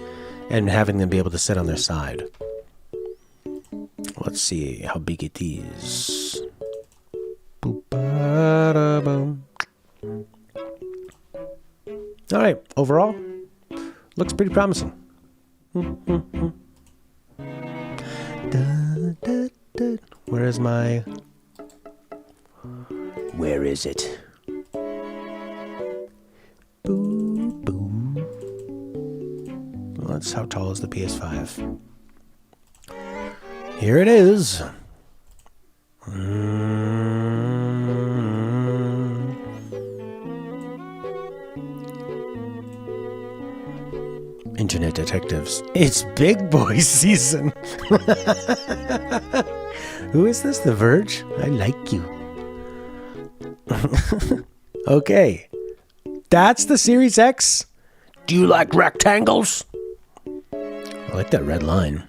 Speaker 1: and having them be able to sit on their side. Let's see how big it is. All right, overall, looks pretty promising. Where is my... Where is it? Well, that's how tall is the PS5. Here it is. Internet detectives. It's Big Boy season. Who is this? The Verge? I like you. Okay. That's the Series X. Do you like rectangles? I like that red line.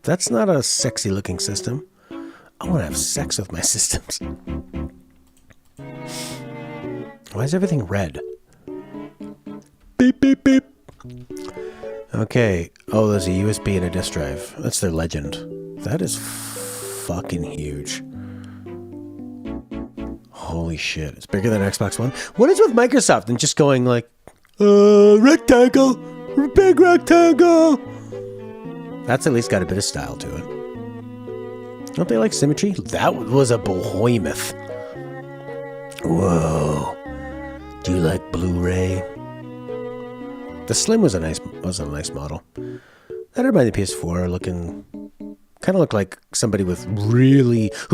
Speaker 1: That's not a sexy looking system. I want to have sex with my systems. Why is everything red? Beep, beep, beep. Okay. Oh, there's a USB and a disk drive. That's their legend. That is fucking huge. Holy shit. It's bigger than Xbox One. What is with Microsoft and just going like, rectangle, big rectangle? That's at least got a bit of style to it. Don't they like symmetry? That was a behemoth. Whoa. Do you like Blu-ray? The Slim was a nice model. That reminded the PS4 looking, kind of looked like somebody who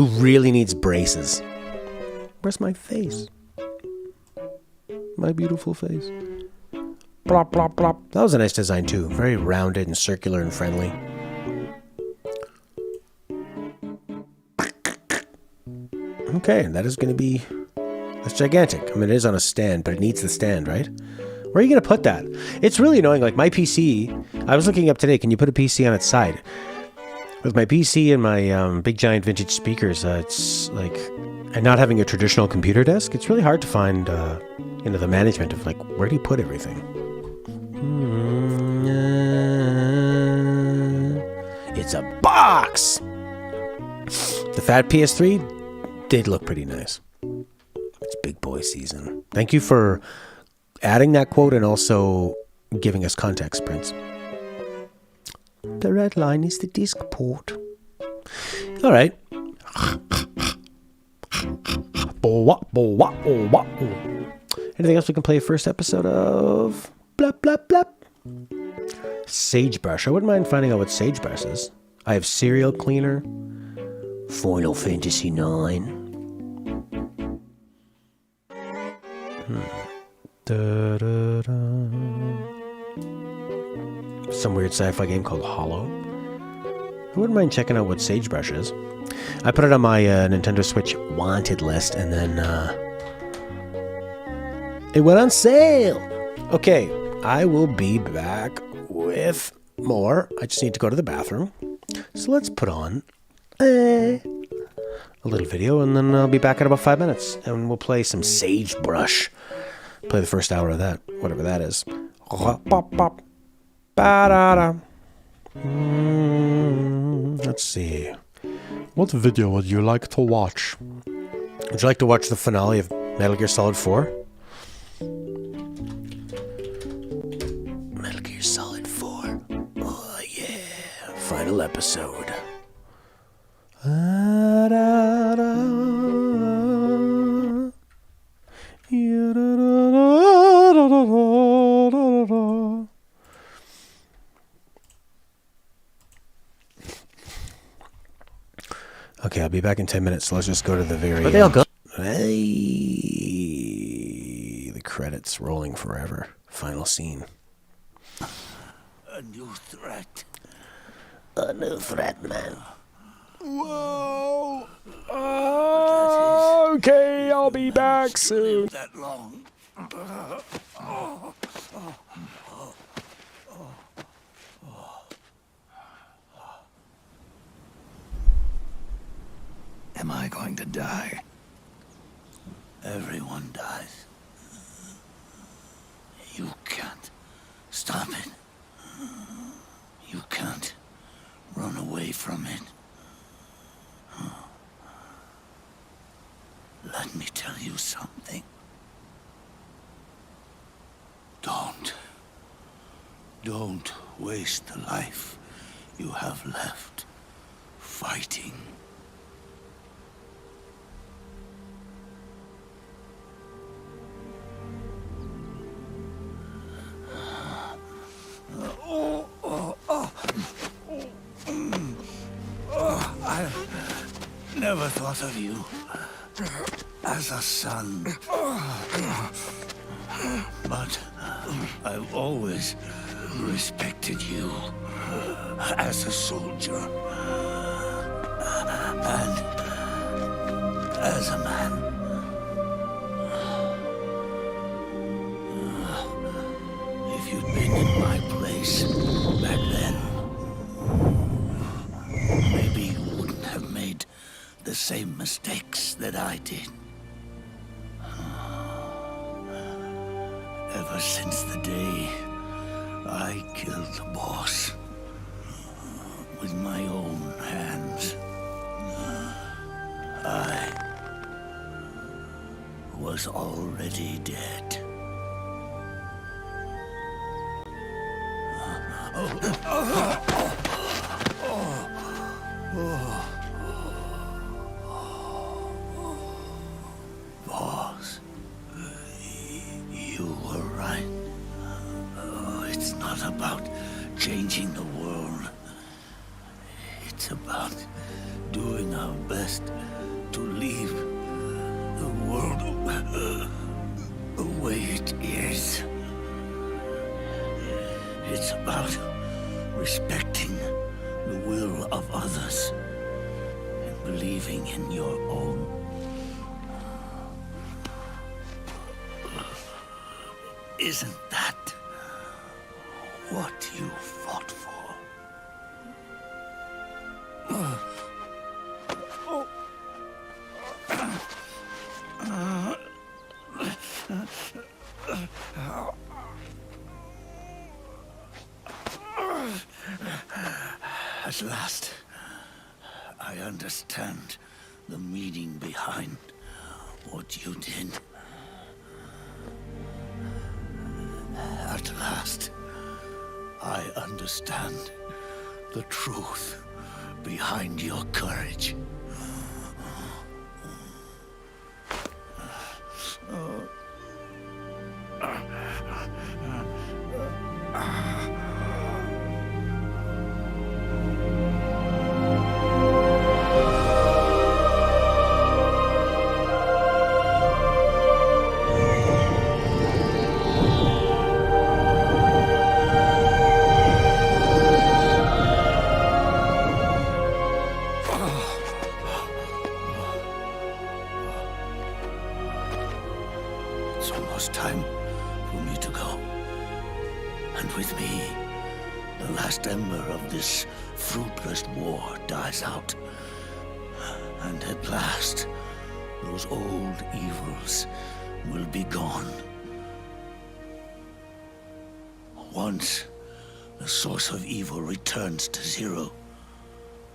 Speaker 1: really needs braces. Where's my face? My beautiful face. Plop, plop, plop. That was a nice design too. Very rounded and circular and friendly. Okay, that is going to be... That's gigantic. I mean, it is on a stand, but it needs the stand, right? Where are you going to put that? It's really annoying. Like, my PC... I was looking up today, can you put a PC on its side? With my PC and my big giant vintage speakers, it's like... And not having a traditional computer desk, it's really hard to find, the management of, like, where do you put everything? It's a box! The fat PS3 did look pretty nice. It's big boy season. Thank you for adding that quote and also giving us context, Prince. The red line is the disc port. All right. Anything else we can play first episode of? Blap, blap, blap. Sagebrush. I wouldn't mind finding out what Sagebrush is. I have Serial Cleaner. Final Fantasy 9. Da, da, da. Some weird sci-fi game called Hollow. I wouldn't mind checking out what Sagebrush is. I put it on my Nintendo Switch wanted list, and then it went on sale. Okay, I will be back with more. I just need to go to the bathroom. So let's put on a little video, and then I'll be back in about 5 minutes, and we'll play some Sagebrush. Play the first hour of that, whatever that is. Let's see. What video would you like to watch? Would you like to watch the finale of Metal Gear Solid 4? Metal Gear Solid 4. Oh yeah. Final episode. Okay, I'll be back in 10 minutes, so let's just go to the very
Speaker 2: Where'd they all go?
Speaker 1: Hey, the credits rolling forever. Final scene.
Speaker 2: A new threat.
Speaker 1: A new threat, man.
Speaker 2: Whoa!
Speaker 1: Okay, I'll be back soon.
Speaker 2: That long. Am I going to die? Everyone dies. You can't stop it. You can't run away from it. Let me tell you something. Don't waste the life you have left fighting. I never thought of you as a son, but I've always respected you as a soldier and as a man. If you'd been in my place back then, maybe you wouldn't have made the same mistakes that I did. Ever since the day I killed the boss with my own hands, I was already dead. Boss, you were right. It's not about changing the world. It's about doing our best to leave the world the way it is. It's about respecting the will of others and believing in your own. Isn't that what you fought for? At last, I understand the meaning behind what you did. At last, I understand the truth behind your courage. It's almost time for me to go. And with me, the last ember of this fruitless war dies out. And at last, those old evils will be gone. Once the source of evil returns to zero,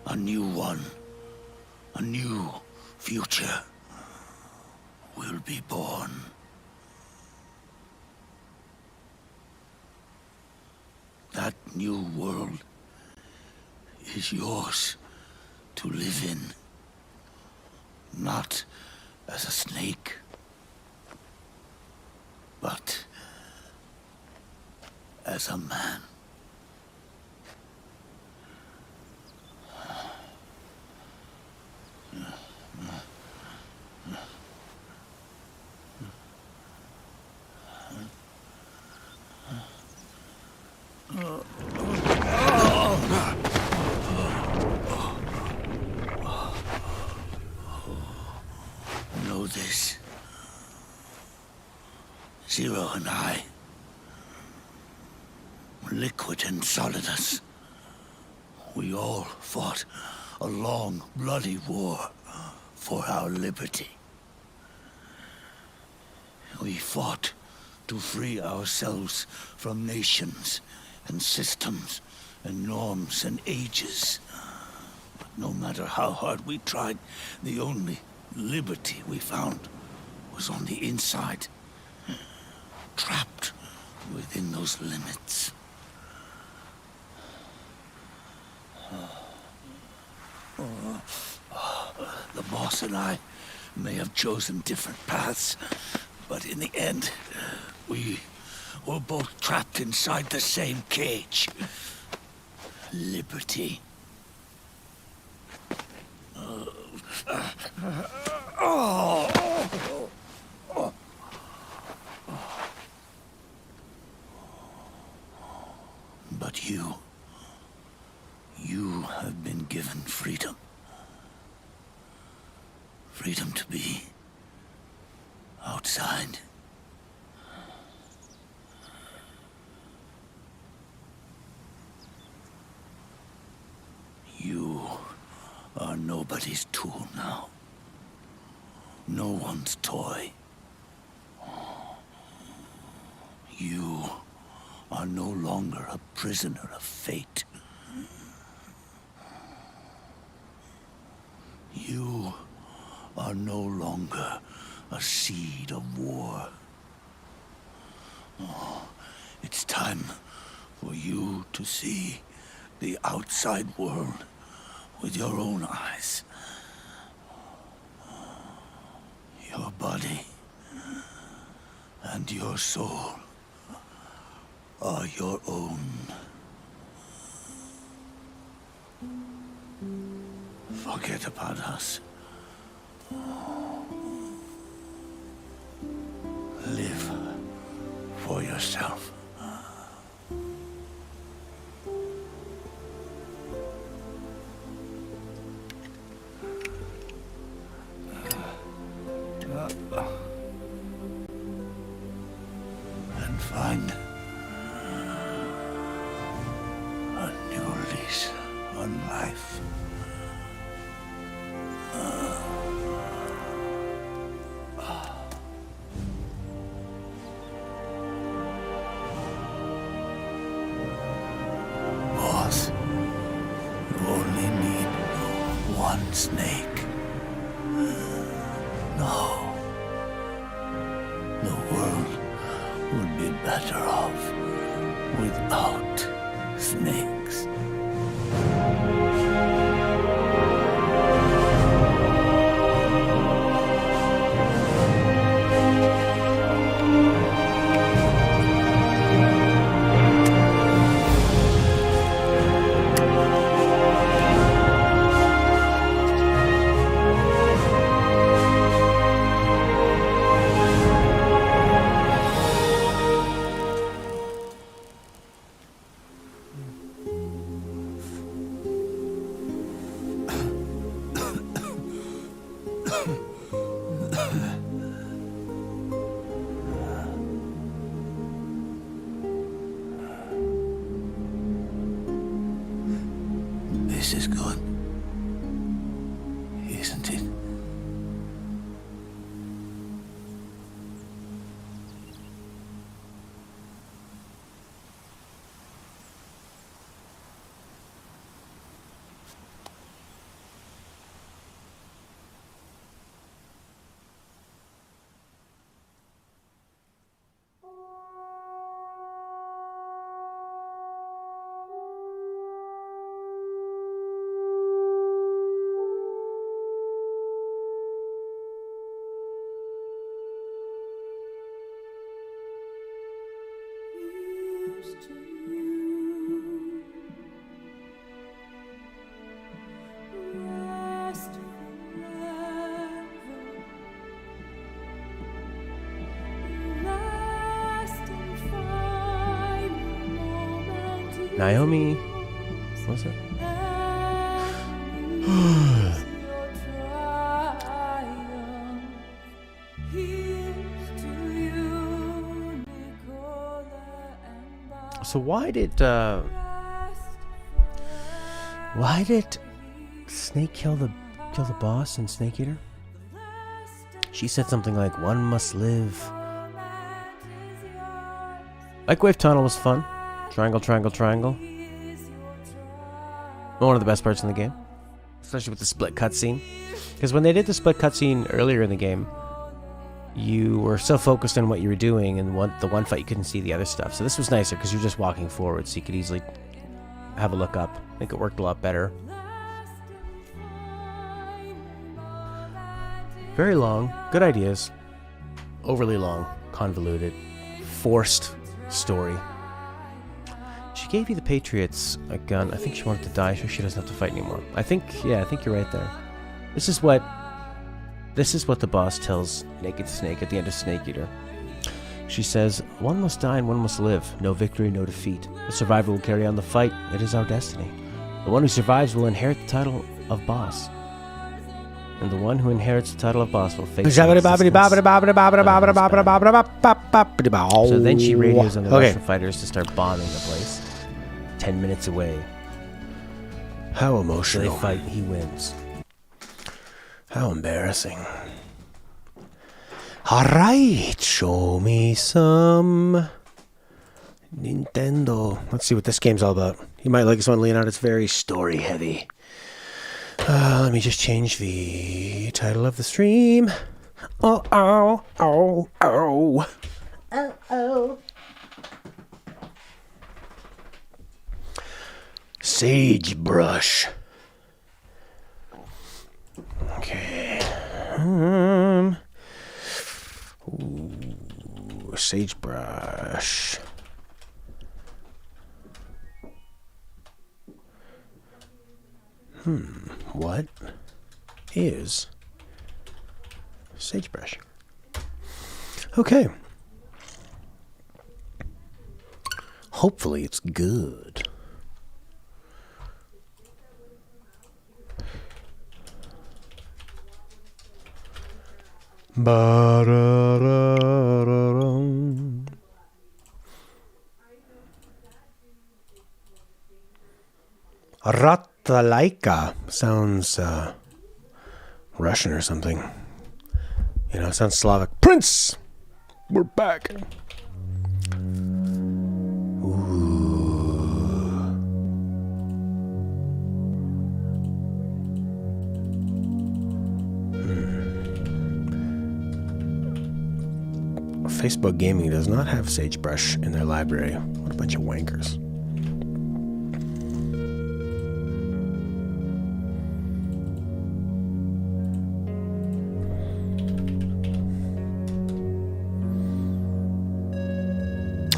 Speaker 2: a new one, a new future will be born. That new world is yours to live in, not as a snake, but as a man. Know this. Zero and I, Liquid and Solidus, we all fought a long, bloody war for our liberty. We fought to free ourselves from nations and systems and norms and ages. But no matter how hard we tried, the only liberty we found was on the inside, trapped within those limits. The boss and I may have chosen different paths, but in the end, we were both trapped inside the same cage. Liberty. But you have been given freedom. Freedom to be outside. You are nobody's tool now. No one's toy. You are no longer a prisoner of fate. You are no longer a seed of war. It's time for you to see the outside world with your own eyes. Your body and your soul are your own. Forget about us. Live for yourself. And find a new lease on life. naked snake. No. The world would be better off without snakes. This is good, isn't it?
Speaker 1: Naomi, what was it? So why did Snake kill the boss in Snake Eater? She said something like, "One must live." Microwave Tunnel was fun. Triangle, triangle, triangle. One of the best parts in the game, especially with the split cutscene. Because when they did the split cutscene earlier in the game, you were so focused on what you were doing, and the one fight you couldn't see the other stuff. So this was nicer because you're just walking forward, so you could easily have a look up. I think it worked a lot better. Very long, good ideas. Overly long, convoluted, forced story. She gave you the Patriots a gun. I think she wanted to die so she doesn't have to fight anymore. I think you're right there. This is what the boss tells Naked Snake at the end of Snake Eater. She says, "One must die and one must live. No victory, no defeat. The survivor will carry on the fight. It is our destiny. The one who survives will inherit the title of boss. And the one who inherits the title of boss will face the resistance." So then she radios on the Russian fighters to start bombing the place. 10 minutes away. How emotional. So they fight, he wins. How embarrassing. Alright, show me some Nintendo. Let's see what this game's all about. You might like this one, Leonardo. It's very story heavy. Let me just change the title of the stream. Oh, oh, oh, oh. Oh, oh. Sagebrush. Okay. Ooh, sagebrush. What is sagebrush? Okay. Hopefully it's good. Ba-da-da-da-dum. Ratalaika sounds Russian or something. You know, sounds Slavic. Prince! We're back. Ooh. Facebook Gaming does not have Sagebrush in their library. What a bunch of wankers.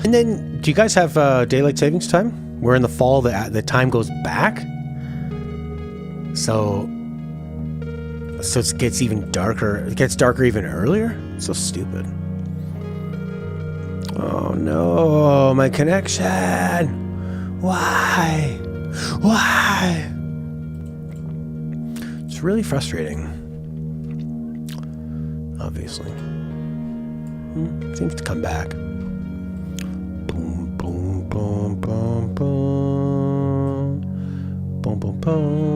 Speaker 1: And then, do you guys have daylight savings time? Where in the fall the time goes back? So it gets even darker. It gets darker even earlier? It's so stupid. Oh no, my connection. Why? Why? It's really frustrating. Obviously. Seems to come back. Boom, boom, boom, boom, boom. Boom, boom, boom.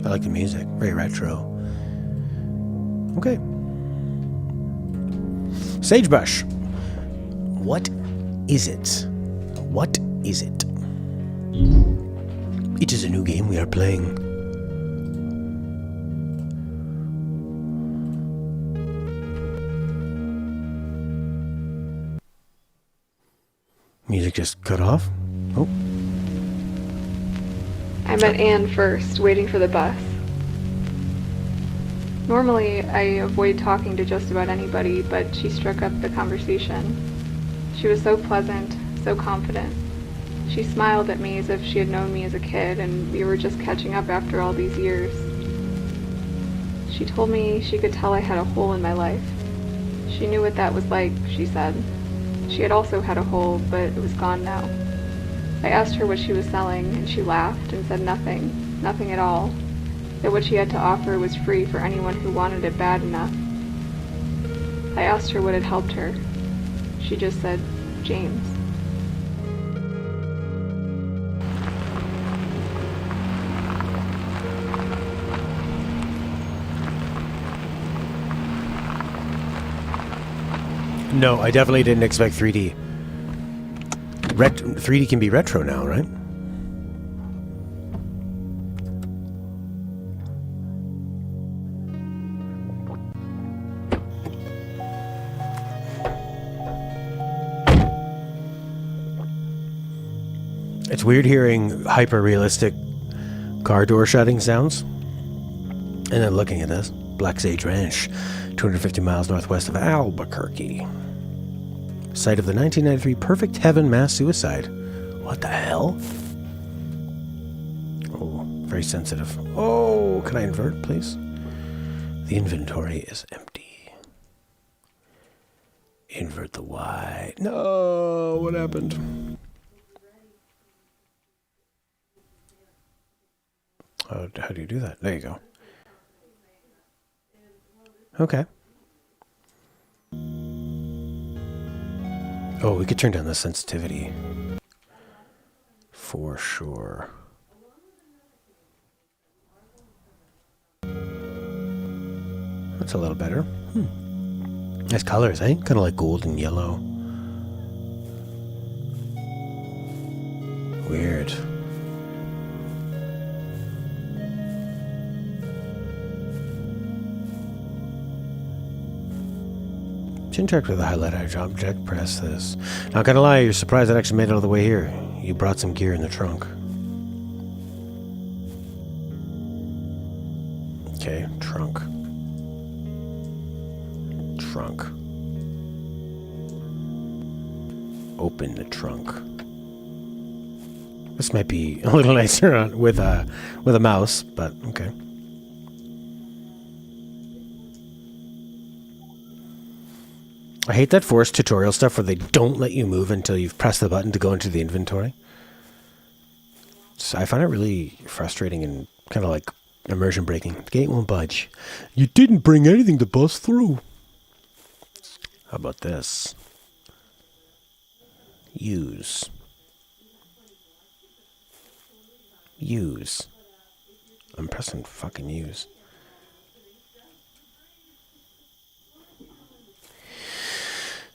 Speaker 1: I like the music. Very retro. Okay. Sagebrush. What is it? What is it? It is a new game we are playing. Music just cut off. Oh.
Speaker 5: I met Anne first, waiting for the bus. Normally, I avoid talking to just about anybody, but she struck up the conversation. She was so pleasant, so confident. She smiled at me as if she had known me as a kid, and we were just catching up after all these years. She told me she could tell I had a hole in my life. She knew what that was like, she said. She had also had a hole, but it was gone now. I asked her what she was selling, and she laughed and said nothing, nothing at all, that what she had to offer was free for anyone who wanted it bad enough. I asked her what had helped her. She just said, James.
Speaker 1: No, I definitely didn't expect 3D. 3D can be retro now, right? It's weird hearing hyper-realistic car door shutting sounds. And then looking at this. Black Sage Ranch, 250 miles northwest of Albuquerque. Site of the 1993 Perfect Heaven mass suicide. What the hell? Oh, very sensitive. Oh, can I invert, please? The inventory is empty. Invert the Y. No, what happened? Oh, how do you do that? There you go. Okay. Oh, we could turn down the sensitivity. For sure. That's a little better. Nice colors, eh? Kind of like gold and yellow. Weird. Interact with the highlighted object, press this. Not gonna lie, you're surprised it actually made it all the way here. You brought some gear in the trunk. Okay, trunk. Trunk. Open the trunk. This might be a little nicer with a mouse, but okay. I hate that forced tutorial stuff where they don't let you move until you've pressed the button to go into the inventory. So I find it really frustrating and kind of like immersion breaking. The gate won't budge. You didn't bring anything to bust through. How about this? Use. Use. I'm pressing fucking use.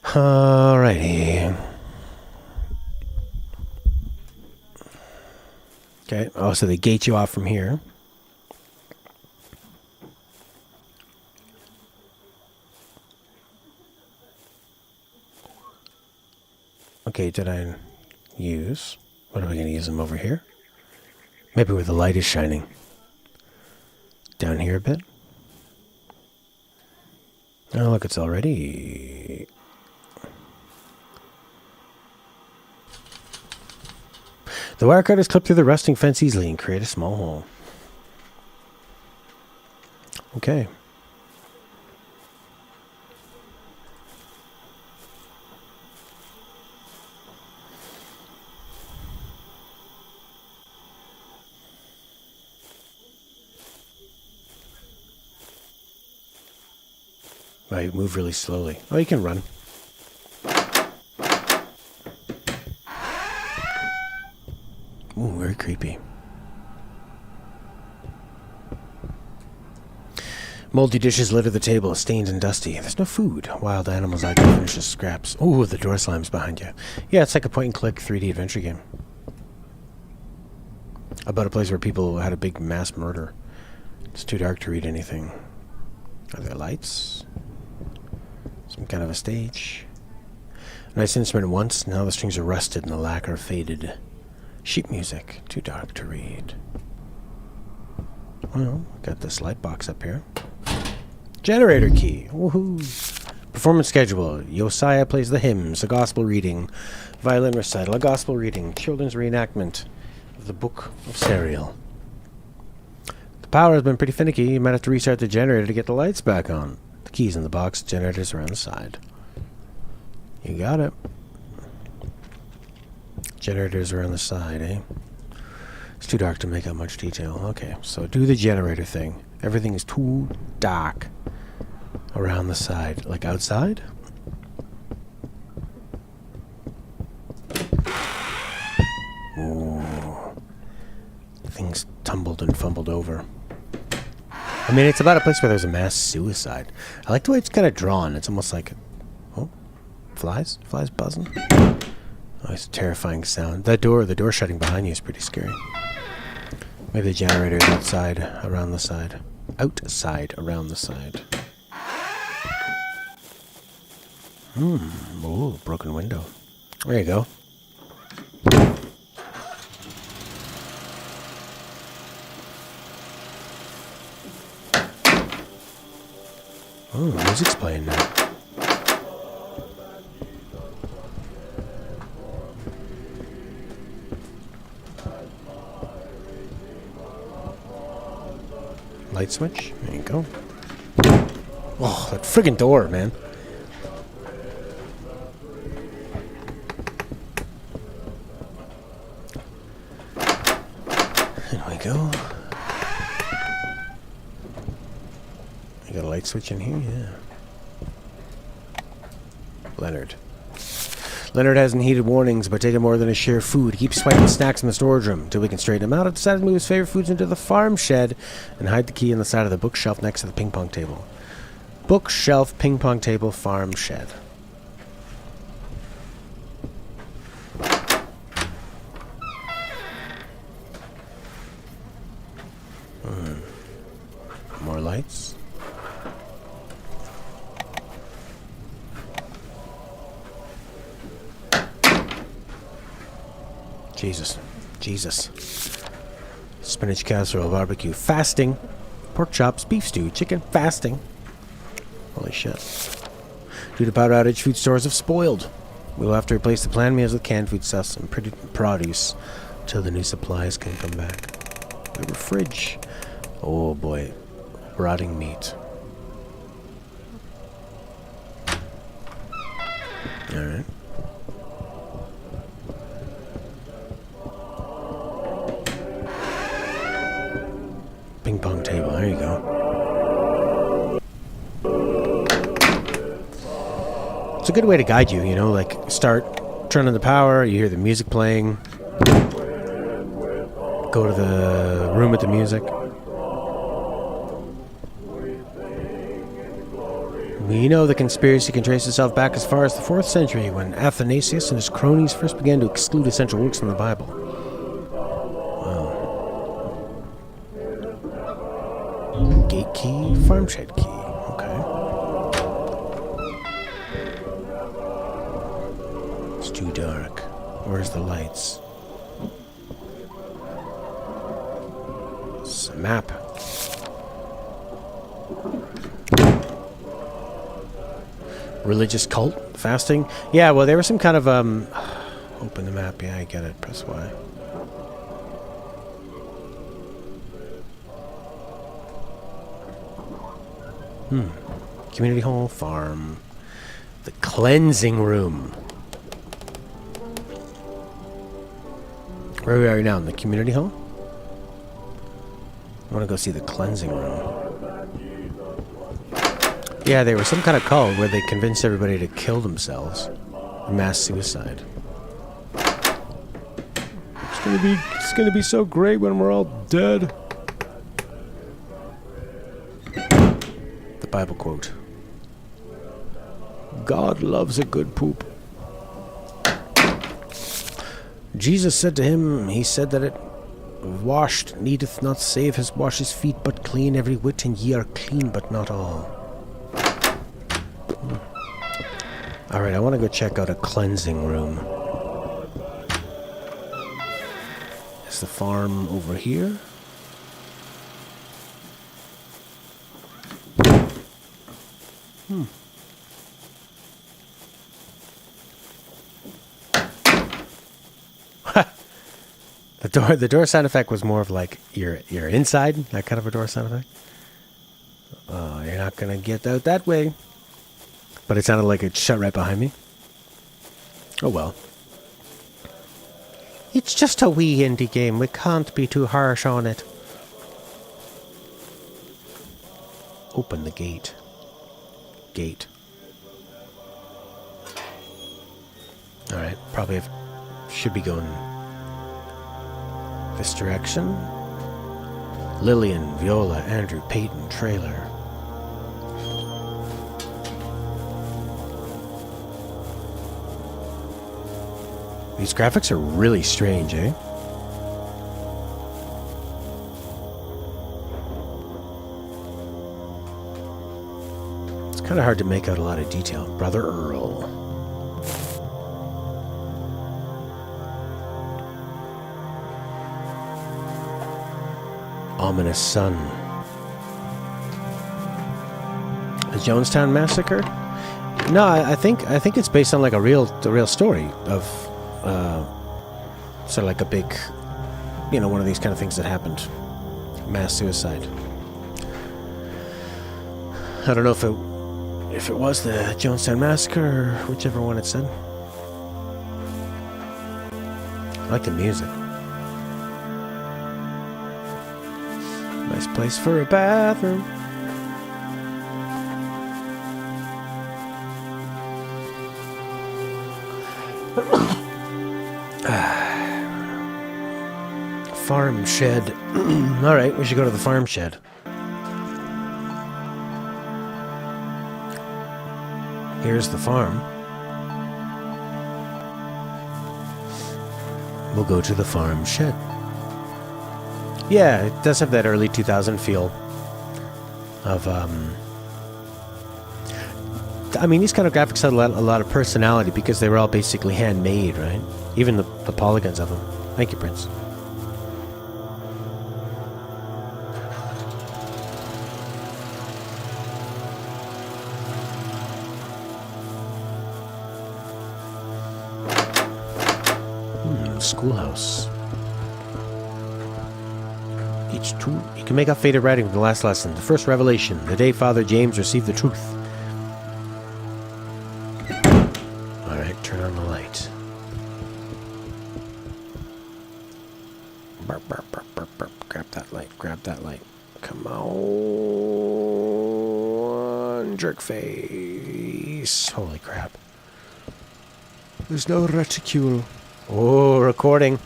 Speaker 1: Alrighty. Okay. Oh, so they gate you off from here. Okay, did I use? What am I going to use them over here? Maybe where the light is shining. Down here a bit. Oh, look, it's already... The wire cutters clip through the rusting fence easily and create a small hole. Okay. I move really slowly. Oh, you can run. Ooh, very creepy. Moldy dishes litter the table, stained and dusty. There's no food. Wild animals like to finish the scraps. Ooh, the door slime's behind you. Yeah, it's like a point-and-click 3D adventure game. About a place where people had a big mass murder. It's too dark to read anything. Are there lights? Some kind of a stage. Nice instrument once, now the strings are rusted and the lacquer faded. Sheet music, too dark to read. Well, got this light box up here. Generator key, woohoo! Performance schedule, Josiah plays the hymns, a gospel reading, violin recital, a gospel reading, children's reenactment of the Book of Serial. The power has been pretty finicky, you might have to restart the generator to get the lights back on. The keys in the box, generators around the side. You got it. Generators are on the side, eh? It's too dark to make out much detail. Okay, so do the generator thing. Everything is too dark around the side. Like outside? Ooh. Things tumbled and fumbled over. I mean, it's about a place where there's a mass suicide. I like the way it's kind of drawn. It's almost like... Oh, flies? Flies buzzing? Oh, it's a terrifying sound. The door shutting behind you is pretty scary. Maybe the generator is outside, around the side. Outside, around the side. Oh, broken window. There you go. Oh, music's playing now. Light switch. There you go. Oh, that friggin' door, man. There we go. You got a light switch in here? Yeah. Leonard. Leonard hasn't heeded warnings, but taken more than his share of food. He keeps swiping snacks in the storage room until we can straighten him out. I've decided to move his favorite foods into the farm shed and hide the key on the side of the bookshelf next to the ping pong table. Bookshelf, ping pong table, farm shed. More lights. Jesus. Spinach casserole, barbecue, fasting. Pork chops, beef stew, chicken, fasting. Holy shit. Due to power outage, food stores have spoiled. We will have to replace the planned meals with canned food stuffs and produce until the new supplies can come back. We have a fridge. Oh boy. Rotting meat. Alright. Ping pong table, there you go. It's a good way to guide you, you know, like start, turn on the power, you hear the music playing, go to the room with the music. We know the conspiracy can trace itself back as far as the 4th century when Athanasius and his cronies first began to exclude essential works from the Bible. Gate key, farm shed key. Okay. Let's too dark. Where's the lights? It's a map. Religious cult? Fasting? Yeah, well, there was some kind of, open the map. Yeah, I get it. Press Y. Community hall, farm. The cleansing room. Where are we now? In the community hall? I want to go see the cleansing room. Yeah, they were some kind of cult where they convinced everybody to kill themselves. Mass suicide. It's gonna be so great when we're all dead. The Bible quote. God loves a good poop. Jesus said to him, he said that it washed needeth not save wash his feet, but clean every whit, and ye are clean, but not all. Alright, I want to go check out a cleansing room. Is the farm over here? The door sound effect was more of like you're inside, that kind of a door sound effect. Oh, you're not gonna get out that way. But it sounded like it shut right behind me. Oh well. It's just a wee indie game. We can't be too harsh on it. Open the gate. Gate. Alright, probably should be going this direction. Lillian, Viola, Andrew, Peyton, trailer. These graphics are really strange, eh? It's kind of hard to make out a lot of detail. Brother Earl. Ominous Sun. The Jonestown Massacre? No, I think it's based on like the real story of sort of like a big, one of these kind of things that happened. Mass suicide. I don't know if it was the Jonestown Massacre or whichever one it said. I like the music. Nice place for a bathroom. Farm shed. Alright, we should go to the farm shed. Here's the farm. We'll go to the farm shed. Yeah, it does have that early 2000 feel of, I mean, these kind of graphics had a lot of personality because they were all basically handmade, right? Even the polygons of them. Thank you, Prince. Schoolhouse. Each tool. You can make out faded writing from the last lesson. The first revelation, the day Father James received the truth. Alright, turn on the light. Burp, burp, burp, burp, burp. Grab that light, grab that light. Come on, jerk face. Holy crap. There's no reticule. Oh, recording.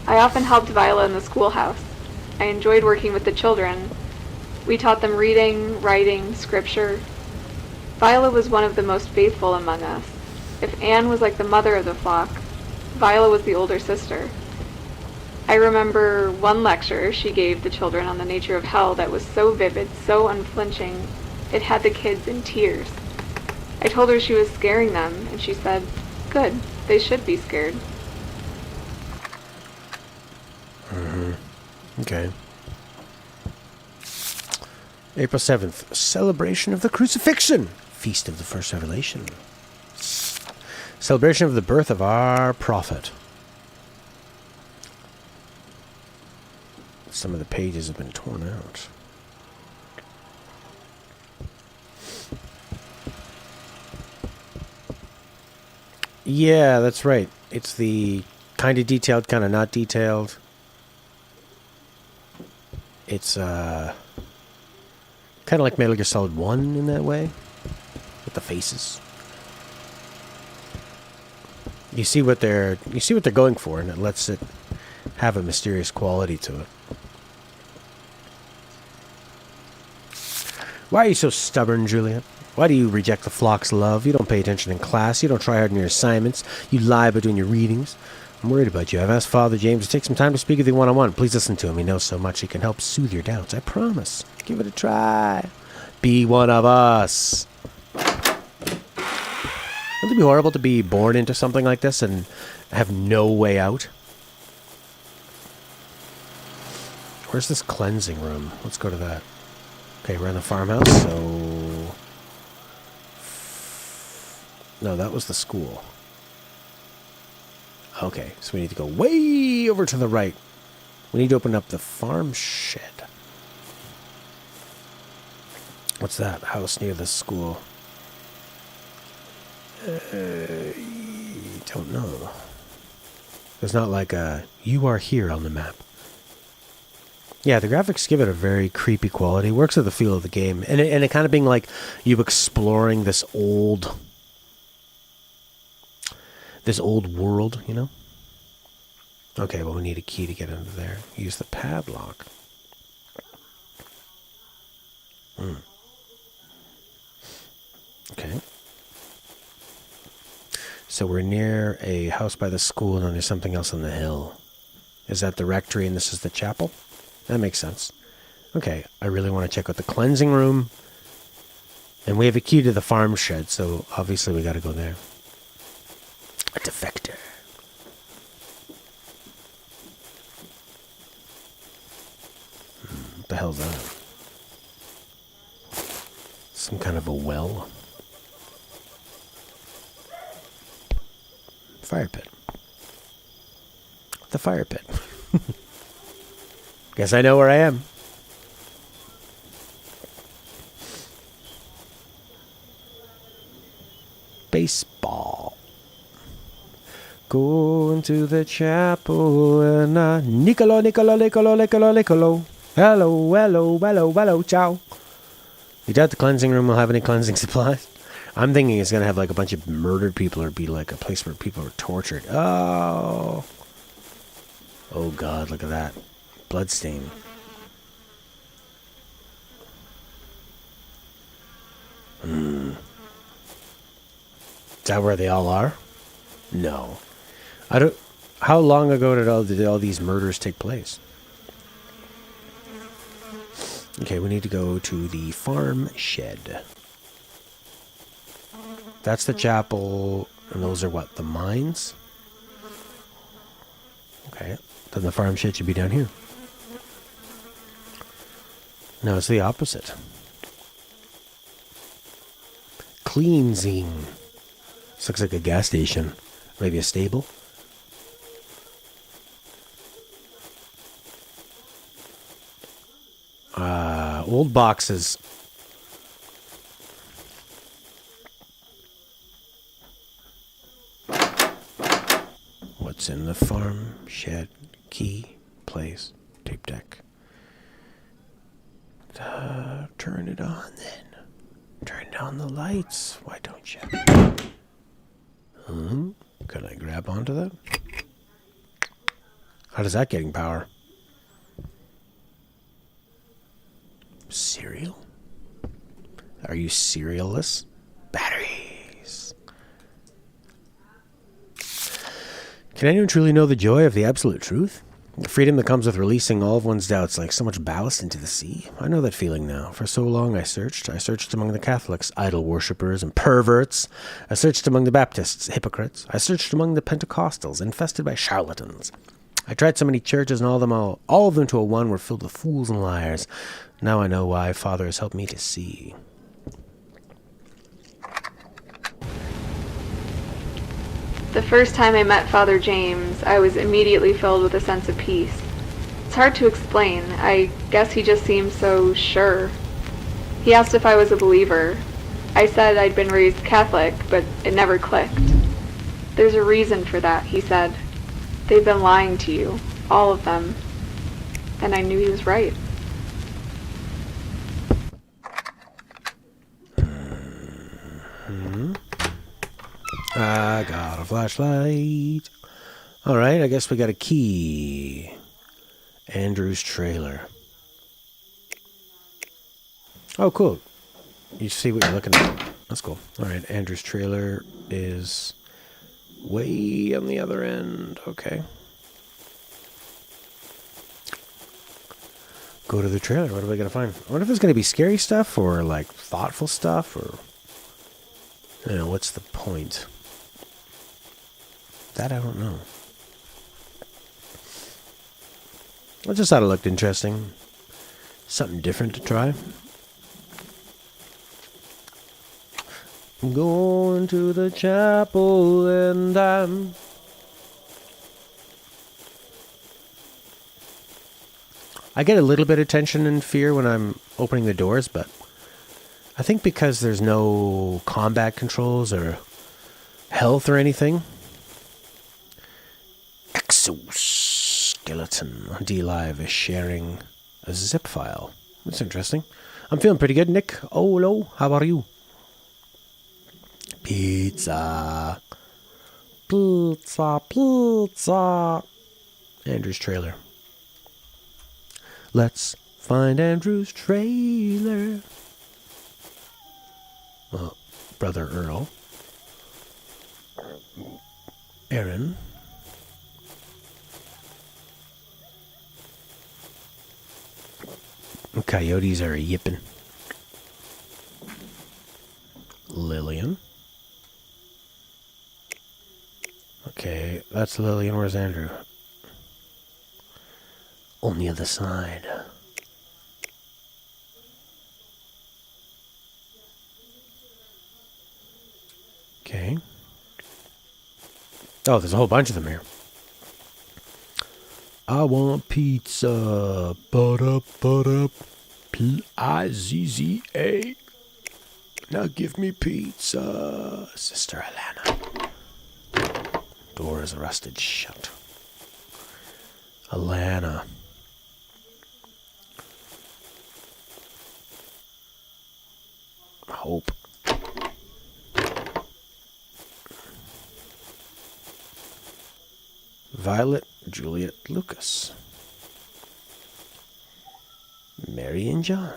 Speaker 5: I often helped Viola in the schoolhouse. I enjoyed working with the children. We taught them reading, writing, scripture. Viola was one of the most faithful among us. If Anne was like the mother of the flock, Viola was the older sister. I remember one lecture she gave the children on the nature of hell that was so vivid, so unflinching, it had the kids in tears. I told her she was scaring them, and she said, "Good, they should be scared."
Speaker 1: Okay. April 7th, celebration of the crucifixion, feast of the first revelation. Celebration of the birth of our prophet. Some of the pages have been torn out. Yeah, that's right. It's the kind of detailed, kind of not detailed. It's kind of like Metal Gear Solid 1 in that way, with the faces. You see what they're going for, and it lets it have a mysterious quality to it. Why are you so stubborn, Julia? Why do you reject the flock's love? You don't pay attention in class. You don't try hard in your assignments. You lie between your readings. I'm worried about you. I've asked Father James to take some time to speak with you one-on-one. Please listen to him. He knows so much. He can help soothe your doubts. I promise. Give it a try. Be one of us. Wouldn't it be horrible to be born into something like this and have no way out? Where's this cleansing room? Let's go to that. Okay, we're in the farmhouse, so... No, that was the school. Okay, so we need to go way over to the right. We need to open up the farm shed. What's that? House near the school. Don't know. There's not like a "you are here" on the map. Yeah, the graphics give it a very creepy quality. Works with the feel of the game. And it kind of being like you exploring this old world, you know? Okay, well, we need a key to get into there. Use the padlock. Okay. So we're near a house by the school, and then there's something else on the hill. Is that the rectory and this is the chapel? That makes sense. Okay, I really want to check out the cleansing room. And we have a key to the farm shed, so obviously we got to go there. A defector. What the hell's that? Some kind of a well? Fire pit. The fire pit. Guess I know where I am. Baseball. Go into the chapel and Niccolo. Hello, ciao. You doubt the cleansing room will have any cleansing supplies? I'm thinking it's going to have like a bunch of murdered people or be like a place where people are tortured. Oh. Oh God, look at that. Bloodstain. Is that where they all are? No. I don't... How long ago did all these murders take place? Okay, we need to go to the farm shed. That's the chapel, and those are what? The mines? Okay, then the farm shed should be down here. No, it's the opposite. Cleansing. This looks like a gas station. Maybe a stable. Old boxes. What's in the farm shed? Key, place, tape deck. Turn it on then. Turn down the lights. Why don't you? Can I grab onto that? How does that getting power? Cereal? Are you cerealless? Batteries. Can anyone truly know the joy of the absolute truth? The freedom that comes with releasing all of one's doubts, like so much ballast into the sea. I know that feeling now. For so long I searched. I searched among the Catholics, idol worshippers and perverts. I searched among the Baptists, hypocrites. I searched among the Pentecostals, infested by charlatans. I tried so many churches, and all of them to a one were filled with fools and liars. Now I know why Father has helped me to see.
Speaker 5: The first time I met Father James, I was immediately filled with a sense of peace. It's hard to explain. I guess he just seemed so sure. He asked if I was a believer. I said I'd been raised Catholic, but it never clicked. There's a reason for that, he said. They've been lying to you, all of them. And I knew he was right.
Speaker 1: I got a flashlight. Alright, I guess we got a key. Andrew's trailer. Oh, cool. You see what you're looking at. That's cool. Alright, Andrew's trailer is way on the other end. Okay. Go to the trailer. What are we going to find? I wonder if there's going to be scary stuff or, like, thoughtful stuff or... I don't know, what's the point? That I don't know. I just thought it looked interesting. Something different to try. I'm going to the chapel and I get a little bit of tension and fear when I'm opening the doors, but I think because there's no combat controls or health or anything. Exoskeleton. D-Live is sharing a zip file. That's interesting. I'm feeling pretty good, Nick. Oh, hello. How are you? Pizza. Pizza. Pizza. Andrew's trailer. Let's find Andrew's trailer. Well, Brother Earl. Aaron. Coyotes are yipping. Lillian. Okay, that's Lillian. Where's Andrew? On the other side. Okay. Oh, there's a whole bunch of them here. I want pizza. Ba-da-ba-da. P-I-Z-Z-A. Now give me pizza. Sister Alana. Door is rusted shut. Alana. Hope. Violet, Juliet, Lucas. Mary and John.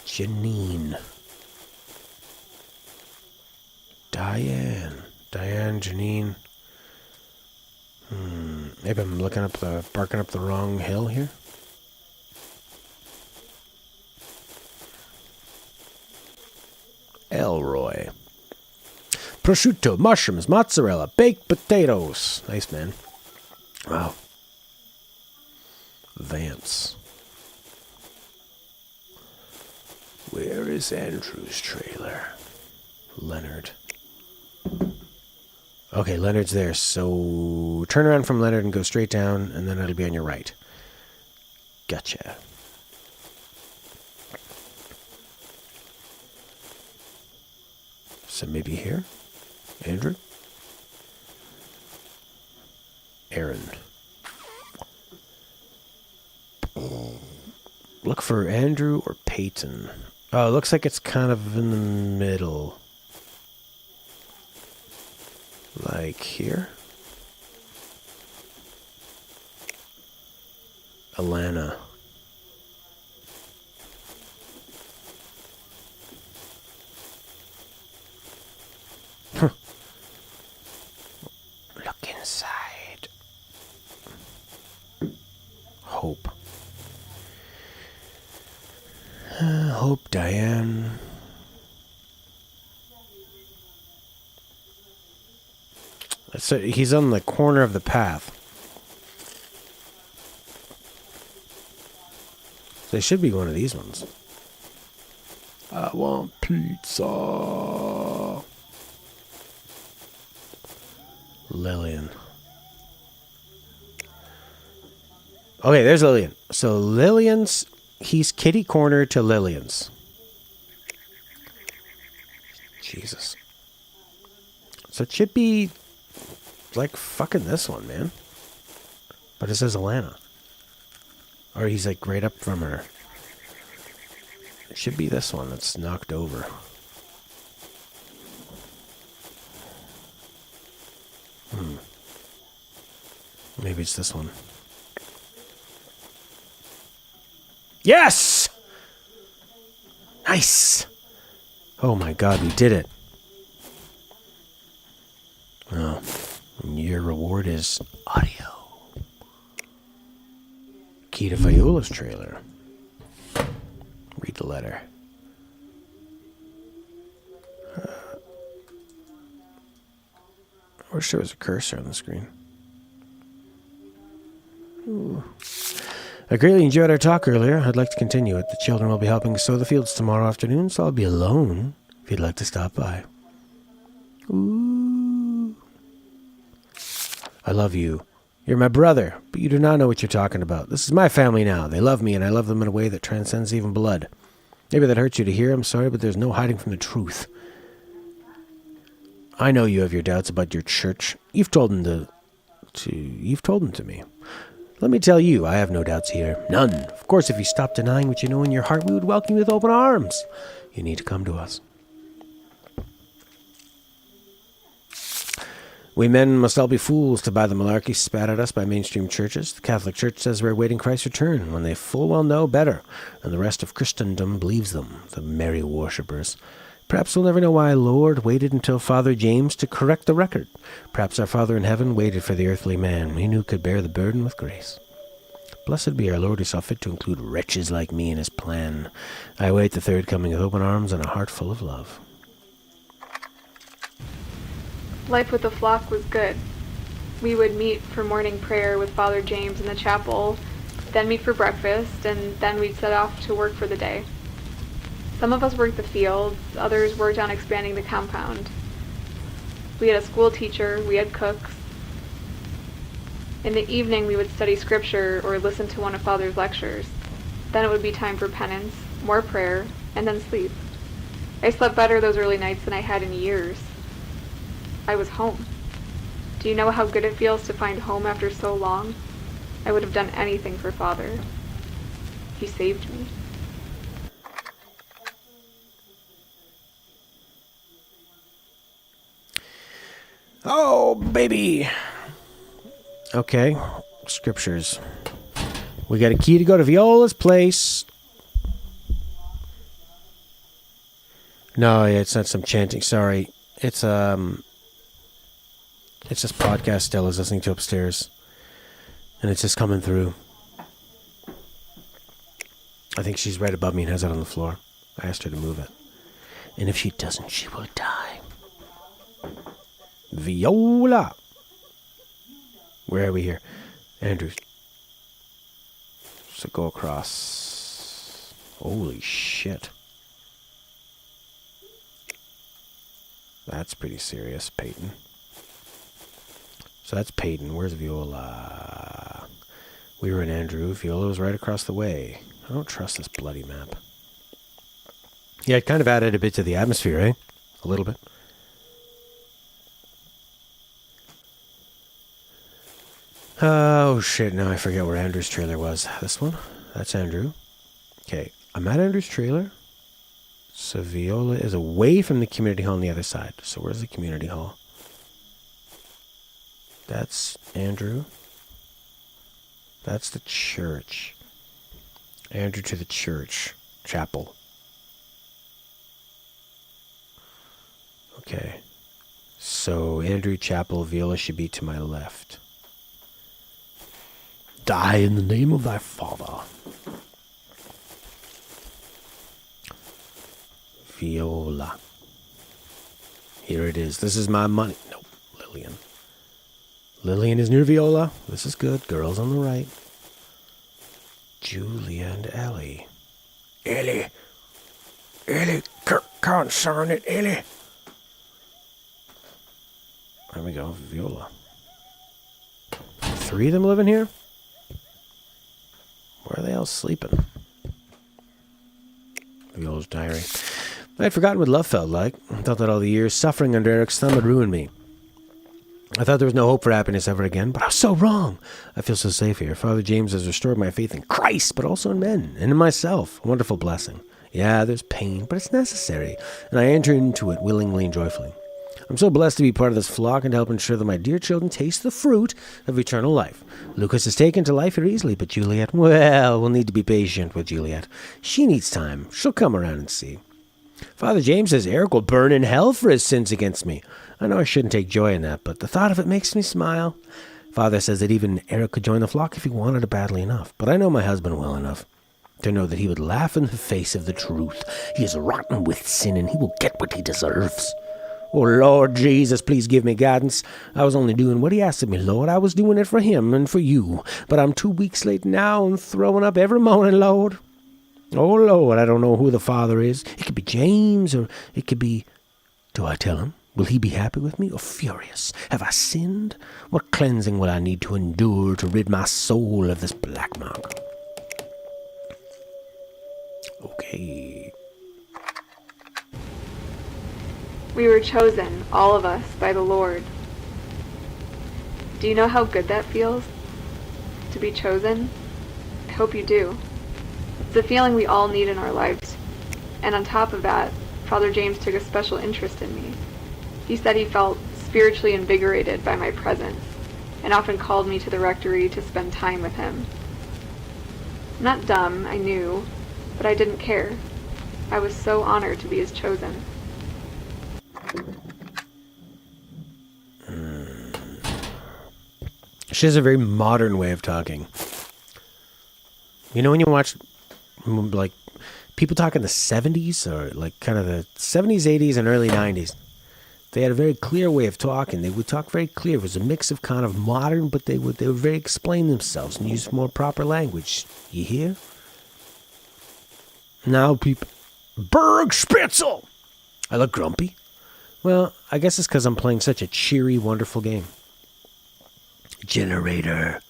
Speaker 1: Janine. Diane, Janine. Maybe I'm barking up the wrong hill here. Elroy. Prosciutto, mushrooms, mozzarella, baked potatoes. Nice, man. Wow. Vance. Where is Andrew's trailer? Leonard. Okay, Leonard's there. So turn around from Leonard and go straight down, and then it'll be on your right. Gotcha. So maybe here? Andrew? Aaron. Look for Andrew or Peyton. Oh, it looks like it's kind of in the middle. Like here? Alana. Huh. Look inside. Hope, Diane. So he's on the corner of the path. So it should be one of these ones. I want pizza. Lillian. Okay, there's Lillian. So Lillian's... He's kitty corner to Lillian's. Jesus. So it should be... like fucking this one, man. But it says Alana. Or he's like right up from her. It should be this one that's knocked over. Maybe it's this one. Yes! Nice! Oh my god, we did it. Oh. Your reward is audio. Key to Viola's trailer. Read the letter. I wish there was a cursor on the screen. Ooh. I greatly enjoyed our talk earlier. I'd like to continue it. The children will be helping sow the fields tomorrow afternoon, so I'll be alone if you'd like to stop by. Ooh. I love you. You're my brother, but you do not know what you're talking about. This is my family now. They love me, and I love them in a way that transcends even blood. Maybe that hurts you to hear. I'm sorry, but there's no hiding from the truth. I know you have your doubts about your church. You've told them to me. Let me tell you, I have no doubts here. None. Of course, if you stop denying what you know in your heart, we would welcome you with open arms. You need to come to us. We men must all be fools to buy the malarkey spat at us by mainstream churches. The Catholic Church says we're awaiting Christ's return when they full well know better, and the rest of Christendom believes them, the merry worshippers. Perhaps we'll never know why our Lord waited until Father James to correct the record. Perhaps our Father in heaven waited for the earthly man he knew could bear the burden with grace. Blessed be our Lord who saw fit to include wretches like me in his plan. I await the third coming with open arms and a heart full of love.
Speaker 5: Life with the flock was good. We would meet for morning prayer with Father James in the chapel, then meet for breakfast, and then we'd set off to work for the day. Some of us worked the fields, others worked on expanding the compound. We had a school teacher, we had cooks. In the evening we would study scripture or listen to one of Father's lectures. Then it would be time for penance, more prayer, and then sleep. I slept better those early nights than I had in years. I was home. Do you know how good it feels to find home after so long? I would have done anything for Father. He saved me.
Speaker 1: Oh, baby. Okay. Scriptures. We got a key to go to Viola's place. No, it's not some chanting. Sorry. It's this podcast Stella's listening to upstairs. And it's just coming through. I think she's right above me and has it on the floor. I asked her to move it. And if she doesn't, she will die. Viola! Where are we here? Andrews. So go across. Holy shit. That's pretty serious, Peyton. So that's Peyton. Where's Viola? We were in Andrew. Viola was right across the way. I don't trust this bloody map. Yeah, it kind of added a bit to the atmosphere, eh? A little bit. Oh, shit. Now I forget where Andrew's trailer was. This one? That's Andrew. Okay. I'm at Andrew's trailer. So Viola is away from the community hall on the other side. So where's the community hall? That's Andrew. That's the church. Andrew to the church. Chapel. Okay. So Andrew, chapel, Viola should be to my left. Die in the name of thy father. Viola. Here it is. This is my money. Nope, Lillian. Lillian is near Viola. This is good. Girls on the right. Julia and Ellie. Ellie. Ellie. Concern it, Ellie. There we go. Viola. 3 of them living here? Where are they all sleeping? Viola's diary. I had forgotten what love felt like. I thought that all the years suffering under Eric's thumb had ruined me. I thought there was no hope for happiness ever again, but I was so wrong. I feel so safe here. Father James has restored my faith in Christ, but also in men and in myself. A wonderful blessing. Yeah, there's pain, but it's necessary, and I enter into it willingly and joyfully. I'm so blessed to be part of this flock and to help ensure that my dear children taste the fruit of eternal life. Lucas is taken to life here easily, but Juliet, well, we'll need to be patient with Juliet. She needs time. She'll come around and see. Father James says Eric will burn in hell for his sins against me. I know I shouldn't take joy in that, but the thought of it makes me smile. Father says that even Eric could join the flock if he wanted it badly enough, but I know my husband well enough to know that he would laugh in the face of the truth. He is rotten with sin, and he will get what he deserves. Oh, Lord Jesus, please give me guidance. I was only doing what he asked of me, Lord. I was doing it for him and for you. But I'm 2 weeks late now and throwing up every morning, Lord. Oh, Lord, I don't know who the father is. It could be James, or it could be... Do I tell him? Will he be happy with me or furious? Have I sinned? What cleansing will I need to endure to rid my soul of this black mark? Okay.
Speaker 5: We were chosen, all of us, by the Lord. Do you know how good that feels? To be chosen? I hope you do. It's a feeling we all need in our lives. And on top of that, Father James took a special interest in me. He said he felt spiritually invigorated by my presence, and often called me to the rectory to spend time with him. I'm not dumb, I knew, but I didn't care. I was so honored to be his chosen.
Speaker 1: She has a very modern way of talking. You know when you watch, like, people talk in the 70s, or, like, kind of the 70s, 80s, and early 90s, they had a very clear way of talking. They would talk very clear. It was a mix of kind of modern, but they would very explain themselves and use more proper language. You hear? Now people... Berg Spitzel! I look grumpy. Well, I guess it's because I'm playing such a cheery, wonderful game. Generator.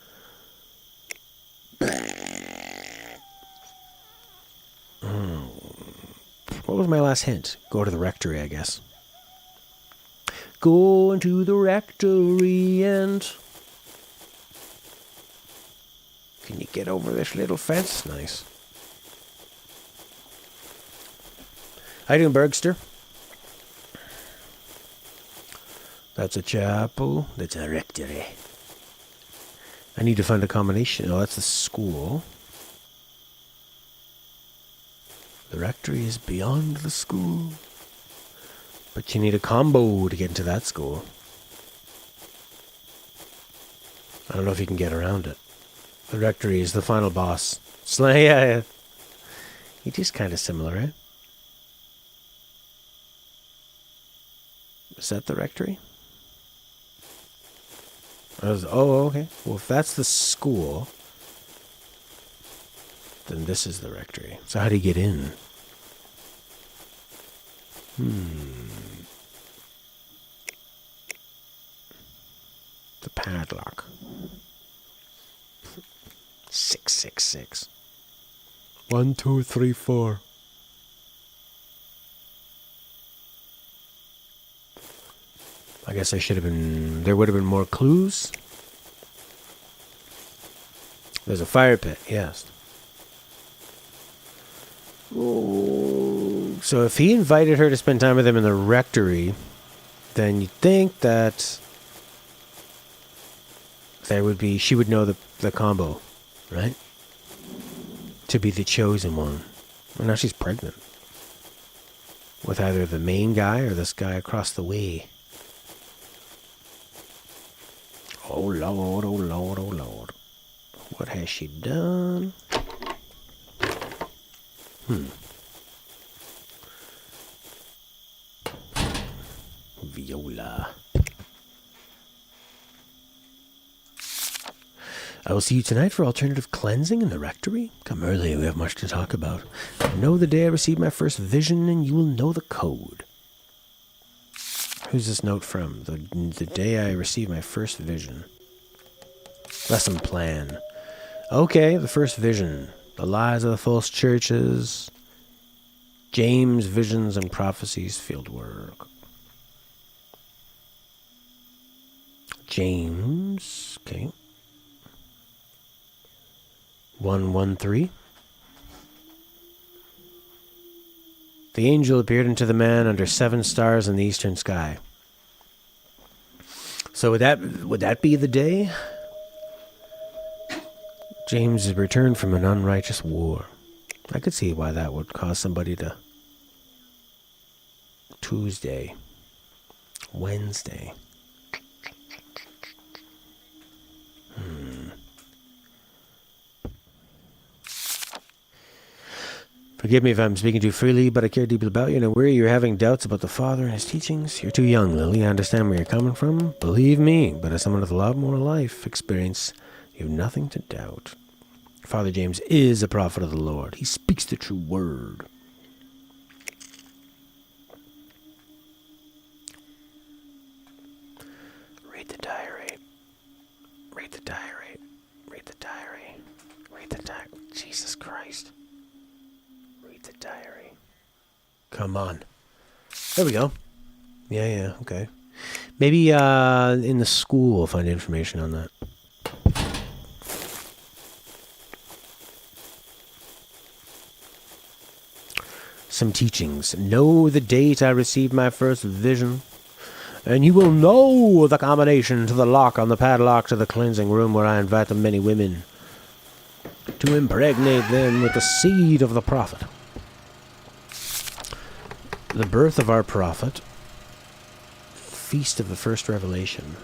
Speaker 1: What was my last hint? Go to the rectory, I guess. Go into the rectory and... Can you get over this little fence? Nice. How you doing, Bergster? That's a chapel. That's a rectory. I need to find a combination. Oh, that's the school. The rectory is beyond the school. But you need a combo to get into that school. I don't know if you can get around it. The rectory is the final boss. Yeah. It is kind of similar, right? Is that the rectory? Oh, okay. Well, if that's the school, then this is the rectory. So how do you get in? The padlock. 666. 1, 2, 3, 4. I guess I should have been... There would have been more clues. There's a fire pit, yes. Ooh. So if he invited her to spend time with him in the rectory, then you'd think that there would be... She would know the combo, right? To be the chosen one. Well, now she's pregnant. With either the main guy or this guy across the way. Oh, Lord, oh, Lord, oh, Lord. What has she done? Yola. I will see you tonight for alternative cleansing in the rectory. Come early, we have much to talk about. I know the day I received my first vision, and you will know the code. Who's this note from? The day I received my first vision. Lesson plan. Okay, the first vision. The lies of the false churches. James, visions and prophecies, fieldwork. James, okay. 113. The angel appeared unto the man under 7 stars in the eastern sky. So would that be the day? James has returned from an unrighteous war. I could see why that would cause somebody to... Tuesday. Wednesday. Forgive me if I'm speaking too freely, but I care deeply about you, and I'm worried you're having doubts about the Father and his teachings. You're too young, Lily. I understand where you're coming from. Believe me, but as someone with a lot more life experience, you have nothing to doubt. Father James is a prophet of the Lord. He speaks the true word. Read the diary. Read the diary. Read the diary. Read the diary. Jesus Christ. Read the diary. Come on. There we go. Yeah, okay. Maybe in the school we'll find information on that. Some teachings. Know the date I received my first vision, and you will know the combination to the lock on the padlock to the cleansing room where I invite the many women to impregnate them with the seed of the prophet. The birth of our prophet. Feast of the first revelation.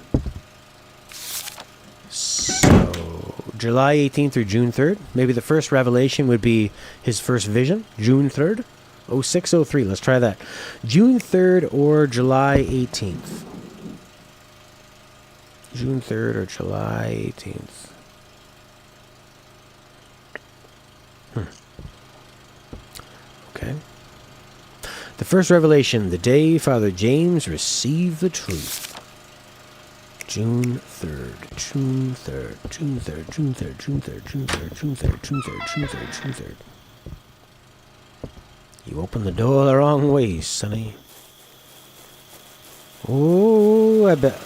Speaker 1: So, July 18th through June 3rd. Maybe the first revelation would be his first vision, June 3rd. 0603, let's try that. June 3rd or July 18th. June 3rd or July 18th. Okay. The first revelation, the day Father James received the truth. June 3rd, June 3rd, June 3rd, June 3rd, June 3rd, June 3rd, June 3rd, June 3rd, June 3rd, June 3rd. You opened the door the wrong way, sonny. Oh, I bet.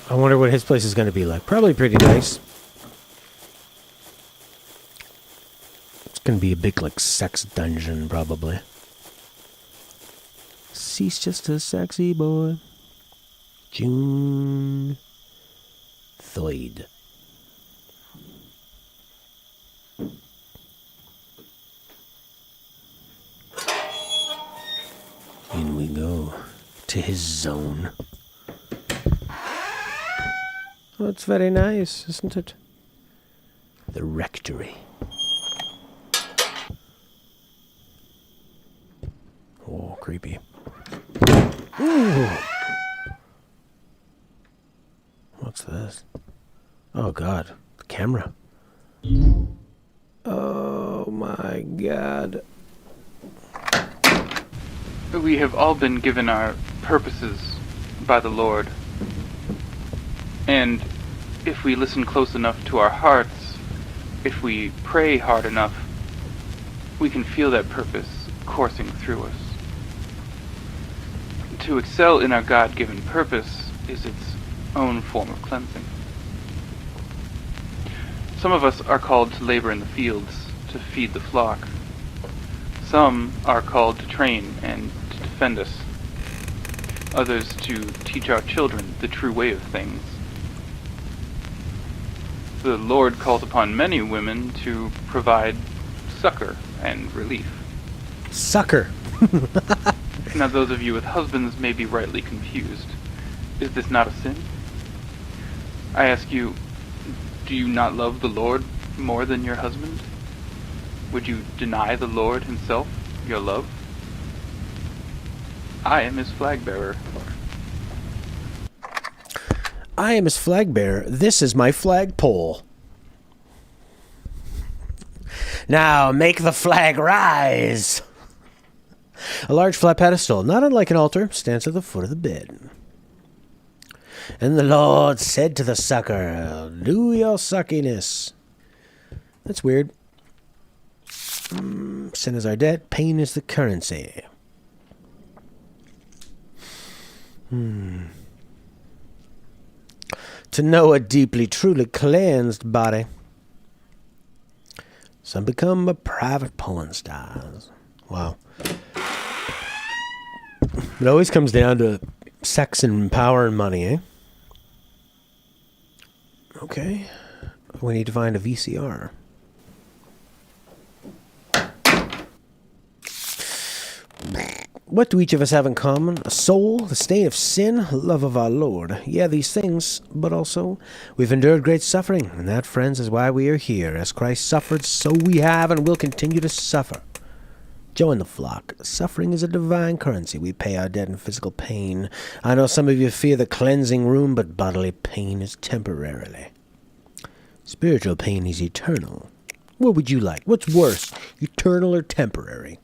Speaker 1: I wonder what his place is going to be like. Probably pretty nice. It's going to be a big, like, sex dungeon, probably. He's just a sexy boy. June 3rd. In we go to his zone. Oh, it's very nice, isn't it? The rectory. Oh, creepy. Ooh. What's this? Oh, God. The camera. Oh, my God.
Speaker 6: We have all been given our purposes by the Lord. And if we listen close enough to our hearts, if we pray hard enough, we can feel that purpose coursing through us. To excel in our God-given purpose is its own form of cleansing. Some of us are called to labor in the fields, to feed the flock. Some are called to train and to defend us. Others to teach our children the true way of things. The Lord calls upon many women to provide succor and relief.
Speaker 1: Succor!
Speaker 6: Now those of you with husbands may be rightly confused. Is this not a sin? I ask you, do you not love the Lord more than your husband? Would you deny the Lord himself your love? I am his flag bearer.
Speaker 1: I am his flag bearer. This is my flagpole. Now make the flag rise. A large flat pedestal, not unlike an altar, stands at the foot of the bed. And the Lord said to the sucker, do your suckiness. That's weird. Sin is our debt, pain is the currency. To know a deeply, truly cleansed body. Some become a private porn stars. Wow. It always comes down to sex and power and money, eh? Okay. We need to find a VCR. What do each of us have in common? A soul, the stain of sin, love of our Lord. Yeah, these things, but also we've endured great suffering, and that, friends, is why we are here. As Christ suffered, so we have and will continue to suffer. Join the flock. Suffering is a divine currency. We pay our debt in physical pain. I know some of you fear the cleansing room, but bodily pain is temporarily. Spiritual pain is eternal. What would you like? What's worse, eternal or temporary?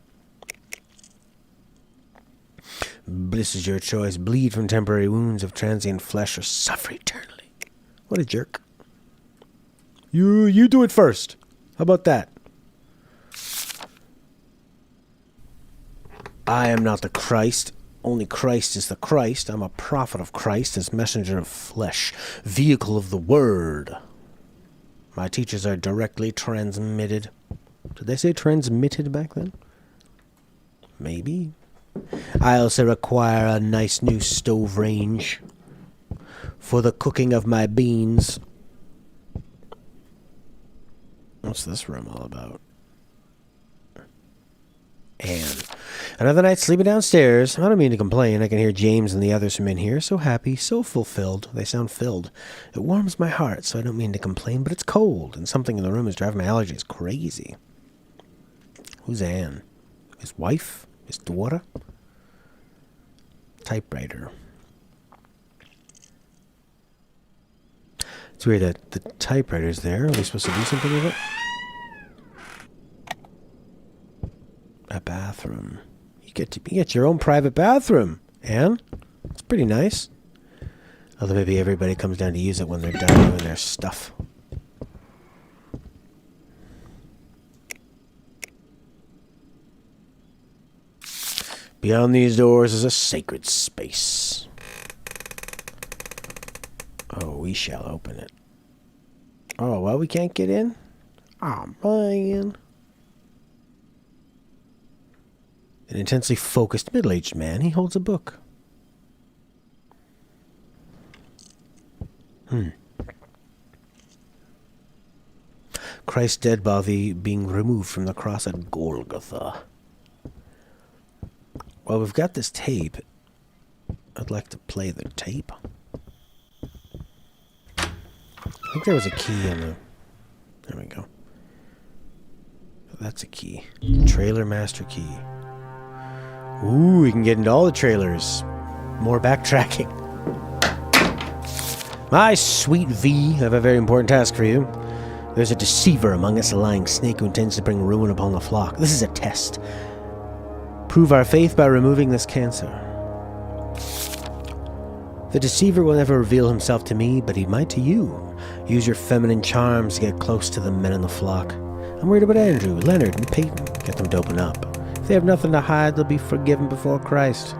Speaker 1: This is your choice. Bleed from temporary wounds of transient flesh or suffer eternally. What a jerk. You do it first. How about that? I am not the Christ. Only Christ is the Christ. I'm a prophet of Christ as messenger of flesh, vehicle of the word. My teachers are directly transmitted. Did they say transmitted back then? Maybe. I also require a nice new stove range for the cooking of my beans. What's this room all about? And another night sleeping downstairs. I don't mean to complain. I can hear James and the others from in here. So happy, so fulfilled. They sound filled. It warms my heart, so I don't mean to complain, but it's cold, and something in the room is driving my allergies crazy. Who's Anne? His wife? His daughter? Typewriter. It's weird that the typewriter's there. Are we supposed to do something with it? A bathroom. You get your own private bathroom, Anne. It's pretty nice. Although maybe everybody comes down to use it when they're done doing their stuff. Beyond these doors is a sacred space. Oh, we shall open it. Oh, well, we can't get in? Oh, man. An intensely focused middle-aged man. He holds a book. Christ's dead body being removed from the cross at Golgotha. Well, we've got this tape. I'd like to play the tape. I think there was a key on the... There we go. That's a key. Trailer master key. Ooh, we can get into all the trailers. More backtracking. My sweet V, I have a very important task for you. There's a deceiver among us, a lying snake who intends to bring ruin upon the flock. This is a test. Prove our faith by removing this cancer. The deceiver will never reveal himself to me, but he might to you. Use your feminine charms to get close to the men in the flock. I'm worried about Andrew, Leonard, and Peyton. Get them to open up. If they have nothing to hide, they'll be forgiven before Christ.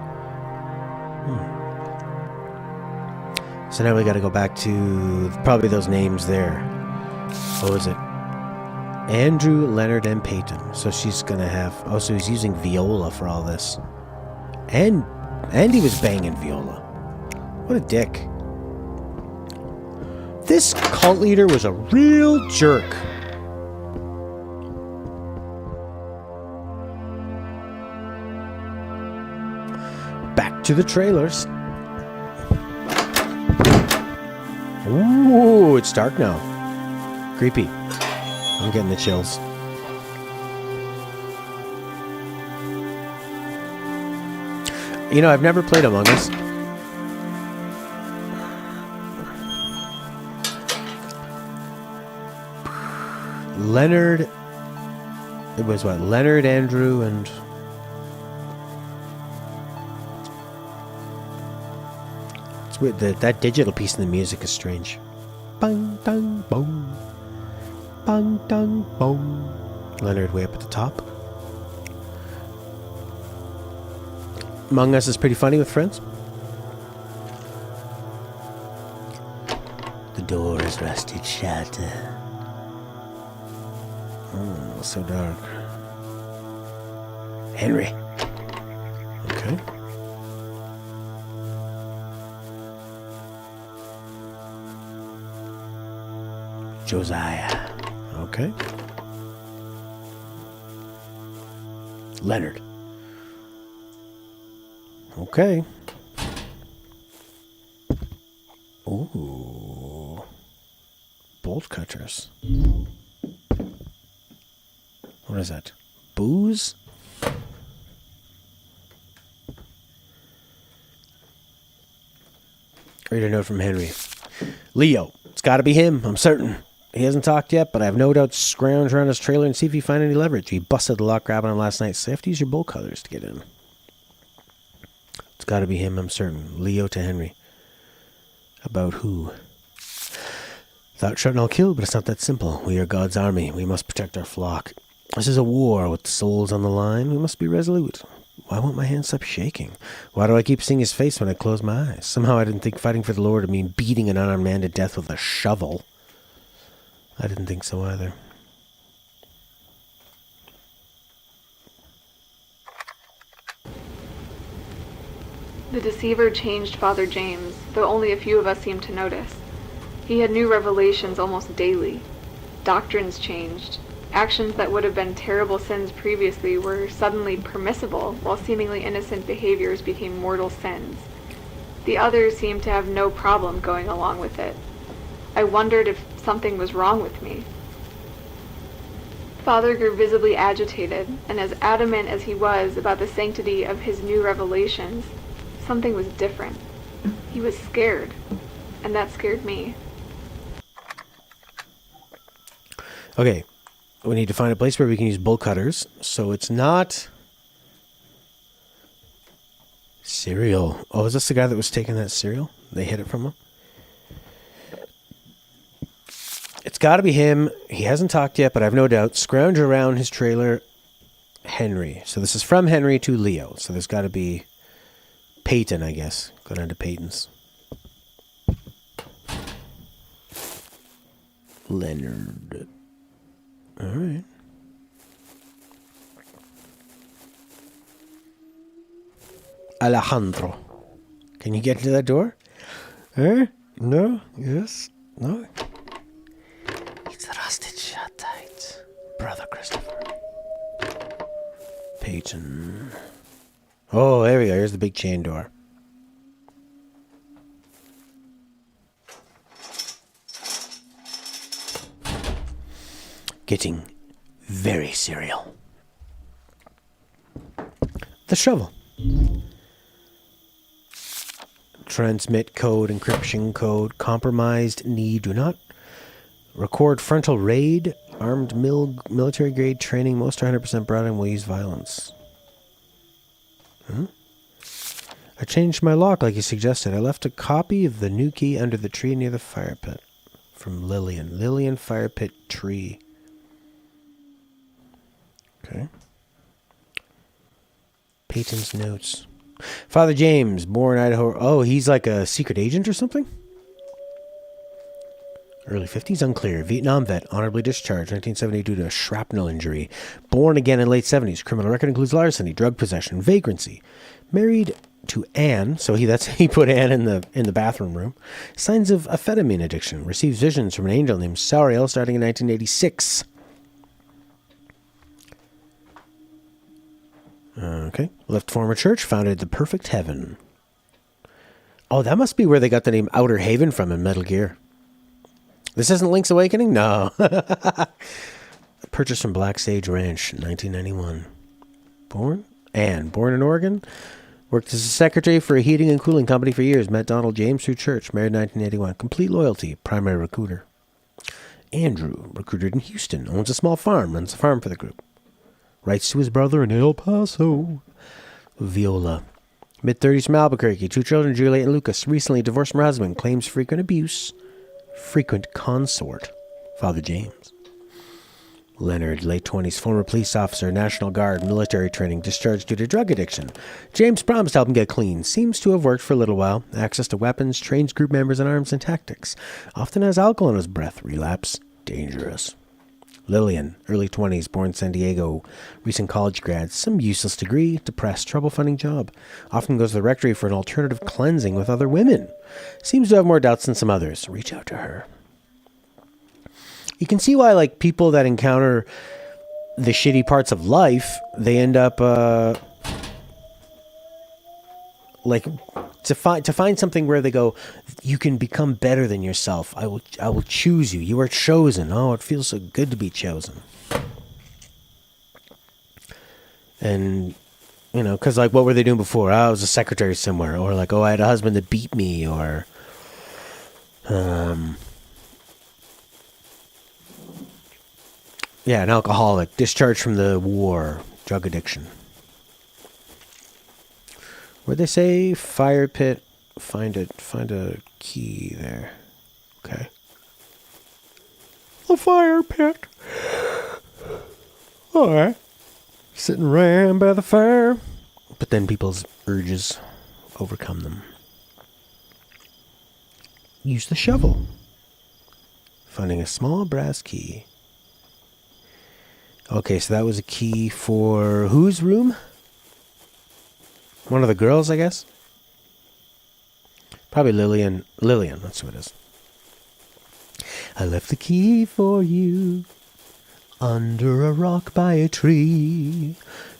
Speaker 1: So now we gotta go back to probably those names there. What was it? Andrew, Leonard, and Peyton. So she's gonna have... Oh, so he's using Viola for all this. And he was banging Viola. What a dick. This cult leader was a real jerk. Back to the trailers. Ooh, it's dark now. Creepy. I'm getting the chills. You know, I've never played Among Us. Leonard. It was what? Leonard, Andrew, and... It's weird. That digital piece in the music is strange. Bang, dang, boom. Bang, dang, boom. Leonard way up at the top. Among Us is pretty funny with friends. The door is rusted shut. Oh, so dark. Henry. Okay. Josiah. Okay. Leonard. Okay. Ooh. Bolt cutters. What is that? Booze? Read a note from Henry. Leo. It's gotta be him, I'm certain. He hasn't talked yet, but I have no doubt scrounge around his trailer and see if he find any leverage. He busted the lock grabbing him last night, so you have to use your bolt cutters to get in. It's gotta be him, I'm certain. Leo to Henry. About who? Thou shalt not kill, but it's not that simple. We are God's army. We must protect our flock. This is a war with souls on the line. We must be resolute. Why won't my hands stop shaking? Why do I keep seeing his face when I close my eyes? Somehow I didn't think fighting for the Lord would mean beating an unarmed man to death with a shovel. I didn't think so either.
Speaker 5: The deceiver changed Father James, though only a few of us seemed to notice. He had new revelations almost daily. Doctrines changed. Actions that would have been terrible sins previously were suddenly permissible, while seemingly innocent behaviors became mortal sins. The others seemed to have no problem going along with it. I wondered if something was wrong with me. Father grew visibly agitated, and as adamant as he was about the sanctity of his new revelations, something was different. He was scared, and that scared me.
Speaker 1: Okay, we need to find a place where we can use bolt cutters, so it's not... Cereal. Oh, is this the guy that was taking that cereal? They hid it from him? It's got to be him. He hasn't talked yet, but I've no doubt. Scrounge around his trailer, Henry. So this is from Henry to Leo. So there's got to be Peyton, I guess. Go down to Peyton's. Leonard. All right. Alejandro. Can you get into that door? No? Yes? No? It's rusted shut tight. Brother Christopher. Peyton. Oh, there we go. Here's the big chain door. Getting very serial. The shovel. Transmit code, encryption code, compromised need, do not record frontal raid, armed military grade training, most are 100% brought in will use violence. Huh? I changed my lock like you suggested. I left a copy of the new key under the tree near the fire pit. From Lillian. Lillian fire pit tree. Okay. Peyton's notes. Father James, born Idaho. Oh, he's like a secret agent or something? Early 50s, unclear. Vietnam vet, honorably discharged, 1970 due to a shrapnel injury. Born again in late 70s. Criminal record includes larceny, drug possession, vagrancy. Married to Anne, so he put Anne in the bathroom room. Signs of amphetamine addiction. Receives visions from an angel named Sauriel starting in 1986. Okay. Left former church, founded the Perfect Heaven. Oh, that must be where they got the name Outer Haven from in Metal Gear. This isn't Link's Awakening? No. Purchased from Black Sage Ranch, 1991. Born in Oregon. Worked as a secretary for a heating and cooling company for years. Met Donald James through church. Married 1981. Complete loyalty. Primary recruiter. Andrew, recruited in Houston, owns a small farm, runs a farm for the group. Writes to his brother in El Paso. Viola, mid-30s from Albuquerque, 2 children, Juliet and Lucas, recently divorced from her husband, claims frequent abuse, frequent consort, Father James. Leonard, late 20s, former police officer, National Guard, military training, discharged due to drug addiction. James promised to help him get clean. Seems to have worked for a little while. Access to weapons, trains group members in arms and tactics. Often has alcohol in his breath. Relapse. Dangerous. Lillian, early 20s, born in San Diego. Recent college grad. Some useless degree. Depressed. Trouble finding job. Often goes to the rectory for an alternative cleansing with other women. Seems to have more doubts than some others. Reach out to her. You can see why, like, people that encounter the shitty parts of life, they end up, like, to find something where they go, you can become better than yourself. I will choose you. You are chosen. Oh, it feels so good to be chosen. And, you know, because, like, what were they doing before? Oh, I was a secretary somewhere. Or, like, oh, I had a husband that beat me. Or, yeah, an alcoholic, discharged from the war, drug addiction. Where'd they say? Fire pit. Find a key there. Okay. The fire pit. Alright. Sitting around by the fire. But then people's urges overcome them. Use the shovel. Finding a small brass key. Okay, so that was a key for whose room? One of the girls, I guess? Probably Lillian. Lillian, that's who it is. I left the key for you under a rock by a tree.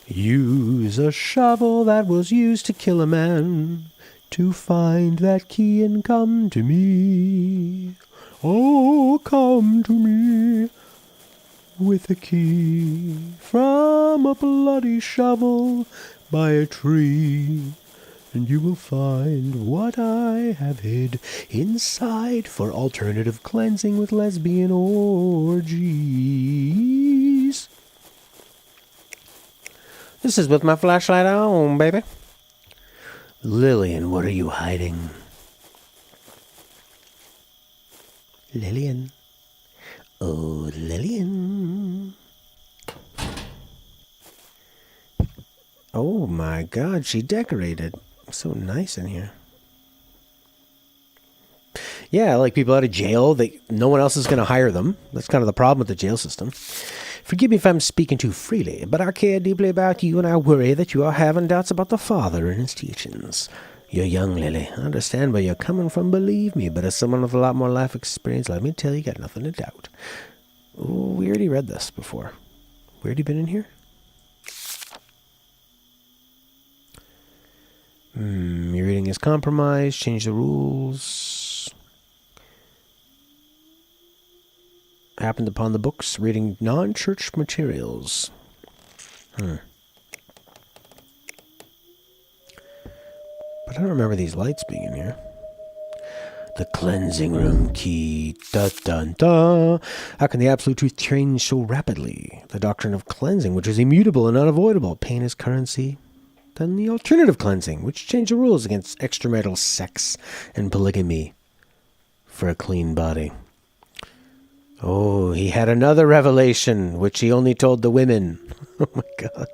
Speaker 1: Use a shovel that was used to kill a man to find that key and come to me. Oh, come to me. With a key from a bloody shovel by a tree, and you will find what I have hid inside for alternative cleansing with lesbian orgies. This is with my flashlight on, baby. Lillian, what are you hiding? Lillian. Oh, Lillian. Oh my God, she decorated. So nice in here. Yeah, like people out of jail, no one else is going to hire them. That's kind of the problem with the jail system. Forgive me if I'm speaking too freely, but I care deeply about you and I worry that you are having doubts about the Father and his teachings. You're young, Lily. I understand where you're coming from, believe me, but as someone with a lot more life experience, let me tell you, got nothing to doubt. Oh, we already read this before. We already been in here? Your reading is compromised. Change the rules. Happened upon the books. Reading non-church materials. But I don't remember these lights being in here. The cleansing room key. Da dun da. How can the absolute truth change so rapidly? The doctrine of cleansing, which is immutable and unavoidable. Pain is currency. Then the alternative cleansing, which changed the rules against extramarital sex and polygamy for a clean body. Oh, he had another revelation, which he only told the women. Oh my God.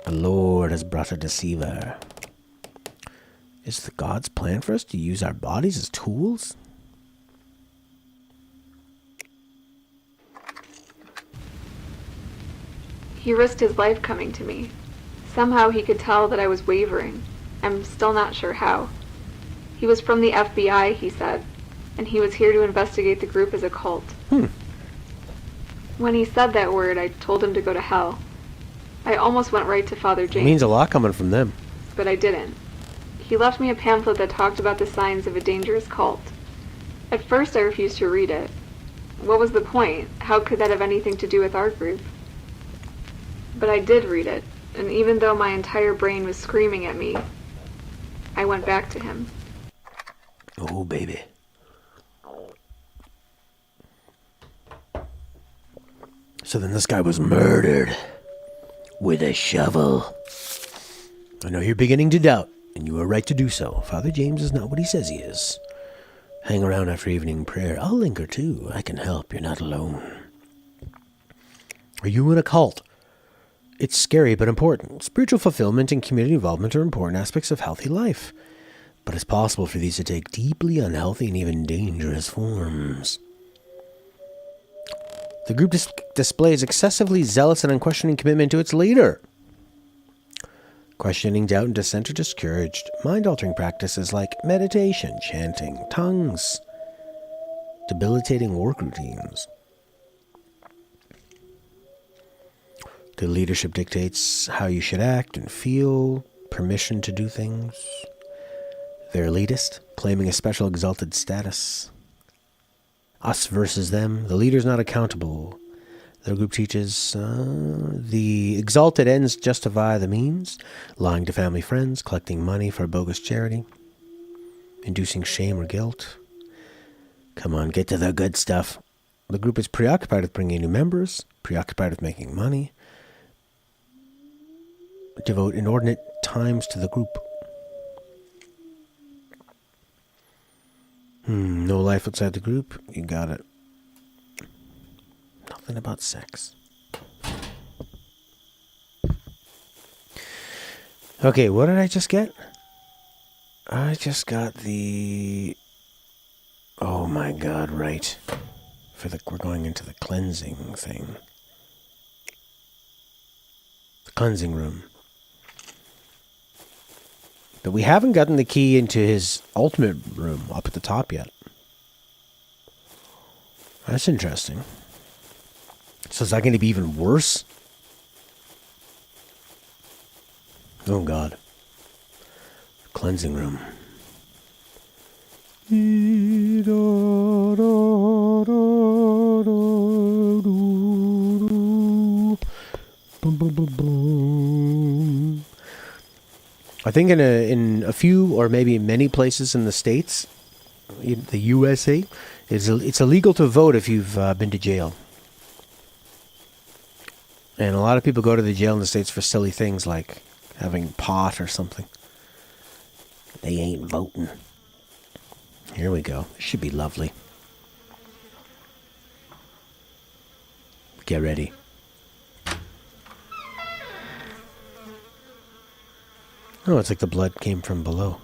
Speaker 1: The Lord has brought a deceiver. Is the God's plan for us to use our bodies as tools?
Speaker 5: He risked his life coming to me. Somehow he could tell that I was wavering. I'm still not sure how. He was from the FBI, he said, and he was here to investigate the group as a cult. When he said that word, I told him to go to hell. I almost went right to Father James.
Speaker 1: It means a lot coming from them.
Speaker 5: But I didn't. He left me a pamphlet that talked about the signs of a dangerous cult. At first I refused to read it. What was the point? How could that have anything to do with our group? But I did read it, and even though my entire brain was screaming at me, I went back to him.
Speaker 1: Oh, baby. So then this guy was murdered with a shovel. I know you're beginning to doubt, and you are right to do so. Father James is not what he says he is. Hang around after evening prayer. I'll linger too. I can help. You're not alone. Are you in a cult? It's scary but important. Spiritual fulfillment and community involvement are important aspects of healthy life. But it's possible for these to take deeply unhealthy and even dangerous forms. The group displays excessively zealous and unquestioning commitment to its leader. Questioning, doubt, and dissent are discouraged. Mind-altering practices like meditation, chanting, tongues, debilitating work routines. The leadership dictates how you should act and feel, permission to do things. They're elitist, claiming a special exalted status. Us versus them. The leader's not accountable. The group teaches the exalted ends justify the means, lying to family friends, collecting money for bogus charity, inducing shame or guilt. Come on, get to the good stuff. The group is preoccupied with bringing new members, preoccupied with making money, devote inordinate times to the group. No life outside the group? You got it. Nothing about sex. Okay, what did I just get? I just got the... Oh my god, right. We're going into the cleansing thing. The cleansing room. But we haven't gotten the key into his ultimate room up at the top yet. That's interesting. So is that going to be even worse? Oh god. Cleansing room. I think in a few or maybe many places in the States, in the USA, it's illegal to vote if you've been to jail. And a lot of people go to the jail in the States for silly things like having pot or something. They ain't voting. Here we go. This should be lovely. Get ready. Oh, it's like the blood came from below.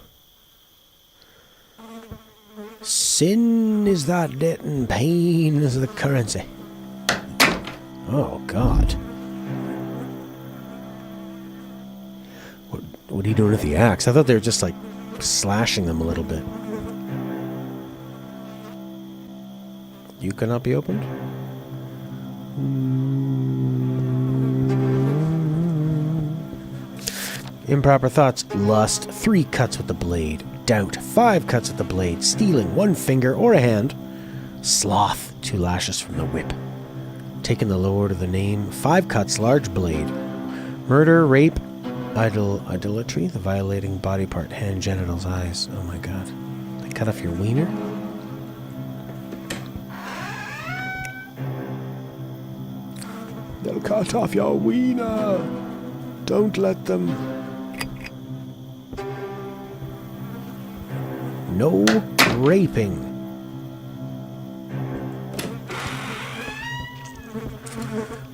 Speaker 1: Sin is that debt and pain is the currency. Oh, God. What are you doing with the axe? I thought they were just, like, slashing them a little bit. You cannot be opened? Improper thoughts. Lust. 3 cuts with the blade. Doubt. 5 cuts with the blade. Stealing. 1 finger or a hand. Sloth. 2 lashes from the whip. Taking the Lord of the name. 5 cuts. Large blade. Murder. Rape. Idolatry. The violating body part. Hand, genitals, eyes. Oh my god. They cut off your wiener? They'll cut off your wiener. Don't let them. No raping.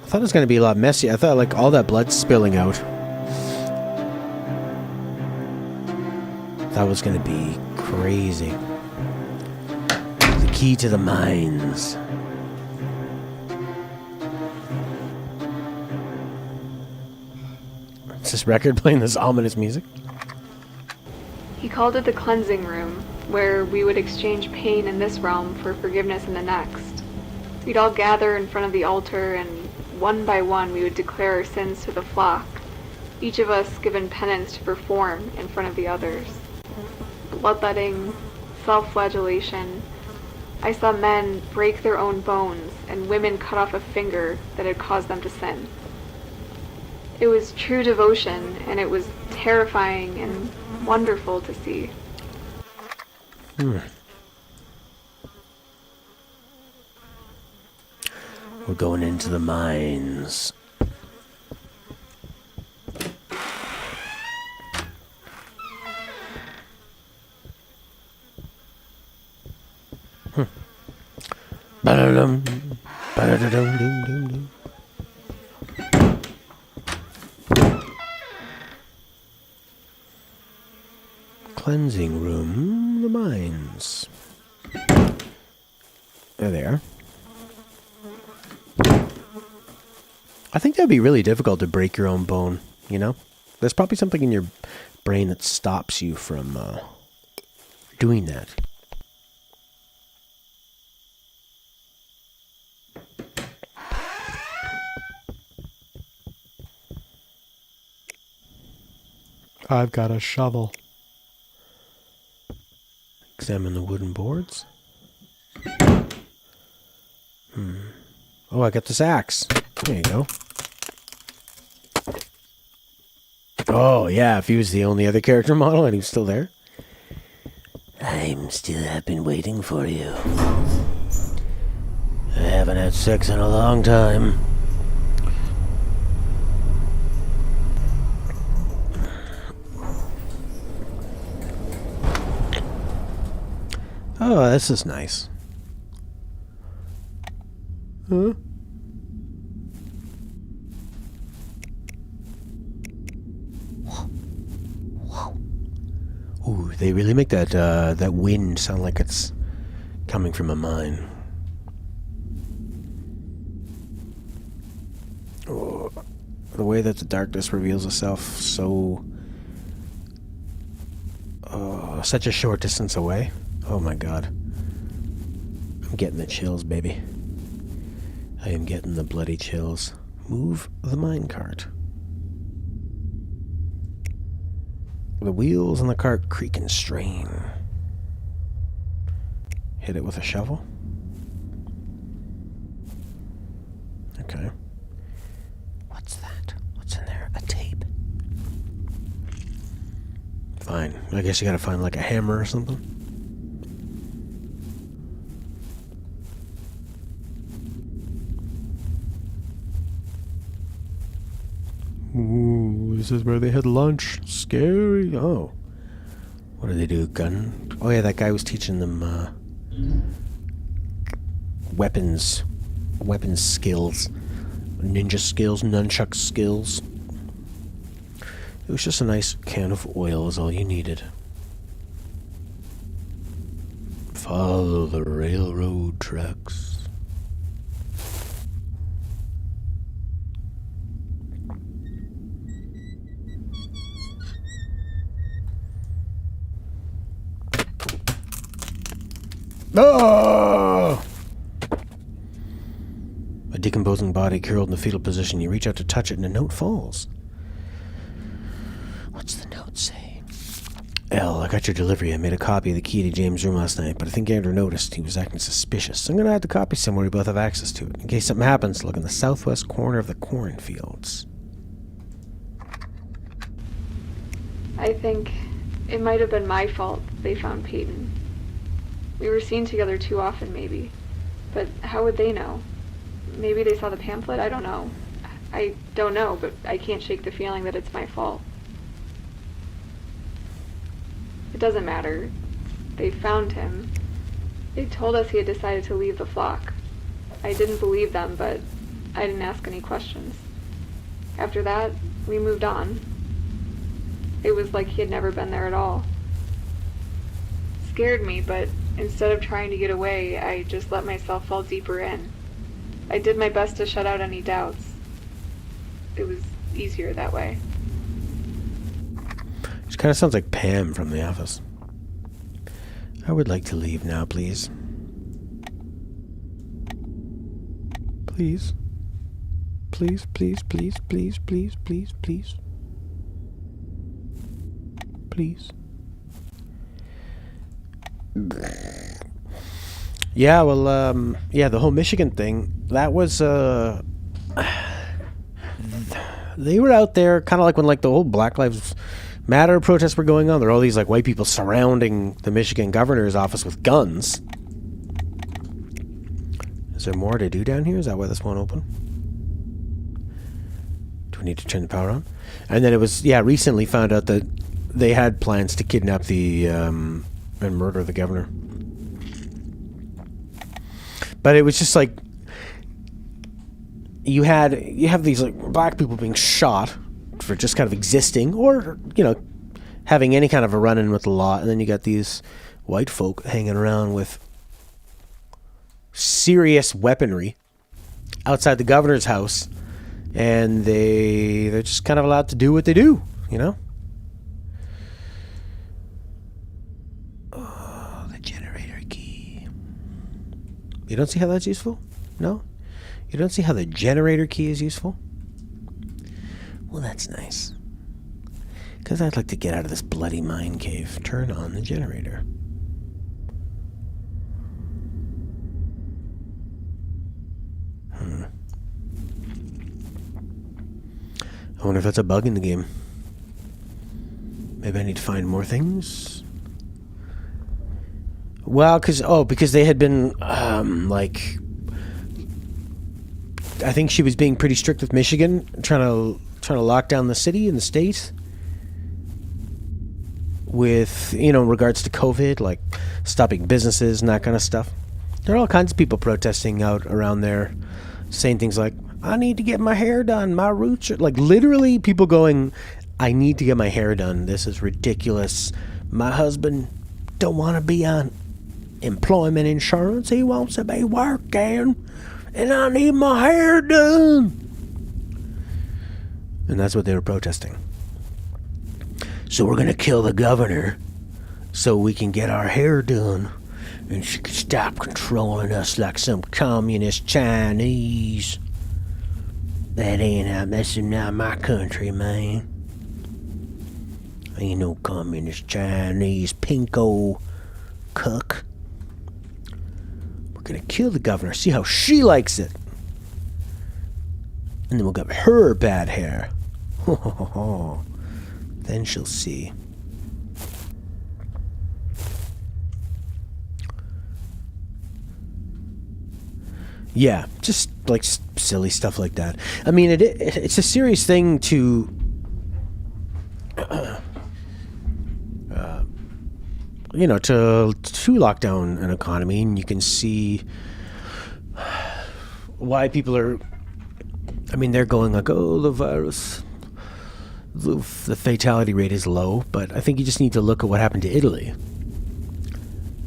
Speaker 1: I thought it was going to be a lot messy. I thought like all that blood spilling out. That was going to be crazy. The key to the mines. Is this record playing this ominous music?
Speaker 5: He called it the cleansing room, where we would exchange pain in this realm for forgiveness in the next. We'd all gather in front of the altar, and one by one we would declare our sins to the flock, each of us given penance to perform in front of the others. Bloodletting, self-flagellation. I saw men break their own bones, and women cut off a finger that had caused them to sin. It was true devotion, and it was terrifying and wonderful to see.
Speaker 1: We're going into the mines. Ba-da-dum, ba-da-da-dum-dum-dum-dum. Cleansing room, the mines. There they are. I think that'd be really difficult to break your own bone, you know? There's probably something in your brain that stops you from doing that. I've got a shovel. Examine the wooden boards. Oh, I got this axe. There you go. Oh, yeah, if he was the only other character model and he was still there. I've been waiting for you. I haven't had sex in a long time. Oh, this is nice. Huh? Ooh, they really make that that wind sound like it's coming from a mine. Oh, the way that the darkness reveals itself so such a short distance away. Oh my god. I'm getting the chills, baby. I am getting the bloody chills. Move the minecart. The wheels on the cart creak and strain. Hit it with a shovel. Okay. What's that? What's in there? A tape? Fine. I guess you gotta find like a hammer or something. Ooh, this is where they had lunch. Scary. Oh. What do they do? Gun? Oh yeah, that guy was teaching them weapons skills. Ninja skills, nunchuck skills. It was just a nice can of oil is all you needed. Follow the railroad tracks. Oh! A decomposing body curled in the fetal position. You reach out to touch it and a note falls. What's the note say? L, I got your delivery. I made a copy of the key to James' room last night, but I think Andrew noticed he was acting suspicious. I'm going to add the copy somewhere we both have access to it. In case something happens, look in the southwest corner of the cornfields.
Speaker 5: I think it might have been my fault they found Peyton. We were seen together too often, maybe. But how would they know? Maybe they saw the pamphlet? I don't know. I don't know, but I can't shake the feeling that it's my fault. It doesn't matter. They found him. They told us he had decided to leave the flock. I didn't believe them, but I didn't ask any questions. After that, we moved on. It was like he had never been there at all. It scared me, but instead of trying to get away, I just let myself fall deeper in. I did my best to shut out any doubts. It was easier that way.
Speaker 1: She kind of sounds like Pam from The Office. I would like to leave now, please. Please. Please, please, please, please, please, please, please. Please. Yeah, well, yeah, the whole Michigan thing, that was, they were out there kind of like when, like, the whole Black Lives Matter protests were going on. There were all these, like, white people surrounding the Michigan governor's office with guns. Is there more to do down here? Is that why this won't open? Do we need to turn the power on? And then it was, yeah, recently found out that they had plans to kidnap the, and murder the governor. But it was just like, you have these like black people being shot for just kind of existing, or, you know, having any kind of a run-in with the law, and then you got these white folk hanging around with serious weaponry outside the governor's house, and they're just kind of allowed to do what they do, you know? Oh, the generator key. You don't see how that's useful? No? You don't see how the generator key is useful? Well, that's nice. Because I'd like to get out of this bloody mine cave. Turn on the generator. I wonder if that's a bug in the game. Maybe I need to find more things. Well, because they had been, like, I think she was being pretty strict with Michigan, trying to lock down the city and the state with, you know, in regards to COVID, like stopping businesses and that kind of stuff. There are all kinds of people protesting out around there, saying things like, I need to get my hair done, my roots are... Like, literally, people going, I need to get my hair done, this is ridiculous. My husband don't want to be on employment insurance, he wants to be working, and I need my hair done. And that's what they were protesting. So we're going to kill the governor so we can get our hair done, and she can stop controlling us like some communist Chinese. That that's not my country, man. Ain't no communist Chinese pinko cuck. We're gonna kill the governor, see how she likes it. And then we'll give her bad hair. Then she'll see. Yeah, just like silly stuff like that. I mean, it's a serious thing to you know, to lock down an economy, and you can see why people are. I mean, they're going like, oh, the virus, the fatality rate is low, but I think you just need to look at what happened to Italy.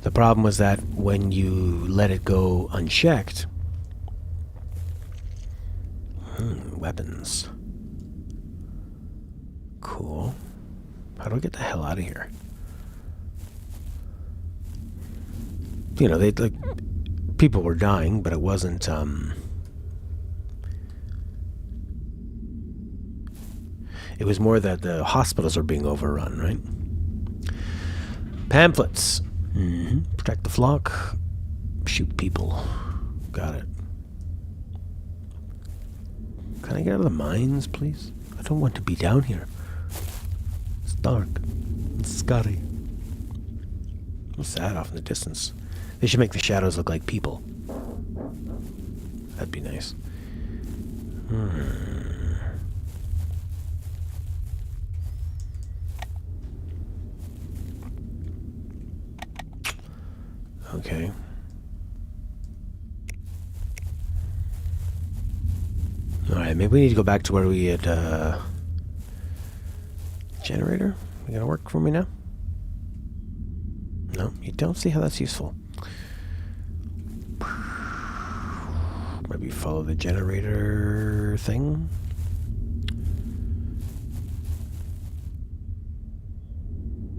Speaker 1: The problem was that when you let it go unchecked. Weapons. Cool. How do I get the hell out of here? You know, they like people were dying, but it wasn't it was more that the hospitals are being overrun, right? Pamphlets. Protect the flock. Shoot people. Got it. Can I get out of the mines, please? I don't want to be down here. It's dark. It's scary. What's that off in the distance? They should make the shadows look like people. That'd be nice. Okay. Alright, maybe we need to go back to where we had, generator? You gonna work for me now? No, you don't see how that's useful. Maybe follow the generator thing?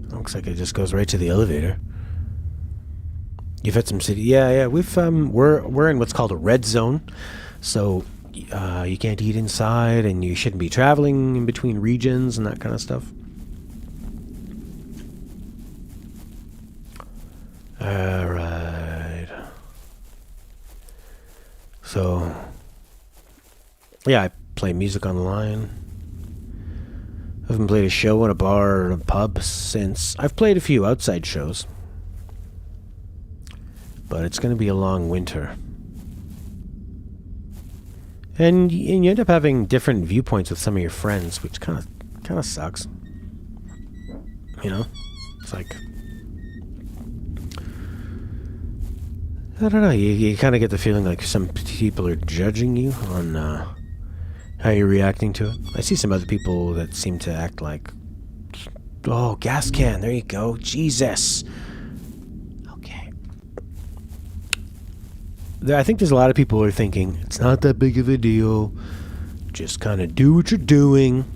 Speaker 1: Looks like it just goes right to the elevator. You've had some city... Yeah, we've, we're in what's called a red zone. So... you can't eat inside, and you shouldn't be traveling in between regions and that kind of stuff. Alright. So, yeah, I play music online. I haven't played a show in a bar or a pub since... I've played a few outside shows. But it's going to be a long winter. And you end up having different viewpoints with some of your friends, which kind of sucks. You know? It's like, I don't know, you kind of get the feeling like some people are judging you on how you're reacting to it. I see some other people that seem to act like, oh, gas can, there you go, Jesus. Okay. I think there's a lot of people who are thinking, it's not that big of a deal, just kind of do what you're doing.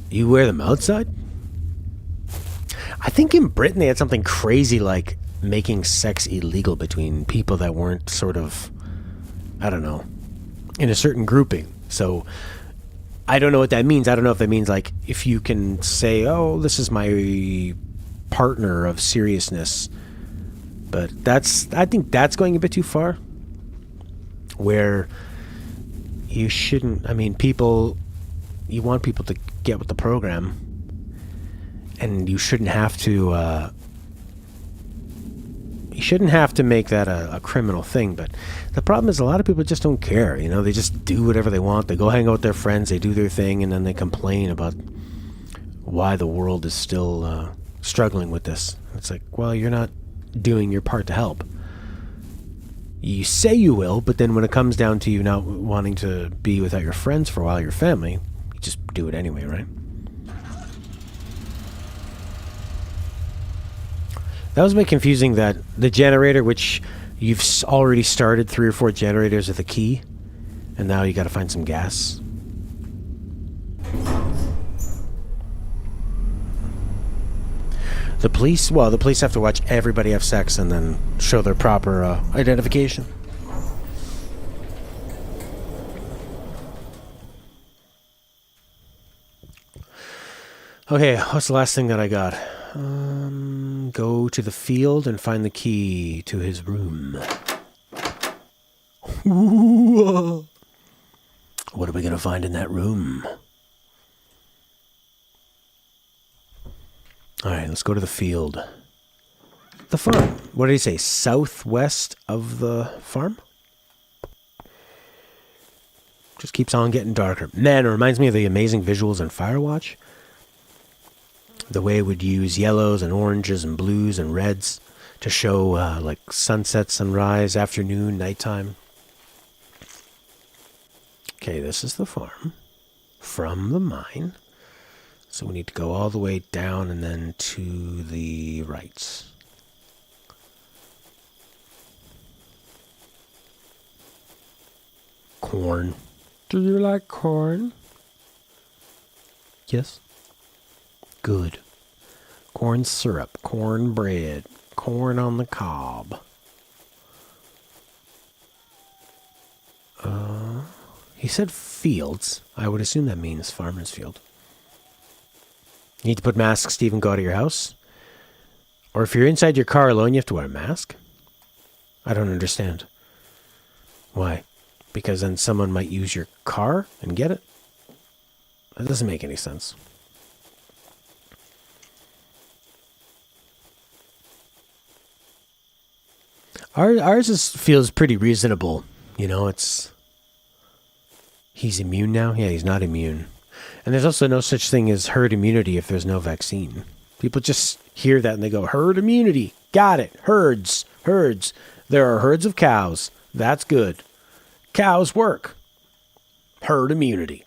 Speaker 1: You wear them outside? I think in Britain they had something crazy like making sex illegal between people that weren't sort of, I don't know, in a certain grouping. So I don't know what that means. I don't know if that means like if you can say, oh, this is my partner of seriousness. But I think that's going a bit too far. Where you shouldn't, I mean, you want people to get with the program. And you shouldn't have to make that a criminal thing. But the problem is a lot of people just don't care. You know, they just do whatever they want. They go hang out with their friends. They do their thing, and then they complain about why the world is still struggling with this. It's like, well, you're not doing your part to help. You say you will, but then when it comes down to you not wanting to be without your friends for a while, your family, you just do it anyway, right? That was a bit confusing that the generator, which you've already started 3 or 4 generators with a key, and now you got to find some gas. The police have to watch everybody have sex and then show their proper identification. Okay, what's the last thing that I got? Go to the field and find the key to his room. What are we gonna find in that room? Alright, let's go to the field. The farm. What did he say? Southwest of the farm? Just keeps on getting darker. Man, it reminds me of the amazing visuals in Firewatch. The way it would use yellows and oranges and blues and reds to show like sunset, sunrise, afternoon, nighttime. Okay, this is the farm from the mine. So we need to go all the way down and then to the right. Corn. Do you like corn? Yes. Good. Corn syrup, corn bread, corn on the cob. He said fields. I would assume that means farmer's field. You need to put masks to even go out of your house? Or if you're inside your car alone, you have to wear a mask? I don't understand. Why? Because then someone might use your car and get it? That doesn't make any sense. Ours feels pretty reasonable. You know, he's immune now? Yeah, he's not immune. And there's also no such thing as herd immunity if there's no vaccine. People just hear that and they go, herd immunity. Got it. Herds. There are herds of cows. That's good. Cows work. Herd immunity.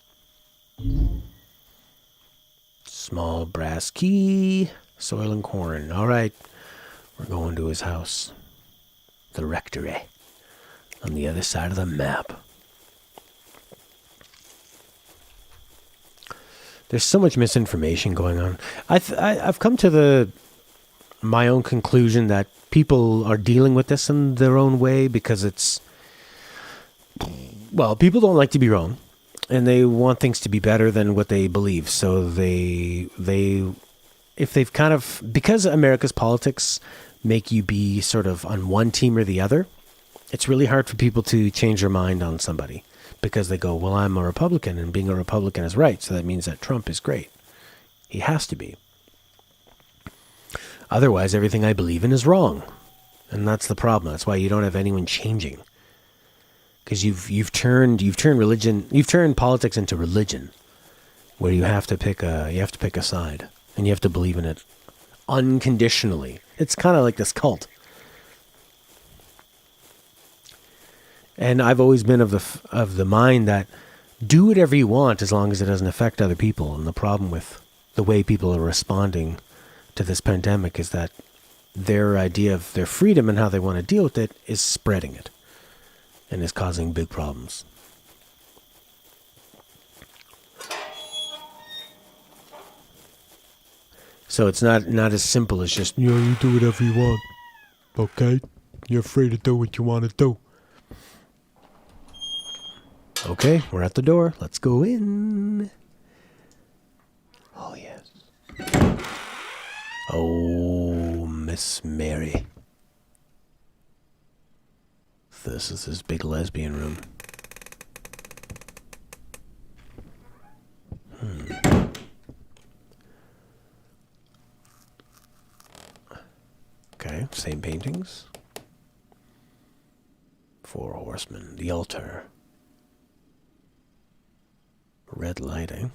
Speaker 1: Small brass key. Soil and corn. All right. We're going to his house. The rectory. On the other side of the map. There's so much misinformation going on. I've come to my own conclusion that people are dealing with this in their own way because people don't like to be wrong, and they want things to be better than what they believe. So because America's politics make you be sort of on one team or the other, it's really hard for people to change their mind on somebody. Because they go, well, I'm a Republican, and being a Republican is right, so that means that Trump is great. He has to be. Otherwise, everything I believe in is wrong. And that's the problem. That's why you don't have anyone changing. Because you've turned politics into religion, where you have to pick a side, and you have to believe in it unconditionally. It's kind of like this cult. And I've always been of the mind that do whatever you want as long as it doesn't affect other people. And the problem with the way people are responding to this pandemic is that their idea of their freedom and how they want to deal with it is spreading it and is causing big problems. So it's not as simple as just, you do whatever you want. Okay? You're free to do what you want to do. Okay, we're at the door. Let's go in. Oh, yes. Oh, Miss Mary. This is his big lesbian room. Okay, same paintings. 4 horsemen. The altar. Red lighting.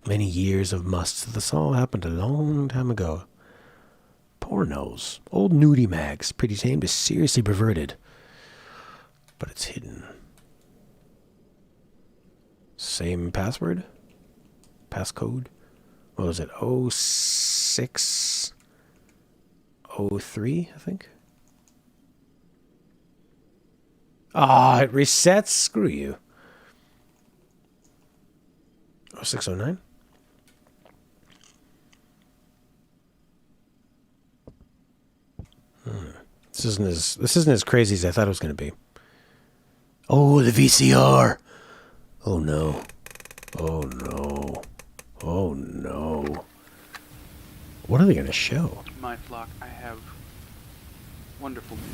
Speaker 1: Many years of musts. This all happened a long time ago. Pornos. Old nudie mags. Pretty tame to seriously perverted. But it's hidden. Same password? Passcode? What was it? 0603, I think? Ah, it resets? Screw you. 0609? This isn't as crazy as I thought it was going to be. Oh, the VCR! Oh no. Oh no. Oh no. What are they going to show?
Speaker 6: My flock, I have wonderful news.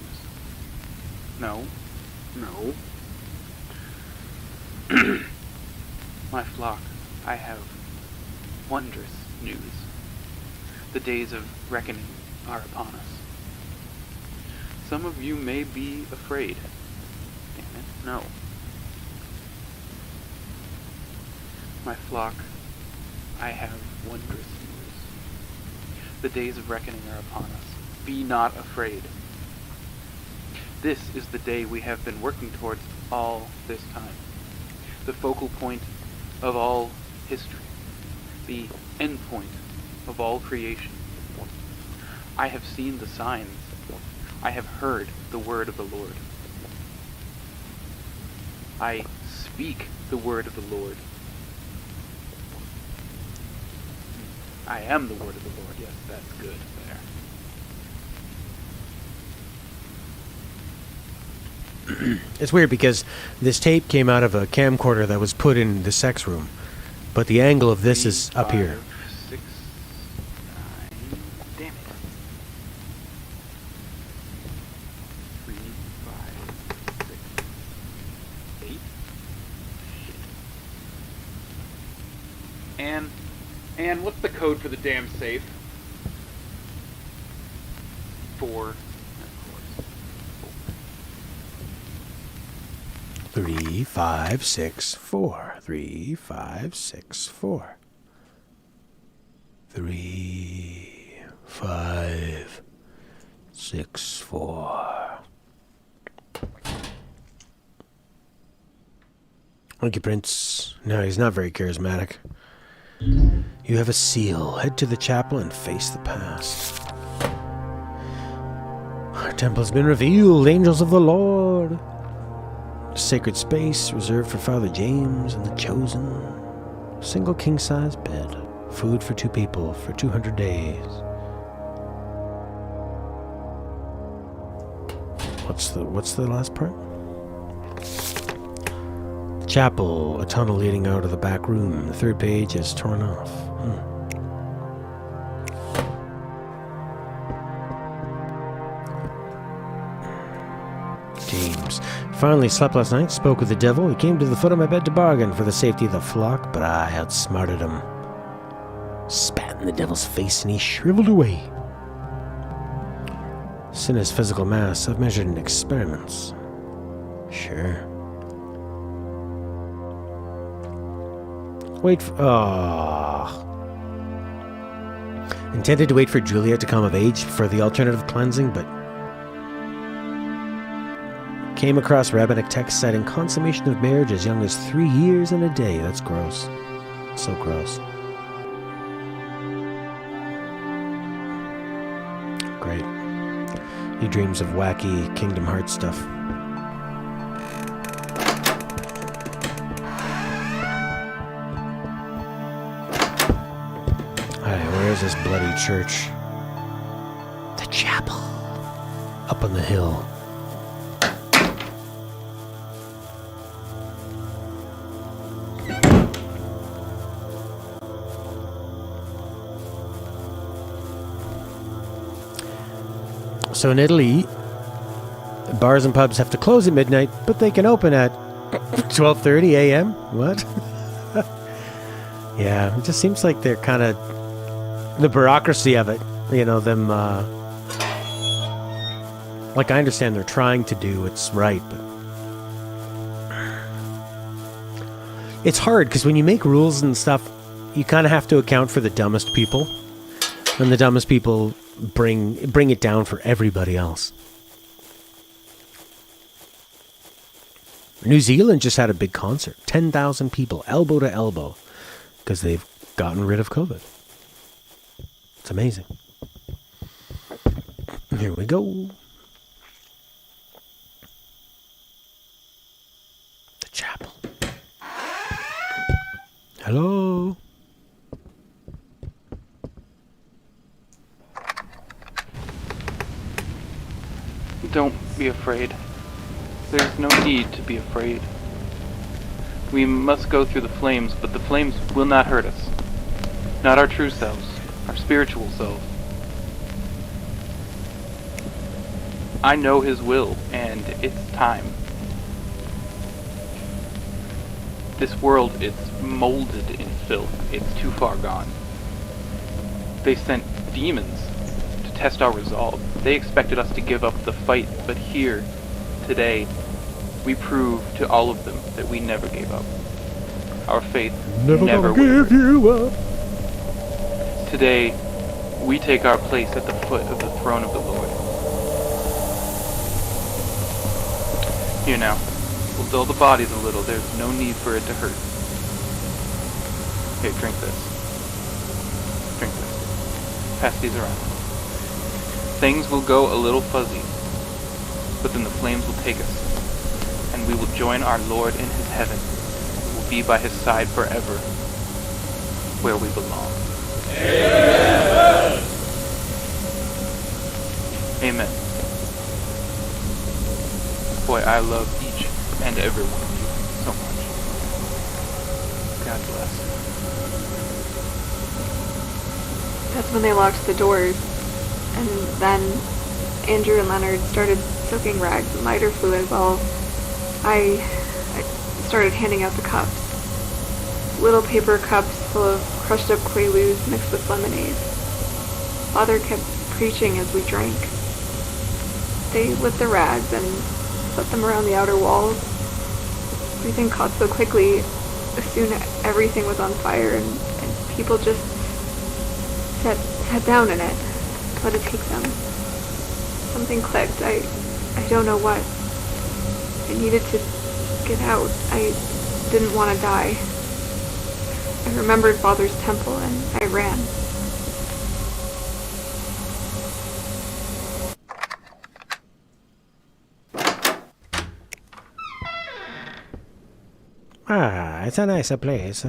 Speaker 6: No. My flock, I have wondrous news. The days of reckoning are upon us. Some of you may be afraid. Damn it, no. My flock, I have wondrous news. The days of reckoning are upon us. Be not afraid. This is the day we have been working towards all this time. The focal point of all history. The end point of all creation. I have seen the signs. I have heard the word of the Lord. I speak the word of the Lord. I am the word of the Lord. Yes, that's good there.
Speaker 1: It's weird because this tape came out of a camcorder that was put in the sex room, but the angle of this is up here.
Speaker 6: 6, 9, damn it. 3, 5, 6, 8. And what's the code for the damn safe? 4. Of course.
Speaker 1: 3, 5, 6, 4. 3, 5, 6, 4. 3, 5, 6, 4. Thank you, Prince. No, he's not very charismatic. You have a seal. Head to the chapel and face the past. Our temple has been revealed. Angels of the Lord. Sacred space reserved for Father James and the Chosen. Single king-size bed. Food for 2 people for 200 days. What's the last part? Chapel, a tunnel leading out of the back room. The 3rd page is torn off. James. Finally slept last night, spoke with the devil. He came to the foot of my bed to bargain for the safety of the flock, but I outsmarted him. Spat in the devil's face and he shriveled away. Sin is physical mass. I've measured in experiments. Sure. Wait for... Intended to wait for Juliet to come of age for the alternative cleansing, but... Came across rabbinic texts citing consummation of marriage as young as 3 years and a day. That's gross. So gross. Great. He dreams of wacky Kingdom Hearts stuff. Alright, where is this bloody church? The chapel. Up on the hill. So in Italy, bars and pubs have to close at midnight, but they can open at 12:30 a.m. What? Yeah, it just seems like they're kind of the bureaucracy of it. You know, them. Like I understand they're trying to do what's right, but it's hard because when you make rules and stuff, you kind of have to account for the dumbest people, and the dumbest people bring it down for everybody else. New Zealand just had a big concert. 10,000 people, elbow to elbow, because they've gotten rid of COVID. It's amazing. Here we go. The chapel. Hello?
Speaker 6: Don't be afraid. There's no need to be afraid. We must go through the flames, but the flames will not hurt us. Not our true selves, our spiritual selves. I know His will, and it's time. This world is molded in filth. It's too far gone. They sent demons to test our resolve. They expected us to give up the fight, but here, today, we prove to all of them that we never gave up. Our faith never wavered.
Speaker 1: Give you up.
Speaker 6: Today, we take our place at the foot of the throne of the Lord. Here now, we'll dull the bodies a little. There's no need for it to hurt. Here, drink this. Drink this. Pass these around. Things will go a little fuzzy, but then the flames will take us, and we will join our Lord in His heaven. We will be by His side forever, where we belong. Amen. Amen. Boy, I love each and every one of you so much. God bless.
Speaker 5: That's when they locked the doors. And then Andrew and Leonard started soaking rags in lighter fluid while I started handing out the cups. Little paper cups full of crushed up Quaaludes mixed with lemonade. Father kept preaching as we drank. They lit the rags and set them around the outer walls. Everything caught so quickly. Soon everything was on fire and people just sat down in it. Let it take them. Something clicked. I don't know what. I needed to get out. I didn't want to die. I remembered Father's temple and I ran.
Speaker 1: Ah, it's a nicer place.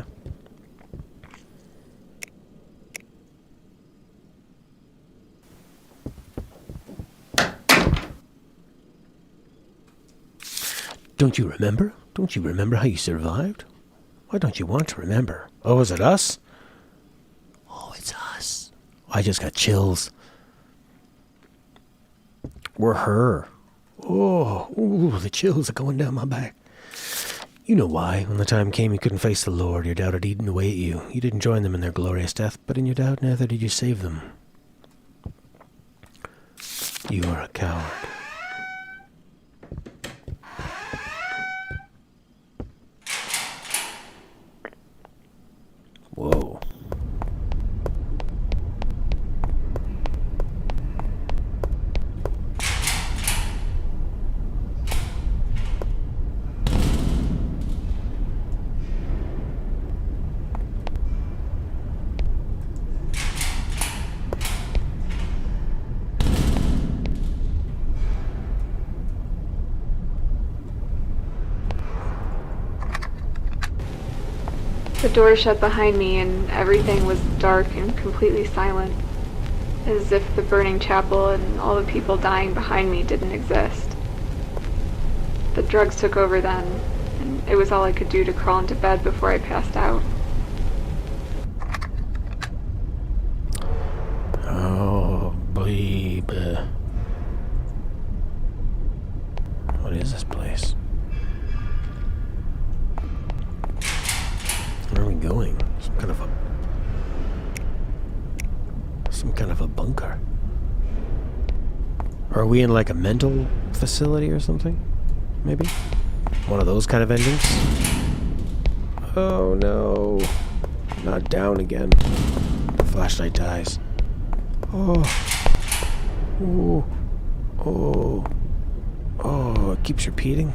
Speaker 1: Don't you remember? Don't you remember how you survived? Why don't you want to remember? Oh, is it us? Oh, it's us. I just got chills. We're her. Oh, ooh, the chills are going down my back. You know why. When the time came you couldn't face the Lord, your doubt had eaten away at you. You didn't join them in their glorious death, but in your doubt neither did you save them. You are a coward. Whoa.
Speaker 5: The door shut behind me and everything was dark and completely silent, as if the burning chapel and all the people dying behind me didn't exist. The drugs took over then, and it was all I could do to crawl into bed before I passed out.
Speaker 1: Oh, baby. What is this place? Where are we going? Some kind of a bunker. Are we in like a mental facility or something? Maybe? One of those kind of endings? Oh no. Not down again. The flashlight dies. Oh. Oh. Oh. Oh, it keeps repeating.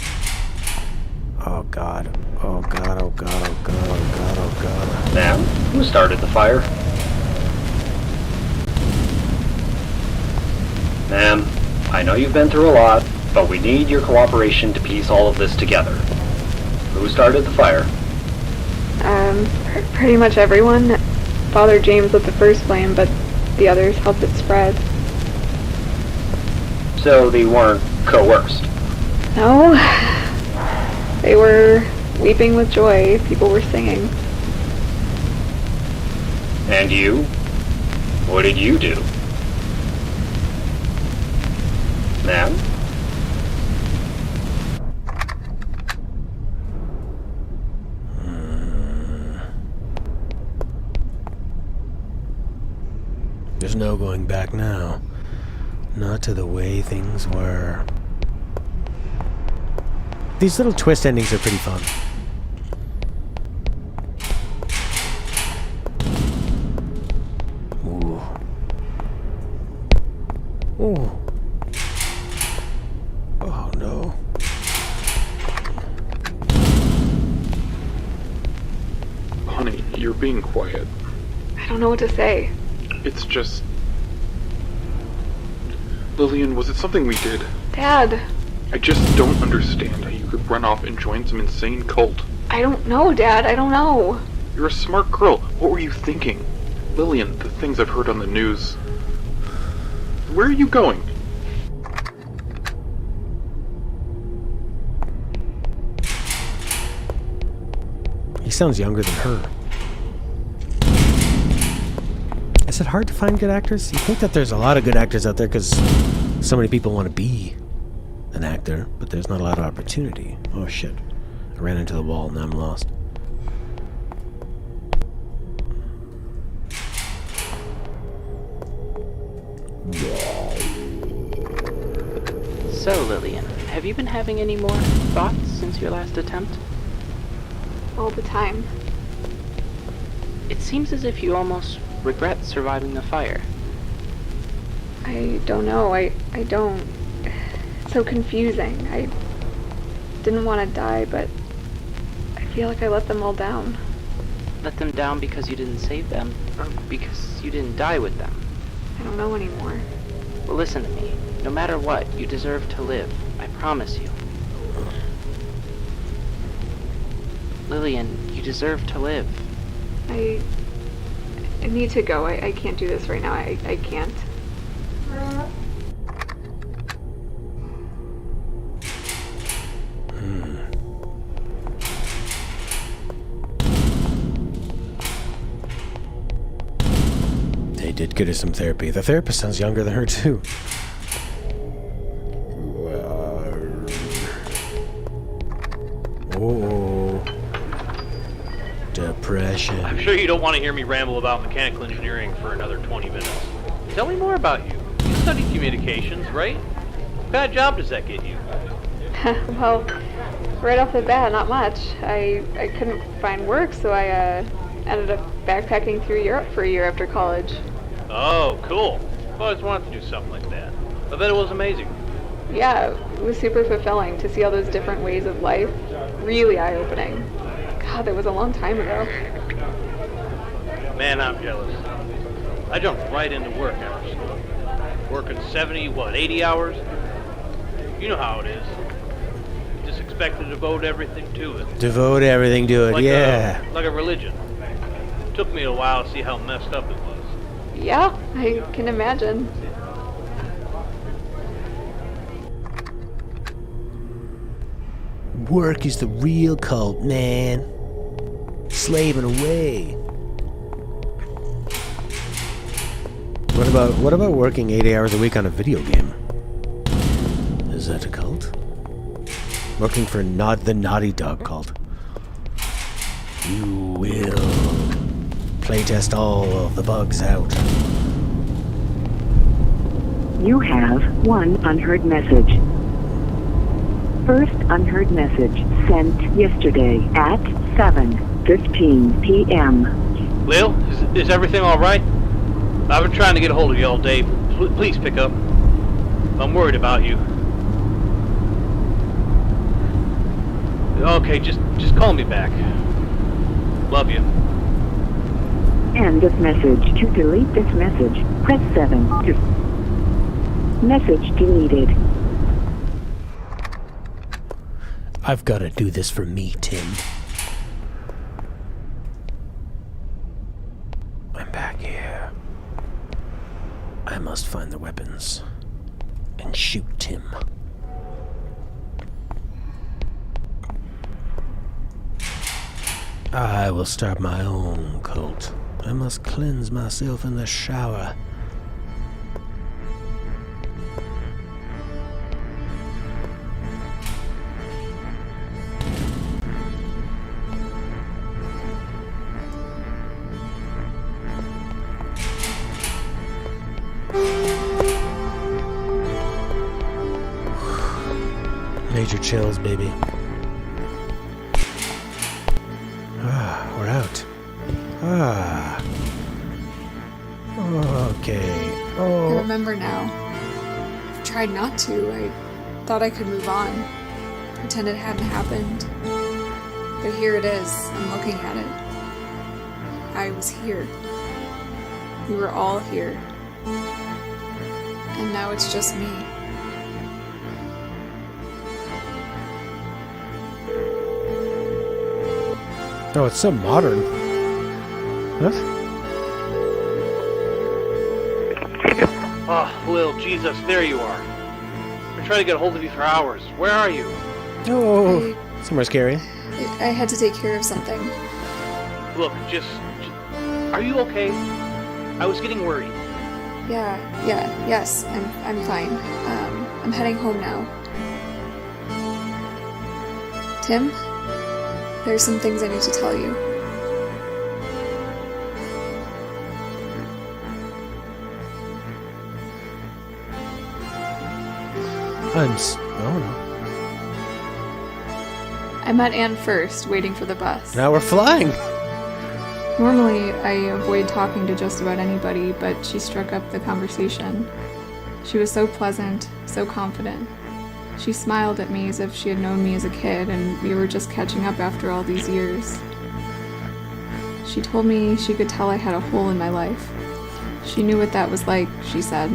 Speaker 1: Oh god. Oh god, oh god, oh god, oh god, oh god.
Speaker 7: Ma'am, who started the fire? Ma'am, I know you've been through a lot, but we need your cooperation to piece all of this together. Who started the fire?
Speaker 5: Pretty much everyone. Father James lit the first flame, but the others helped it spread.
Speaker 7: So they weren't coerced?
Speaker 5: No. They were weeping with joy. People were singing.
Speaker 7: And you? What did you do? Ma'am?
Speaker 1: There's no going back now. Not to the way things were. These little twist endings are pretty fun. Ooh. Ooh. Oh no.
Speaker 8: Honey, you're being quiet.
Speaker 5: I don't know what to say.
Speaker 8: It's just... Lillian, was it something we did?
Speaker 5: Dad.
Speaker 8: I just don't understand how you could run off and join some insane cult.
Speaker 5: I don't know, Dad. I don't know.
Speaker 8: You're a smart girl. What were you thinking? Lillian, the things I've heard on the news. Where are you going?
Speaker 1: He sounds younger than her. Is it hard to find good actors? You think that there's a lot of good actors out there because so many people want to be an actor, but there's not a lot of opportunity. Oh shit. I ran into the wall and now I'm lost.
Speaker 9: So, Lillian, have you been having any more thoughts since your last attempt?
Speaker 5: All the time.
Speaker 9: It seems as if you almost regret surviving the fire.
Speaker 5: I don't know. I don't. It's so confusing. I didn't want to die, but I feel like I let them all down.
Speaker 9: Let them down because you didn't save them, or because you didn't die with them?
Speaker 5: I don't know anymore.
Speaker 9: Well, listen to me. No matter what, you deserve to live. I promise you. Lillian, you deserve to live.
Speaker 5: I need to go. I can't do this right now. I can't.
Speaker 1: They did get her some therapy. The therapist sounds younger than her too. Oh. Depression.
Speaker 10: I'm sure you don't want to hear me ramble about mechanical engineering for another 20 minutes. Tell me more about you. You studied communications, right? What kind of job does that get you?
Speaker 5: Well, right off the bat, not much. I couldn't find work, so I ended up backpacking through Europe for a year after college.
Speaker 10: Oh, cool. I've always wanted to do something like that. I bet it was amazing.
Speaker 5: Yeah, it was super fulfilling to see all those different ways of life. Really eye-opening. God, that was a long time ago.
Speaker 10: Man, I'm jealous. I jumped right into work after school. Working 80 hours? You know how it is. Just expected to devote everything to it.
Speaker 1: Devote everything to it, yeah.
Speaker 10: Like a religion. Took me a while to see how messed up it was.
Speaker 5: Yeah, I can imagine.
Speaker 1: Work is the real cult, man. Slaving away. What about working 80 hours a week on a video game? Is that a cult? Working for the Naughty Dog cult. You will playtest all of the bugs out.
Speaker 11: You have one unheard message. First unheard message sent yesterday at 7:15 p.m.
Speaker 10: Lil, is everything alright? I've been trying to get a hold of you all day. Please pick up. I'm worried about you. Okay, just call me back. Love you.
Speaker 11: End of message. To delete this message, press 7. Message deleted.
Speaker 1: I've got to do this for me, Tim. I'm back here. I must find the weapons and shoot Tim. I will start my own cult. I must cleanse myself in the shower. Major chills, baby. We're out. Okay.
Speaker 5: I remember now. I've tried not to. I thought I could move on. Pretend it hadn't happened. But here it is. I'm looking at it. I was here. We were all here. And now it's just me.
Speaker 1: Oh, it's so modern. What?
Speaker 10: Oh, Lil, Jesus, there you are. I've been trying to get a hold of you for hours. Where are you?
Speaker 1: Oh, somewhere scary.
Speaker 5: I had to take care of something.
Speaker 10: Look, just are you okay? I was getting worried.
Speaker 5: Yes, I'm fine. I'm heading home now. Tim? There's some things I need to tell you.
Speaker 1: Oh no.
Speaker 5: I met Anne first, waiting for the bus.
Speaker 1: Now we're flying!
Speaker 5: Normally, I avoid talking to just about anybody, but she struck up the conversation. She was so pleasant, so confident. She smiled at me as if she had known me as a kid, and we were just catching up after all these years. She told me she could tell I had a hole in my life. She knew what that was like, she said.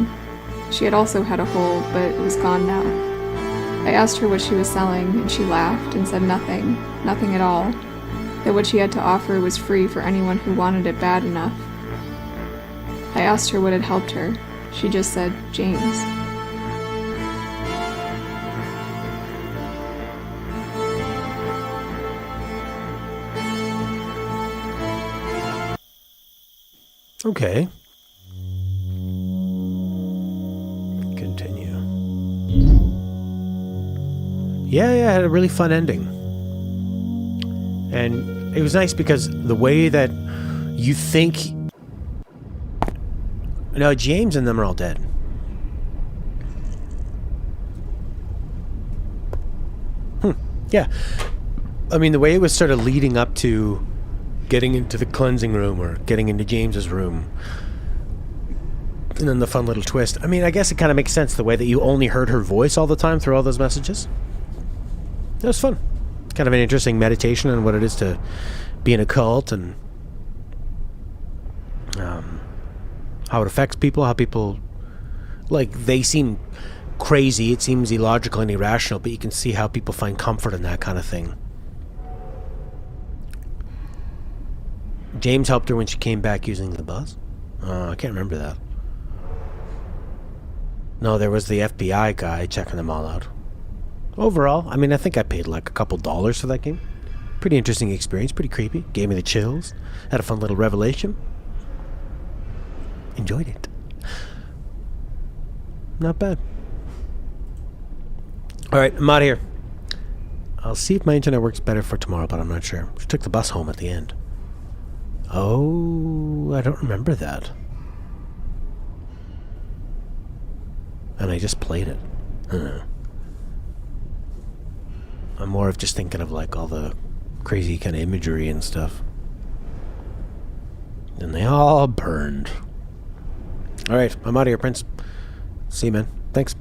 Speaker 5: She had also had a hole, but it was gone now. I asked her what she was selling, and she laughed and said nothing at all. That what she had to offer was free for anyone who wanted it bad enough. I asked her what had helped her. She just said, James.
Speaker 1: Okay. Continue. Yeah, it had a really fun ending. And it was nice because the way that you think... No, James and them are all dead. Yeah. I mean, the way it was sort of leading up to getting into the cleansing room or getting into James's room, and then the fun little twist. I mean, I guess it kind of makes sense the way that you only heard her voice all the time through all those messages. That was fun. Kind of an interesting meditation on what it is to be in a cult and how it affects people, how people, like, they seem crazy, it seems illogical and irrational, but you can see how people find comfort in that kind of thing. James helped her when she came back using the bus? I can't remember that. No, there was the FBI guy checking them all out. Overall, I mean, I think I paid like a couple dollars for that game. Pretty interesting experience, pretty creepy. Gave me the chills. Had a fun little revelation. Enjoyed it. Not bad. Alright, I'm out of here. I'll see if my internet works better for tomorrow, but I'm not sure. She took the bus home at the end. Oh, I don't remember that. And I just played it. I'm more of just thinking of like all the crazy kind of imagery and stuff. And they all burned. Alright, I'm out of here, Prince. See you, man. Thanks.